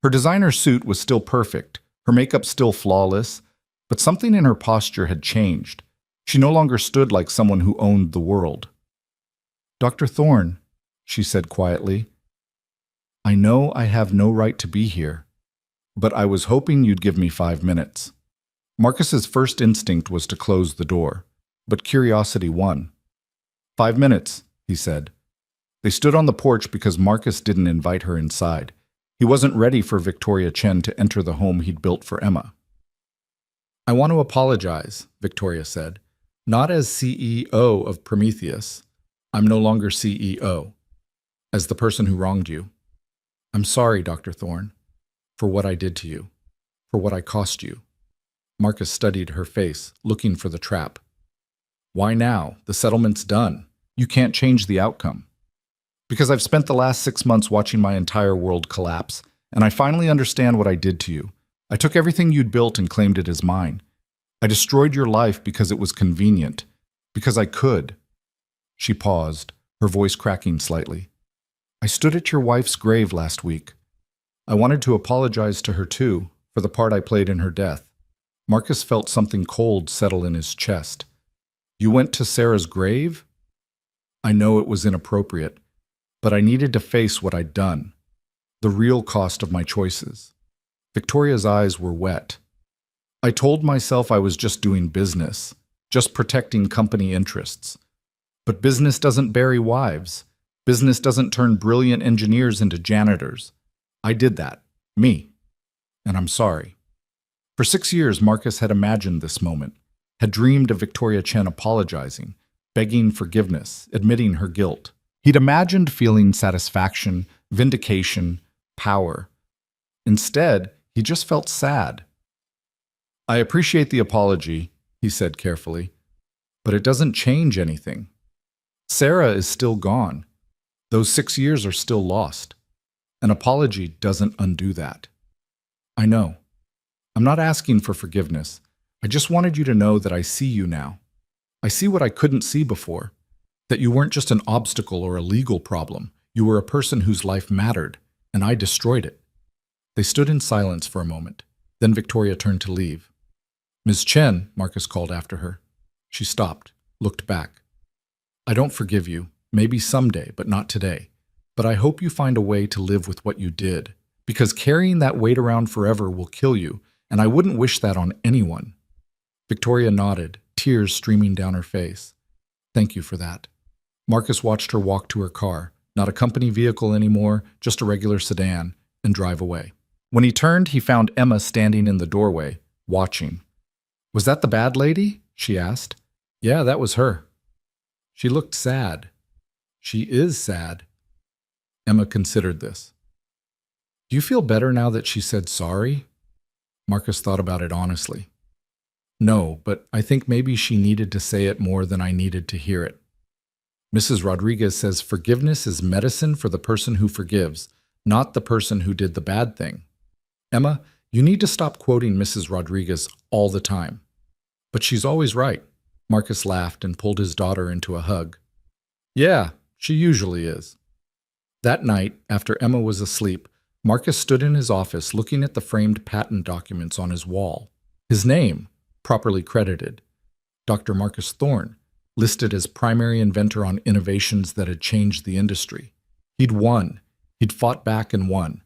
Her designer suit was still perfect, her makeup still flawless, but something in her posture had changed. She no longer stood like someone who owned the world. Dr. Thorne, she said quietly, I know I have no right to be here, but I was hoping you'd give me 5 minutes. Marcus's first instinct was to close the door, but curiosity won. 5 minutes, he said. They stood on the porch because Marcus didn't invite her inside. He wasn't ready for Victoria Chen to enter the home he'd built for Emma. I want to apologize, Victoria said. Not as CEO of Prometheus. I'm no longer CEO. As the person who wronged you. I'm sorry, Dr. Thorne, for what I did to you, for what I cost you. Marcus studied her face, looking for the trap. Why now? The settlement's done. You can't change the outcome. Because I've spent the last 6 months watching my entire world collapse, and I finally understand what I did to you. I took everything you'd built and claimed it as mine. I destroyed your life because it was convenient, because I could. She paused, her voice cracking slightly. I stood at your wife's grave last week. I wanted to apologize to her too, for the part I played in her death. Marcus felt something cold settle in his chest. You went to Sarah's grave? I know it was inappropriate, but I needed to face what I'd done, the real cost of my choices. Victoria's eyes were wet. I told myself I was just doing business, just protecting company interests. But business doesn't bury wives. Business doesn't turn brilliant engineers into janitors. I did that. Me. And I'm sorry. For 6 years, Marcus had imagined this moment, had dreamed of Victoria Chen apologizing, begging forgiveness, admitting her guilt. He'd imagined feeling satisfaction, vindication, power. Instead, he just felt sad. I appreciate the apology, he said carefully, but it doesn't change anything. Sarah is still gone. Those 6 years are still lost. An apology doesn't undo that. I know. I'm not asking for forgiveness. I just wanted you to know that I see you now. I see what I couldn't see before. That you weren't just an obstacle or a legal problem. You were a person whose life mattered, and I destroyed it. They stood in silence for a moment. Then Victoria turned to leave. Ms. Chen, Marcus called after her. She stopped, looked back. I don't forgive you. Maybe someday, but not today. But I hope you find a way to live with what you did, because carrying that weight around forever will kill you, and I wouldn't wish that on anyone. Victoria nodded, tears streaming down her face. Thank you for that. Marcus watched her walk to her car, not a company vehicle anymore, just a regular sedan, and drive away. When he turned, he found Emma standing in the doorway, watching. Was that the bad lady? She asked. Yeah, that was her. She looked sad. She is sad. Emma considered this. Do you feel better now that she said sorry? Marcus thought about it honestly. No, but I think maybe she needed to say it more than I needed to hear it. Mrs. Rodriguez says forgiveness is medicine for the person who forgives, not the person who did the bad thing. Emma, you need to stop quoting Mrs. Rodriguez all the time. But she's always right. Marcus laughed and pulled his daughter into a hug. Yeah, she usually is. That night, after Emma was asleep, Marcus stood in his office looking at the framed patent documents on his wall. His name, properly credited, Dr. Marcus Thorne, listed as primary inventor on innovations that had changed the industry. He'd won. He'd fought back and won.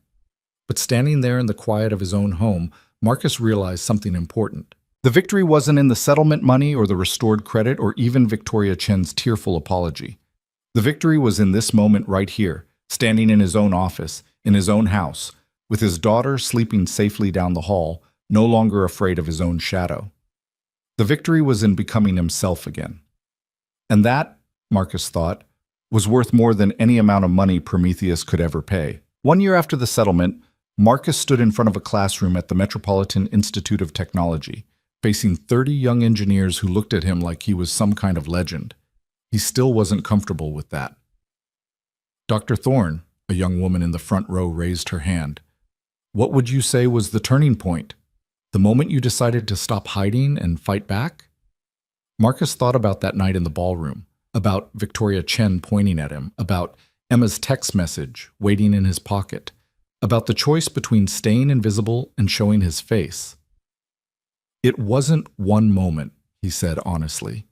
But standing there in the quiet of his own home, Marcus realized something important. The victory wasn't in the settlement money or the restored credit or even Victoria Chen's tearful apology. The victory was in this moment right here, standing in his own office, in his own house, with his daughter sleeping safely down the hall, no longer afraid of his own shadow. The victory was in becoming himself again. And that, Marcus thought, was worth more than any amount of money Prometheus could ever pay. 1 year after the settlement, Marcus stood in front of a classroom at the Metropolitan Institute of Technology, facing 30 young engineers who looked at him like he was some kind of legend. He still wasn't comfortable with that. Dr. Thorne, a young woman in the front row, raised her hand. What would you say was the turning point? The moment you decided to stop hiding and fight back? Marcus thought about that night in the ballroom, about Victoria Chen pointing at him, about Emma's text message waiting in his pocket, about the choice between staying invisible and showing his face. It wasn't one moment, he said honestly.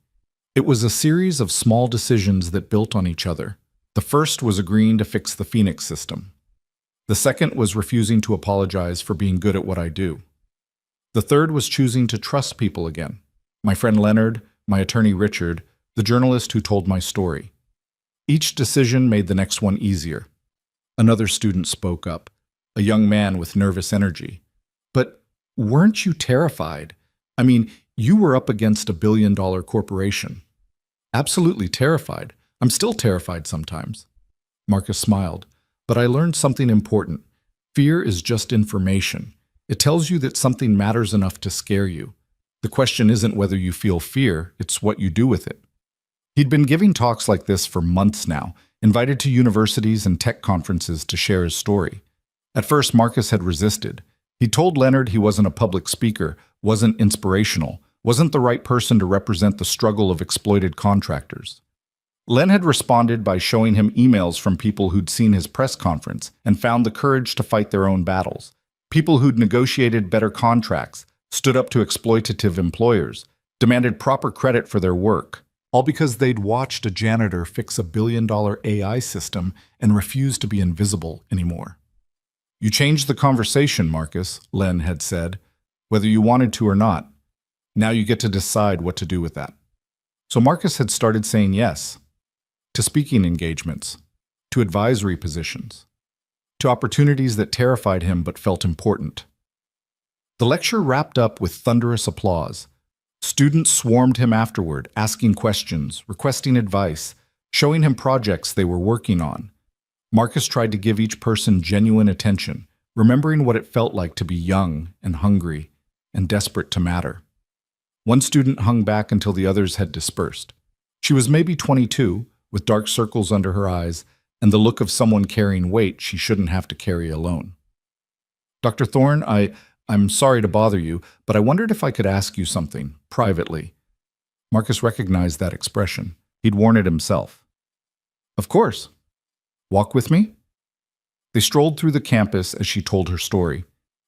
It was a series of small decisions that built on each other. The first was agreeing to fix the Phoenix system. The second was refusing to apologize for being good at what I do. The third was choosing to trust people again. My friend Leonard, my attorney Richard, the journalist who told my story. Each decision made the next one easier. Another student spoke up, a young man with nervous energy. But weren't you terrified? I mean, you were up against $1 billion corporation. Absolutely terrified. I'm still terrified sometimes. Marcus smiled. But I learned something important. Fear is just information. It tells you that something matters enough to scare you. The question isn't whether you feel fear, it's what you do with it. He'd been giving talks like this for months now, invited to universities and tech conferences to share his story. At first, Marcus had resisted. He told Leonard he wasn't a public speaker, wasn't inspirational, wasn't the right person to represent the struggle of exploited contractors. Len had responded by showing him emails from people who'd seen his press conference and found the courage to fight their own battles. People who'd negotiated better contracts, stood up to exploitative employers, demanded proper credit for their work, all because they'd watched a janitor fix $1 billion AI system and refused to be invisible anymore. You changed the conversation, Marcus, Len had said, whether you wanted to or not. Now you get to decide what to do with that. So Marcus had started saying yes. To speaking engagements, to advisory positions, to opportunities that terrified him but felt important. The lecture wrapped up with thunderous applause. Students swarmed him afterward, asking questions, requesting advice, showing him projects they were working on. Marcus tried to give each person genuine attention, remembering what it felt like to be young and hungry and desperate to matter. One student hung back until the others had dispersed. She was maybe 22, with dark circles under her eyes and the look of someone carrying weight she shouldn't have to carry alone. Dr. Thorne, I'm sorry to bother you, but I wondered if I could ask you something, privately. Marcus recognized that expression. He'd worn it himself. Of course. Walk with me? They strolled through the campus as she told her story.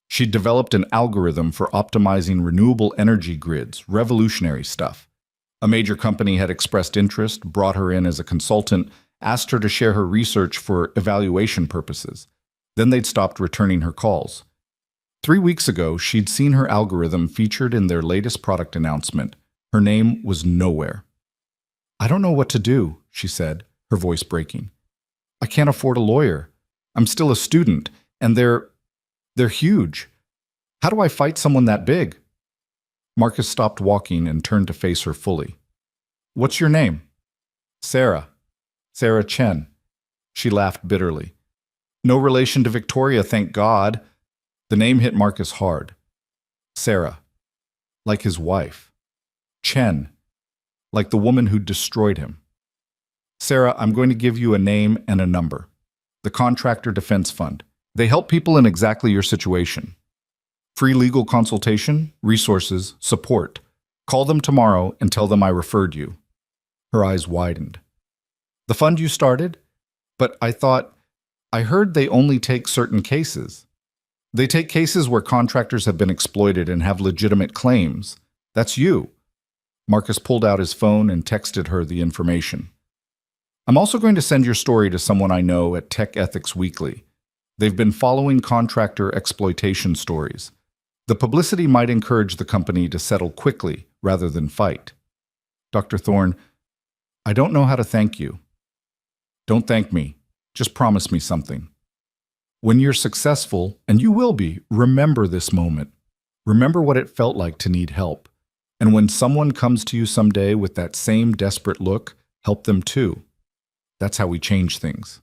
She'd developed an algorithm for optimizing renewable energy grids, revolutionary stuff. A major company had expressed interest, brought her in as a consultant, asked her to share her research for evaluation purposes. Then they'd stopped returning her calls. 3 weeks ago, she'd seen her algorithm featured in their latest product announcement. Her name was nowhere. I don't know what to do, she said, her voice breaking. I can't afford a lawyer. I'm still a student, and they're huge. How do I fight someone that big? Marcus stopped walking and turned to face her fully. What's your name? Sarah. Sarah Chen. She laughed bitterly. No relation to Victoria, thank God. The name hit Marcus hard. Sarah. Like his wife. Chen. Like the woman who destroyed him. Sarah, I'm going to give you a name and a number. The Contractor Defense Fund. They help people in exactly your situation. Free legal consultation, resources, support. Call them tomorrow and tell them I referred you. Her eyes widened. The fund you started? But I heard they only take certain cases. They take cases where contractors have been exploited and have legitimate claims. That's you. Marcus pulled out his phone and texted her the information. I'm also going to send your story to someone I know at Tech Ethics Weekly. They've been following contractor exploitation stories. The publicity might encourage the company to settle quickly rather than fight. Dr. Thorne, I don't know how to thank you. Don't thank me. Just promise me something. When you're successful, and you will be, remember this moment. Remember what it felt like to need help. And when someone comes to you someday with that same desperate look, help them too. That's how we change things.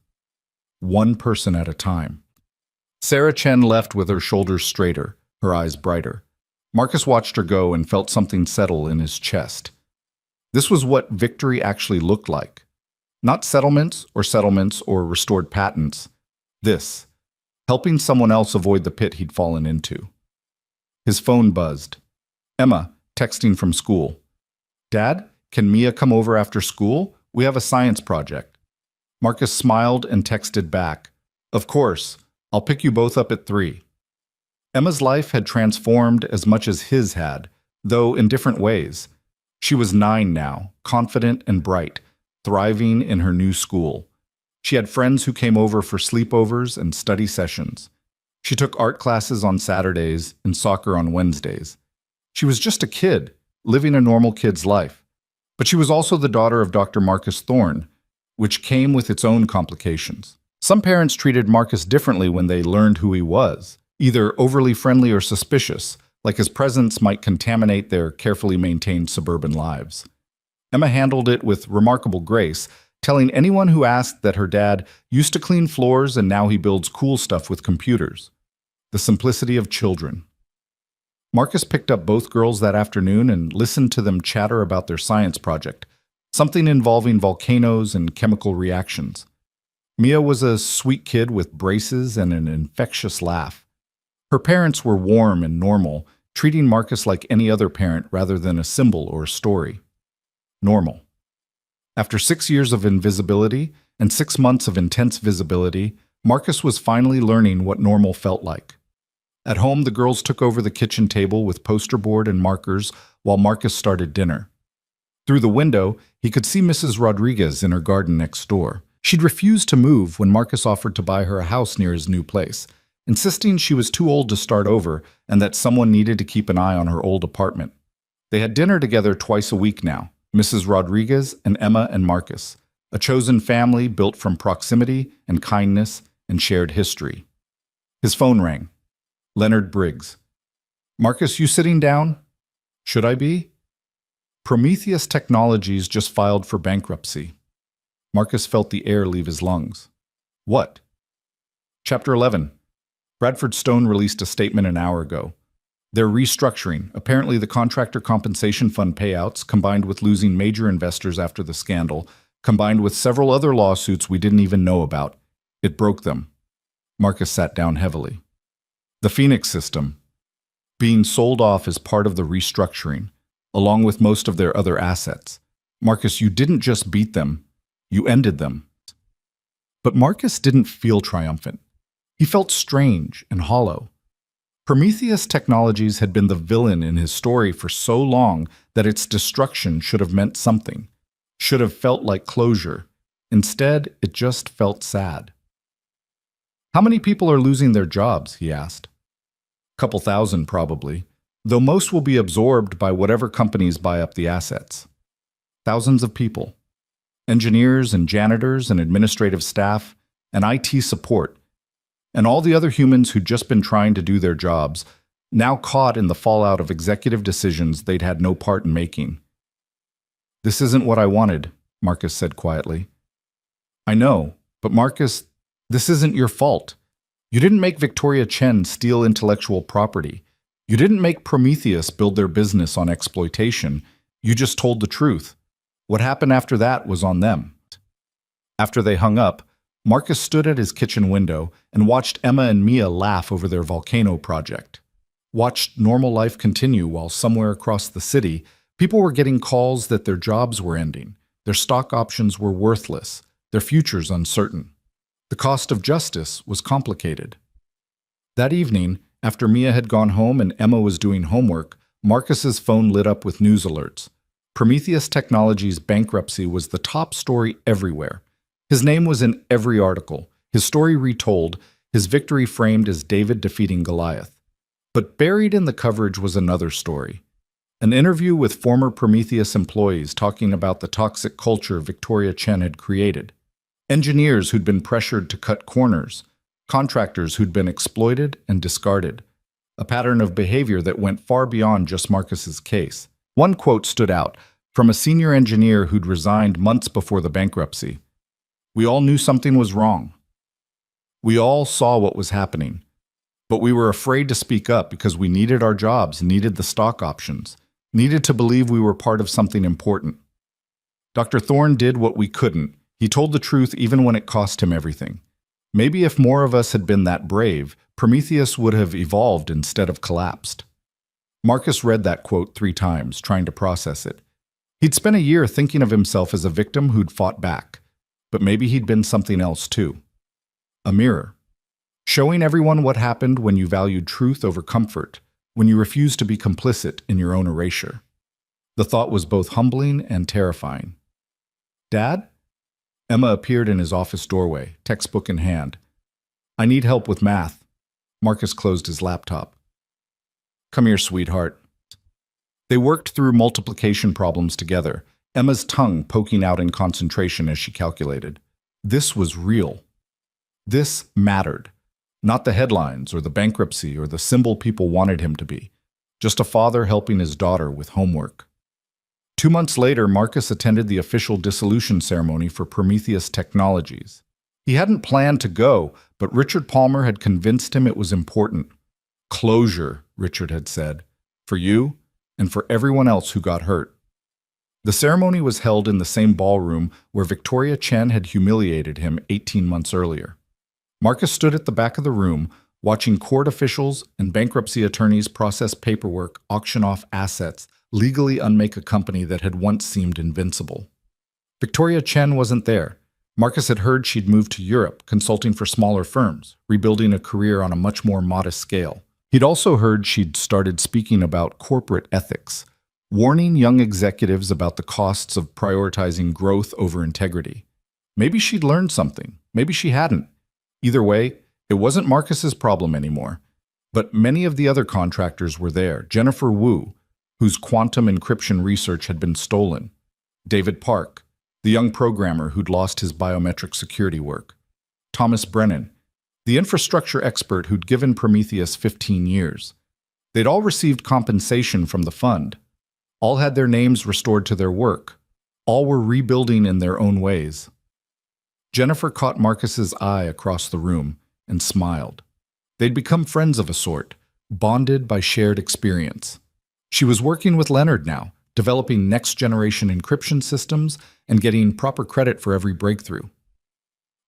One person at a time. Sarah Chen left with her shoulders straighter, her eyes brighter. Marcus watched her go and felt something settle in his chest. This was what victory actually looked like. Not settlements or restored patents. This, helping someone else avoid the pit he'd fallen into. His phone buzzed. Emma, texting from school. Dad, can Mia come over after school? We have a science project. Marcus smiled and texted back. Of course, I'll pick you both up at 3. Emma's life had transformed as much as his had, though in different ways. She was 9 now, confident and bright, thriving in her new school. She had friends who came over for sleepovers and study sessions. She took art classes on Saturdays and soccer on Wednesdays. She was just a kid, living a normal kid's life. But she was also the daughter of Dr. Marcus Thorne, which came with its own complications. Some parents treated Marcus differently when they learned who he was, either overly friendly or suspicious, like his presence might contaminate their carefully maintained suburban lives. Emma handled it with remarkable grace, telling anyone who asked that her dad used to clean floors and now he builds cool stuff with computers. The simplicity of children. Marcus picked up both girls that afternoon and listened to them chatter about their science project, something involving volcanoes and chemical reactions. Mia was a sweet kid with braces and an infectious laugh. Her parents were warm and normal, treating Marcus like any other parent rather than a symbol or a story. Normal. After 6 years of invisibility and 6 months of intense visibility, Marcus was finally learning what normal felt like. At home, the girls took over the kitchen table with poster board and markers while Marcus started dinner. Through the window, he could see Mrs. Rodriguez in her garden next door. She'd refused to move when Marcus offered to buy her a house near his new place, insisting she was too old to start over and that someone needed to keep an eye on her old apartment. They had dinner together twice a week now, Mrs. Rodriguez and Emma and Marcus, a chosen family built from proximity and kindness and shared history. His phone rang. Leonard Briggs. Marcus, you sitting down? Should I be? Prometheus Technologies just filed for bankruptcy. Marcus felt the air leave his lungs. What? Chapter 11. Bradford Stone released a statement an hour ago. They're restructuring. Apparently the contractor compensation fund payouts, combined with losing major investors after the scandal, combined with several other lawsuits we didn't even know about. It broke them. Marcus sat down heavily. The Phoenix system, being sold off as part of the restructuring, along with most of their other assets. Marcus, you didn't just beat them, you ended them. But Marcus didn't feel triumphant. He felt strange and hollow. Prometheus Technologies had been the villain in his story for so long that its destruction should have meant something, should have felt like closure. Instead, it just felt sad. How many people are losing their jobs? He asked. Couple thousand, probably, though most will be absorbed by whatever companies buy up the assets. Thousands of people. Engineers and janitors and administrative staff and IT support, and all the other humans who'd just been trying to do their jobs, now caught in the fallout of executive decisions they'd had no part in making. This isn't what I wanted, Marcus said quietly. I know, but Marcus, this isn't your fault. You didn't make Victoria Chen steal intellectual property. You didn't make Prometheus build their business on exploitation. You just told the truth. What happened after that was on them. After they hung up, Marcus stood at his kitchen window and watched Emma and Mia laugh over their volcano project. Watched normal life continue while somewhere across the city, people were getting calls that their jobs were ending, their stock options were worthless, their futures uncertain. The cost of justice was complicated. That evening, after Mia had gone home and Emma was doing homework, Marcus's phone lit up with news alerts. Prometheus Technologies' bankruptcy was the top story everywhere. His name was in every article, his story retold, his victory framed as David defeating Goliath. But buried in the coverage was another story. An interview with former Prometheus employees talking about the toxic culture Victoria Chen had created. Engineers who'd been pressured to cut corners, contractors who'd been exploited and discarded. A pattern of behavior that went far beyond just Marcus's case. One quote stood out, from a senior engineer who'd resigned months before the bankruptcy. We all knew something was wrong. We all saw what was happening. But we were afraid to speak up because we needed our jobs, needed the stock options, needed to believe we were part of something important. Dr. Thorne did what we couldn't. He told the truth even when it cost him everything. Maybe if more of us had been that brave, Prometheus would have evolved instead of collapsed. Marcus read that quote 3 times, trying to process it. He'd spent a year thinking of himself as a victim who'd fought back. But maybe he'd been something else too. A mirror. Showing everyone what happened when you valued truth over comfort, when you refused to be complicit in your own erasure. The thought was both humbling and terrifying. Dad? Emma appeared in his office doorway, textbook in hand. I need help with math. Marcus closed his laptop. Come here, sweetheart. They worked through multiplication problems together, Emma's tongue poking out in concentration as she calculated. This was real. This mattered. Not the headlines or the bankruptcy or the symbol people wanted him to be. Just a father helping his daughter with homework. 2 months later, Marcus attended the official dissolution ceremony for Prometheus Technologies. He hadn't planned to go, but Richard Palmer had convinced him it was important. Closure, Richard had said, for you and for everyone else who got hurt. The ceremony was held in the same ballroom where Victoria Chen had humiliated him 18 months earlier. Marcus stood at the back of the room, watching court officials and bankruptcy attorneys process paperwork, auction off assets, legally unmake a company that had once seemed invincible. Victoria Chen wasn't there. Marcus had heard she'd moved to Europe, consulting for smaller firms, rebuilding a career on a much more modest scale. He'd also heard she'd started speaking about corporate ethics, warning young executives about the costs of prioritizing growth over integrity. Maybe she'd learned something. Maybe she hadn't. Either way, it wasn't Marcus's problem anymore. But many of the other contractors were there. Jennifer Wu, whose quantum encryption research had been stolen. David Park, the young programmer who'd lost his biometric security work. Thomas Brennan, the infrastructure expert who'd given Prometheus 15 years. They'd all received compensation from the fund. All had their names restored to their work. All were rebuilding in their own ways. Jennifer caught Marcus's eye across the room and smiled. They'd become friends of a sort, bonded by shared experience. She was working with Leonard now, developing next-generation encryption systems and getting proper credit for every breakthrough.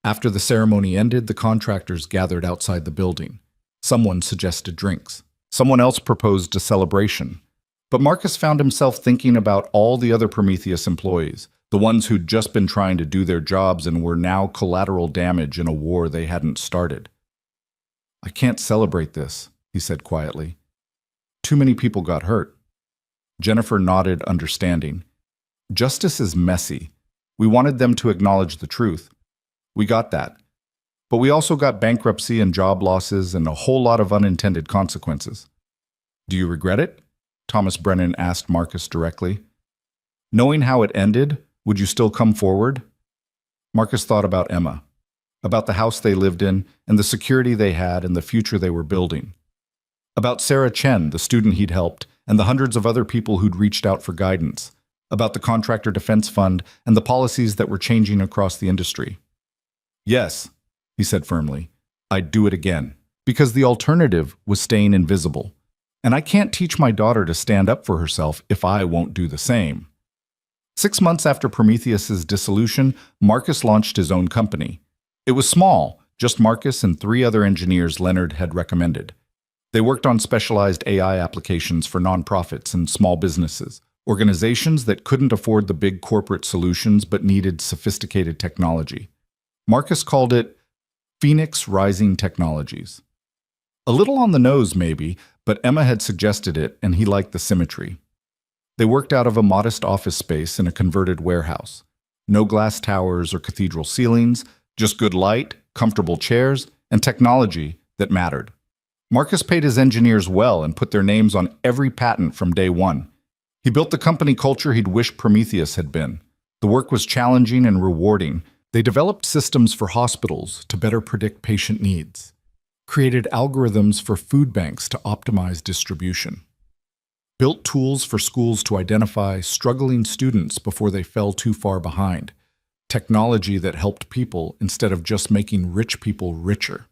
After the ceremony ended, the contractors gathered outside the building. Someone suggested drinks. Someone else proposed a celebration. But Marcus found himself thinking about all the other Prometheus employees, the ones who'd just been trying to do their jobs and were now collateral damage in a war they hadn't started. "I can't celebrate this," he said quietly. "Too many people got hurt." Jennifer nodded, understanding. "Justice is messy. We wanted them to acknowledge the truth. We got that. But we also got bankruptcy and job losses and a whole lot of unintended consequences." "Do you regret it?" Thomas Brennan asked Marcus directly. "Knowing how it ended, would you still come forward?" Marcus thought about Emma, about the house they lived in and the security they had and the future they were building. About Sarah Chen, the student he'd helped, and the hundreds of other people who'd reached out for guidance. About the Contractor Defense Fund and the policies that were changing across the industry. "Yes," he said firmly, "I'd do it again. Because the alternative was staying invisible. And I can't teach my daughter to stand up for herself if I won't do the same." 6 months after Prometheus's dissolution, Marcus launched his own company. It was small, just Marcus and 3 other engineers Leonard had recommended. They worked on specialized AI applications for nonprofits and small businesses, organizations that couldn't afford the big corporate solutions but needed sophisticated technology. Marcus called it Phoenix Rising Technologies. A little on the nose, maybe, but Emma had suggested it, and he liked the symmetry. They worked out of a modest office space in a converted warehouse. No glass towers or cathedral ceilings, just good light, comfortable chairs, and technology that mattered. Marcus paid his engineers well and put their names on every patent from day one. He built the company culture he'd wished Prometheus had been. The work was challenging and rewarding. They developed systems for hospitals to better predict patient needs, created algorithms for food banks to optimize distribution, built tools for schools to identify struggling students before they fell too far behind, technology that helped people instead of just making rich people richer.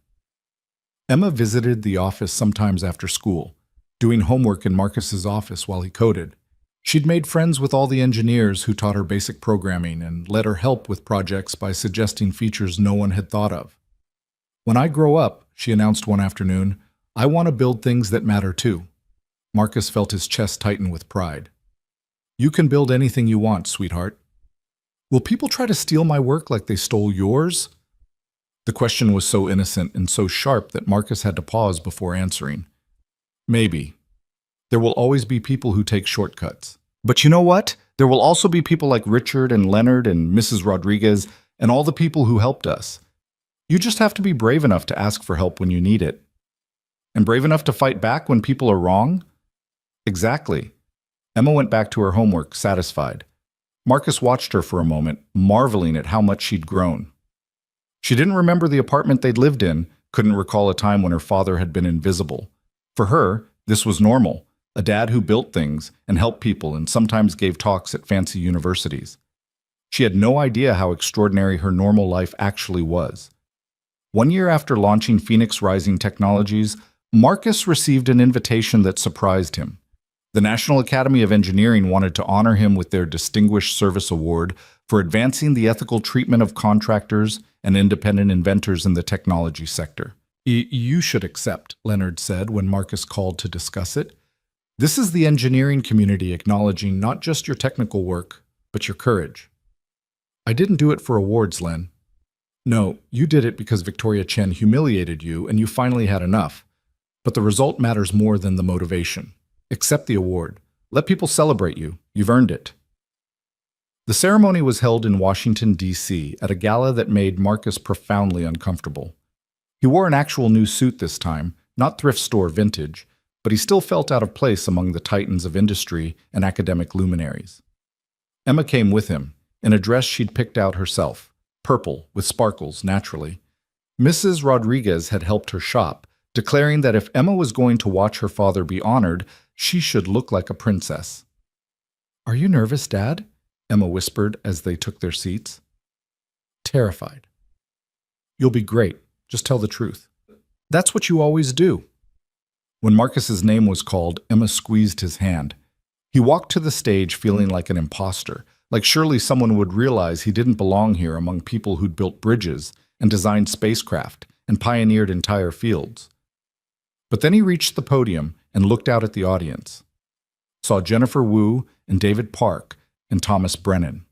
Emma visited the office sometimes after school, doing homework in Marcus's office while he coded. She'd made friends with all the engineers who taught her basic programming and let her help with projects by suggesting features no one had thought of. "When I grow up," she announced one afternoon, "I want to build things that matter too." Marcus felt his chest tighten with pride. "You can build anything you want, sweetheart." "Will people try to steal my work like they stole yours?" The question was so innocent and so sharp that Marcus had to pause before answering. "Maybe. There will always be people who take shortcuts. But you know what? There will also be people like Richard and Leonard and Mrs. Rodriguez and all the people who helped us. You just have to be brave enough to ask for help when you need it. And brave enough to fight back when people are wrong?" "Exactly." Emma went back to her homework, satisfied. Marcus watched her for a moment, marveling at how much she'd grown. She didn't remember the apartment they'd lived in, couldn't recall a time when her father had been invisible. For her, this was normal, a dad who built things and helped people and sometimes gave talks at fancy universities. She had no idea how extraordinary her normal life actually was. 1 year after launching Phoenix Rising Technologies, Marcus received an invitation that surprised him. The National Academy of Engineering wanted to honor him with their Distinguished Service Award for advancing the ethical treatment of contractors and independent inventors in the technology sector. "You should accept," Leonard said when Marcus called to discuss it. "This is the engineering community acknowledging not just your technical work, but your courage." "I didn't do it for awards, Len." "No, you did it because Victoria Chen humiliated you and you finally had enough. But the result matters more than the motivation. Accept the award. Let people celebrate you. You've earned it." The ceremony was held in Washington, D.C., at a gala that made Marcus profoundly uncomfortable. He wore an actual new suit this time, not thrift store vintage, but he still felt out of place among the titans of industry and academic luminaries. Emma came with him, in a dress she'd picked out herself, purple, with sparkles, naturally. Mrs. Rodriguez had helped her shop, declaring that if Emma was going to watch her father be honored, she should look like a princess. "Are you nervous, Dad?" Emma whispered as they took their seats. "Terrified." "You'll be great. Just tell the truth." "That's what you always do." When Marcus's name was called, Emma squeezed his hand. He walked to the stage feeling like an imposter, like surely someone would realize he didn't belong here among people who'd built bridges and designed spacecraft and pioneered entire fields. But then he reached the podium and looked out at the audience. Saw Jennifer Wu and David Park and Thomas Brennan.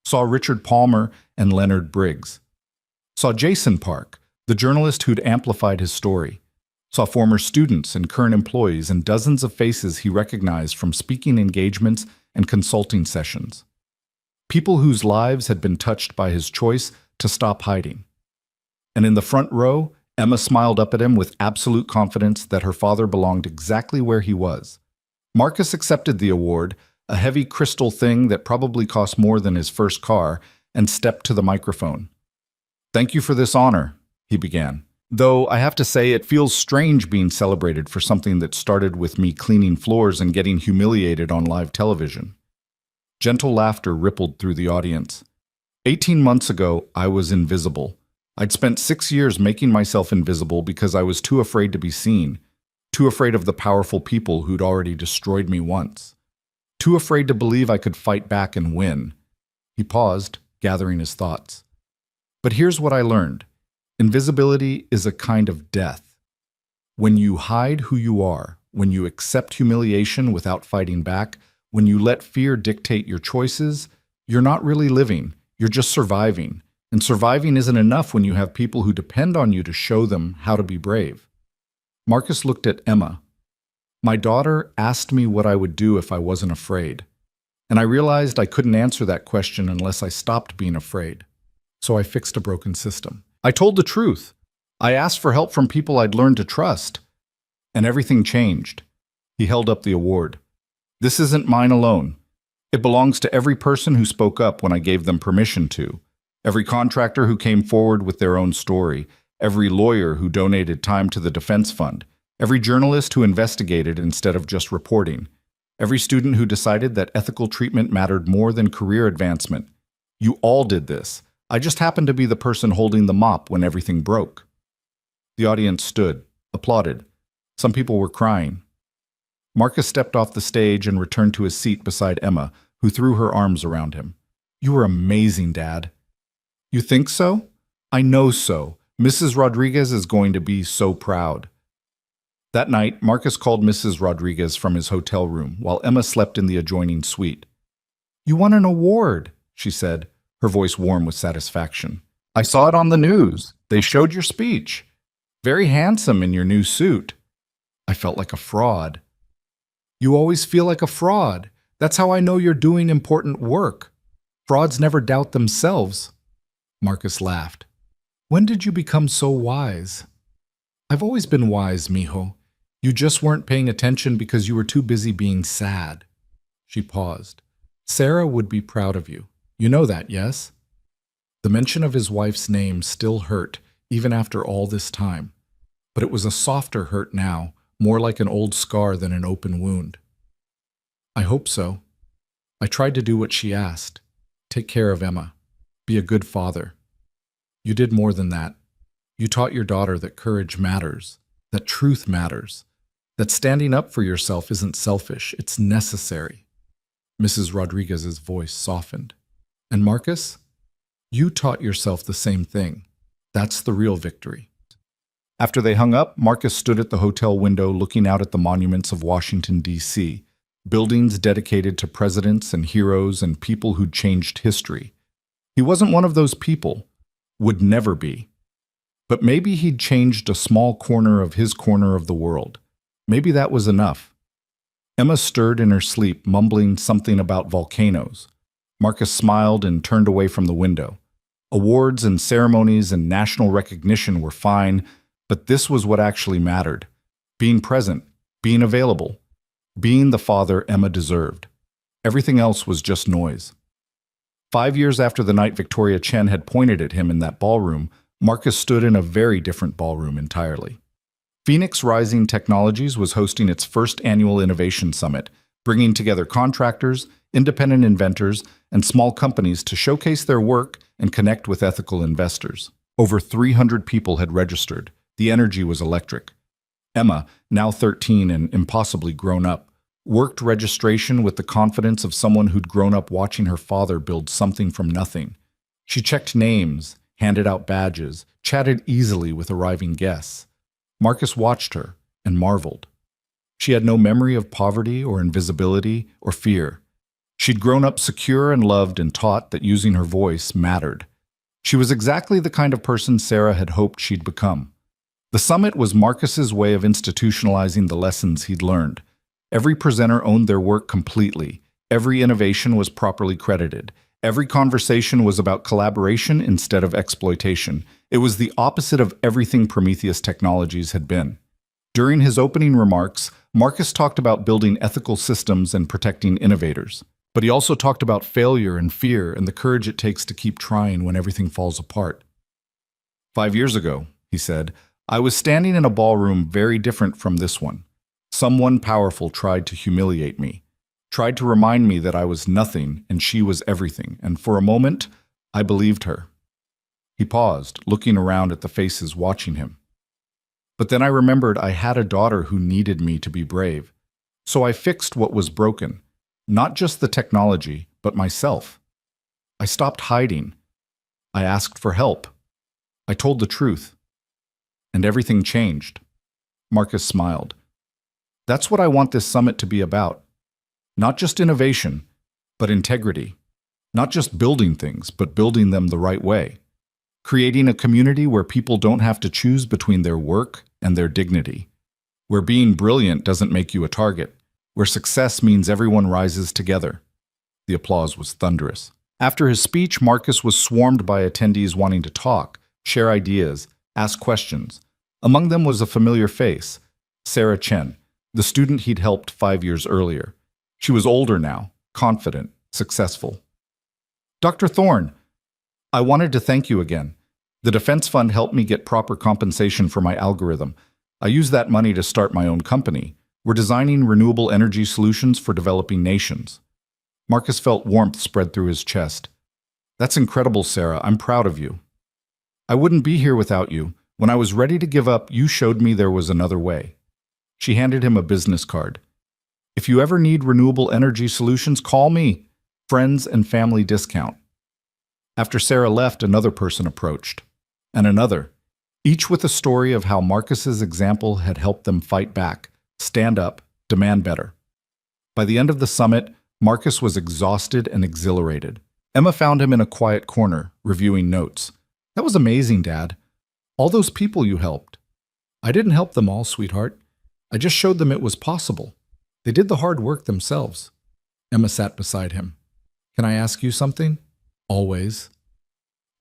Saw Richard Palmer and Leonard Briggs. Saw Jason Park, the journalist who'd amplified his story. Saw former students and current employees and dozens of faces he recognized from speaking engagements and consulting sessions. People whose lives had been touched by his choice to stop hiding. And in the front row, Emma smiled up at him with absolute confidence that her father belonged exactly where he was. Marcus accepted the award, a heavy crystal thing that probably cost more than his first car, and stepped to the microphone. "Thank you for this honor," he began. "Though I have to say it feels strange being celebrated for something that started with me cleaning floors and getting humiliated on live television." Gentle laughter rippled through the audience. 18 months ago, I was invisible. I'd spent 6 years making myself invisible because I was too afraid to be seen, too afraid of the powerful people who'd already destroyed me once, too afraid to believe I could fight back and win. He paused, gathering his thoughts. But here's what I learned. Invisibility is a kind of death. When you hide who you are, when you accept humiliation without fighting back, when you let fear dictate your choices, you're not really living, you're just surviving. And surviving isn't enough when you have people who depend on you to show them how to be brave. Marcus looked at Emma. "My daughter asked me what I would do if I wasn't afraid. And I realized I couldn't answer that question unless I stopped being afraid. So I fixed a broken system. I told the truth. I asked for help from people I'd learned to trust. And everything changed." He held up the award. "This isn't mine alone. It belongs to every person who spoke up when I gave them permission to. Every contractor who came forward with their own story. Every lawyer who donated time to the defense fund. Every journalist who investigated instead of just reporting. Every student who decided that ethical treatment mattered more than career advancement. You all did this. I just happened to be the person holding the mop when everything broke." The audience stood, applauded. Some people were crying. Marcus stepped off the stage and returned to his seat beside Emma, who threw her arms around him. "You were amazing, Dad." "You think so?" "I know so. Mrs. Rodriguez is going to be so proud." That night, Marcus called Mrs. Rodriguez from his hotel room while Emma slept in the adjoining suite. "You won an award," she said, her voice warm with satisfaction. "I saw it on the news. They showed your speech. Very handsome in your new suit." I felt like a fraud. "You always feel like a fraud. That's how I know you're doing important work. Frauds never doubt themselves." Marcus laughed. "When did you become so wise?" "I've always been wise, mijo. You just weren't paying attention because you were too busy being sad." She paused. "Sarah would be proud of you. You know that, yes?" The mention of his wife's name still hurt, even after all this time. But it was a softer hurt now, more like an old scar than an open wound. "I hope so. I tried to do what she asked. Take care of Emma. Be a good father. You did more than that. You taught your daughter that courage matters, that truth matters, that standing up for yourself isn't selfish, it's necessary." Mrs. Rodriguez's voice softened. "And Marcus, you taught yourself the same thing. That's the real victory." After they hung up, Marcus stood at the hotel window looking out at the monuments of Washington, D.C., buildings dedicated to presidents and heroes and people who'd changed history. He wasn't one of those people, would never be. But maybe he'd changed a small corner of his corner of the world. Maybe that was enough. Emma stirred in her sleep, mumbling something about volcanoes. Marcus smiled and turned away from the window. Awards and ceremonies and national recognition were fine, but this was what actually mattered. Being present, being available, being the father Emma deserved. Everything else was just noise. 5 years after the night Victoria Chen had pointed at him in that ballroom, Marcus stood in a very different ballroom entirely. Phoenix Rising Technologies was hosting its first annual Innovation Summit, bringing together contractors, independent inventors, and small companies to showcase their work and connect with ethical investors. Over 300 people had registered. The energy was electric. Emma, now 13 and impossibly grown up, worked registration with the confidence of someone who'd grown up watching her father build something from nothing. She checked names, handed out badges, chatted easily with arriving guests. Marcus watched her and marveled. She had no memory of poverty or invisibility or fear. She'd grown up secure and loved and taught that using her voice mattered. She was exactly the kind of person Sarah had hoped she'd become. The summit was Marcus's way of institutionalizing the lessons he'd learned. Every presenter owned their work completely. Every innovation was properly credited. Every conversation was about collaboration instead of exploitation. It was the opposite of everything Prometheus Technologies had been. During his opening remarks, Marcus talked about building ethical systems and protecting innovators. But he also talked about failure and fear and the courage it takes to keep trying when everything falls apart. 5 years ago, he said, I was standing in a ballroom very different from this one. Someone powerful tried to humiliate me, tried to remind me that I was nothing and she was everything, and for a moment, I believed her. He paused, looking around at the faces watching him. But then I remembered I had a daughter who needed me to be brave. So I fixed what was broken, not just the technology, but myself. I stopped hiding. I asked for help. I told the truth. And everything changed. Marcus smiled. That's what I want this summit to be about. Not just innovation, but integrity. Not just building things, but building them the right way. Creating a community where people don't have to choose between their work and their dignity. Where being brilliant doesn't make you a target. Where success means everyone rises together. The applause was thunderous. After his speech, Marcus was swarmed by attendees wanting to talk, share ideas, ask questions. Among them was a familiar face, Sarah Chen, the student he'd helped 5 years earlier. She was older now, confident, successful. Dr. Thorne, I wanted to thank you again. The Defense Fund helped me get proper compensation for my algorithm. I used that money to start my own company. We're designing renewable energy solutions for developing nations. Marcus felt warmth spread through his chest. That's incredible, Sarah. I'm proud of you. I wouldn't be here without you. When I was ready to give up, you showed me there was another way. She handed him a business card. If you ever need renewable energy solutions, call me. Friends and family discount. After Sarah left, another person approached. And another. Each with a story of how Marcus's example had helped them fight back, stand up, demand better. By the end of the summit, Marcus was exhausted and exhilarated. Emma found him in a quiet corner, reviewing notes. That was amazing, Dad. All those people you helped. I didn't help them all, sweetheart. I just showed them it was possible. They did the hard work themselves. Emma sat beside him. Can I ask you something? Always.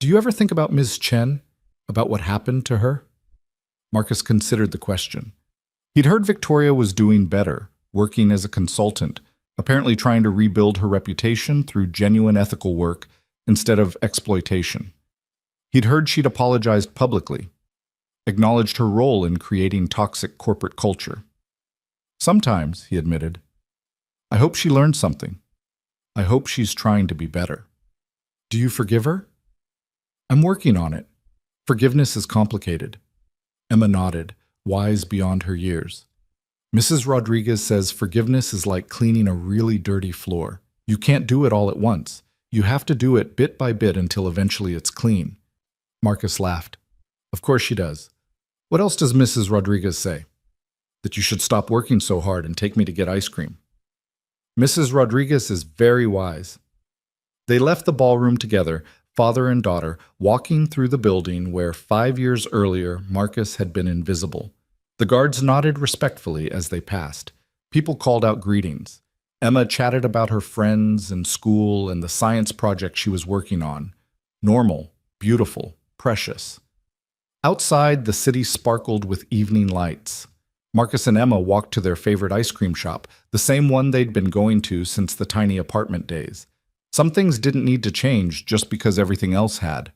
Do you ever think about Ms. Chen? About what happened to her? Marcus considered the question. He'd heard Victoria was doing better, working as a consultant, apparently trying to rebuild her reputation through genuine ethical work instead of exploitation. He'd heard she'd apologized publicly, acknowledged her role in creating toxic corporate culture. Sometimes, he admitted, I hope she learned something. I hope she's trying to be better. Do you forgive her? I'm working on it. Forgiveness is complicated. Emma nodded, wise beyond her years. Mrs. Rodriguez says forgiveness is like cleaning a really dirty floor. You can't do it all at once. You have to do it bit by bit until eventually it's clean. Marcus laughed. Of course she does. What else does Mrs. Rodriguez say? That you should stop working so hard and take me to get ice cream. Mrs. Rodriguez is very wise. They left the ballroom together, father and daughter, walking through the building where 5 years earlier Marcus had been invisible. The guards nodded respectfully as they passed. People called out greetings. Emma chatted about her friends and school and the science project she was working on. Normal, beautiful, precious. Outside, the city sparkled with evening lights. Marcus and Emma walked to their favorite ice cream shop, the same one they'd been going to since the tiny apartment days. Some things didn't need to change just because everything else had.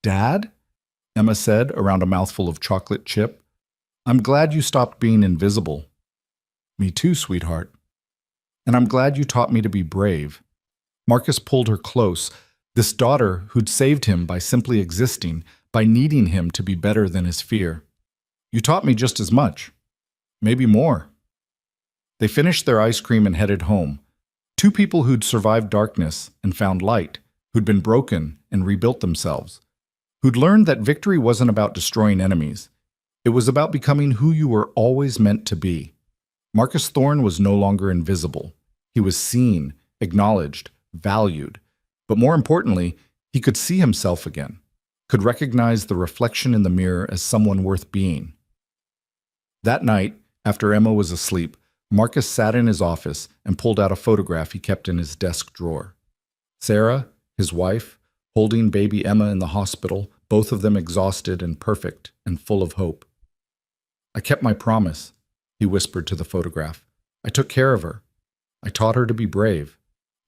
Dad? Emma said around a mouthful of chocolate chip. I'm glad you stopped being invisible. Me too, sweetheart. And I'm glad you taught me to be brave. Marcus pulled her close, this daughter who'd saved him by simply existing, by needing him to be better than his fear. You taught me just as much. Maybe more. They finished their ice cream and headed home. Two people who'd survived darkness and found light, who'd been broken and rebuilt themselves, who'd learned that victory wasn't about destroying enemies. It was about becoming who you were always meant to be. Marcus Thorne was no longer invisible. He was seen, acknowledged, valued. But more importantly, he could see himself again, could recognize the reflection in the mirror as someone worth being. That night, after Emma was asleep, Marcus sat in his office and pulled out a photograph he kept in his desk drawer. Sarah, his wife, holding baby Emma in the hospital, both of them exhausted and perfect and full of hope. "I kept my promise," he whispered to the photograph. "I took care of her. I taught her to be brave.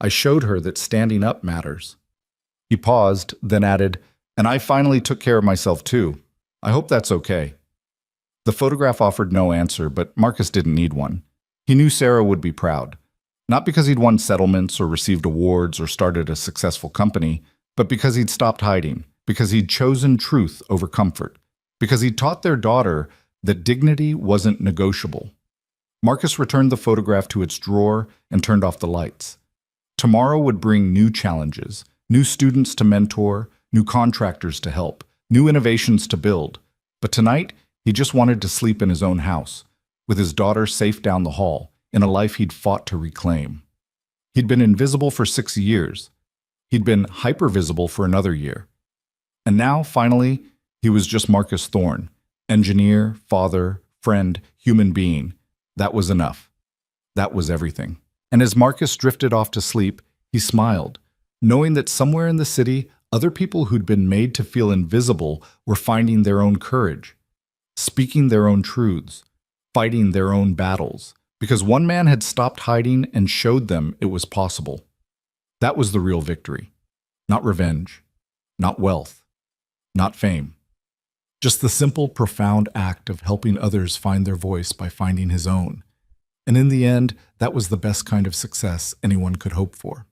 I showed her that standing up matters." He paused, then added, "And I finally took care of myself too. I hope that's okay." The photograph offered no answer, but Marcus didn't need one. He knew Sarah would be proud. Not because he'd won settlements or received awards or started a successful company, but because he'd stopped hiding, because he'd chosen truth over comfort, because he'd taught their daughter that dignity wasn't negotiable. Marcus returned the photograph to its drawer and turned off the lights. Tomorrow would bring new challenges, new students to mentor, new contractors to help, new innovations to build. But tonight, he just wanted to sleep in his own house, with his daughter safe down the hall, in a life he'd fought to reclaim. He'd been invisible for 6 years. He'd been hypervisible for another year. And now, finally, he was just Marcus Thorne, engineer, father, friend, human being. That was enough. That was everything. And as Marcus drifted off to sleep, he smiled, knowing that somewhere in the city, other people who'd been made to feel invisible were finding their own courage, speaking their own truths, fighting their own battles, because one man had stopped hiding and showed them it was possible. That was the real victory. Not revenge, not wealth, not fame. Just the simple, profound act of helping others find their voice by finding his own. And in the end, that was the best kind of success anyone could hope for.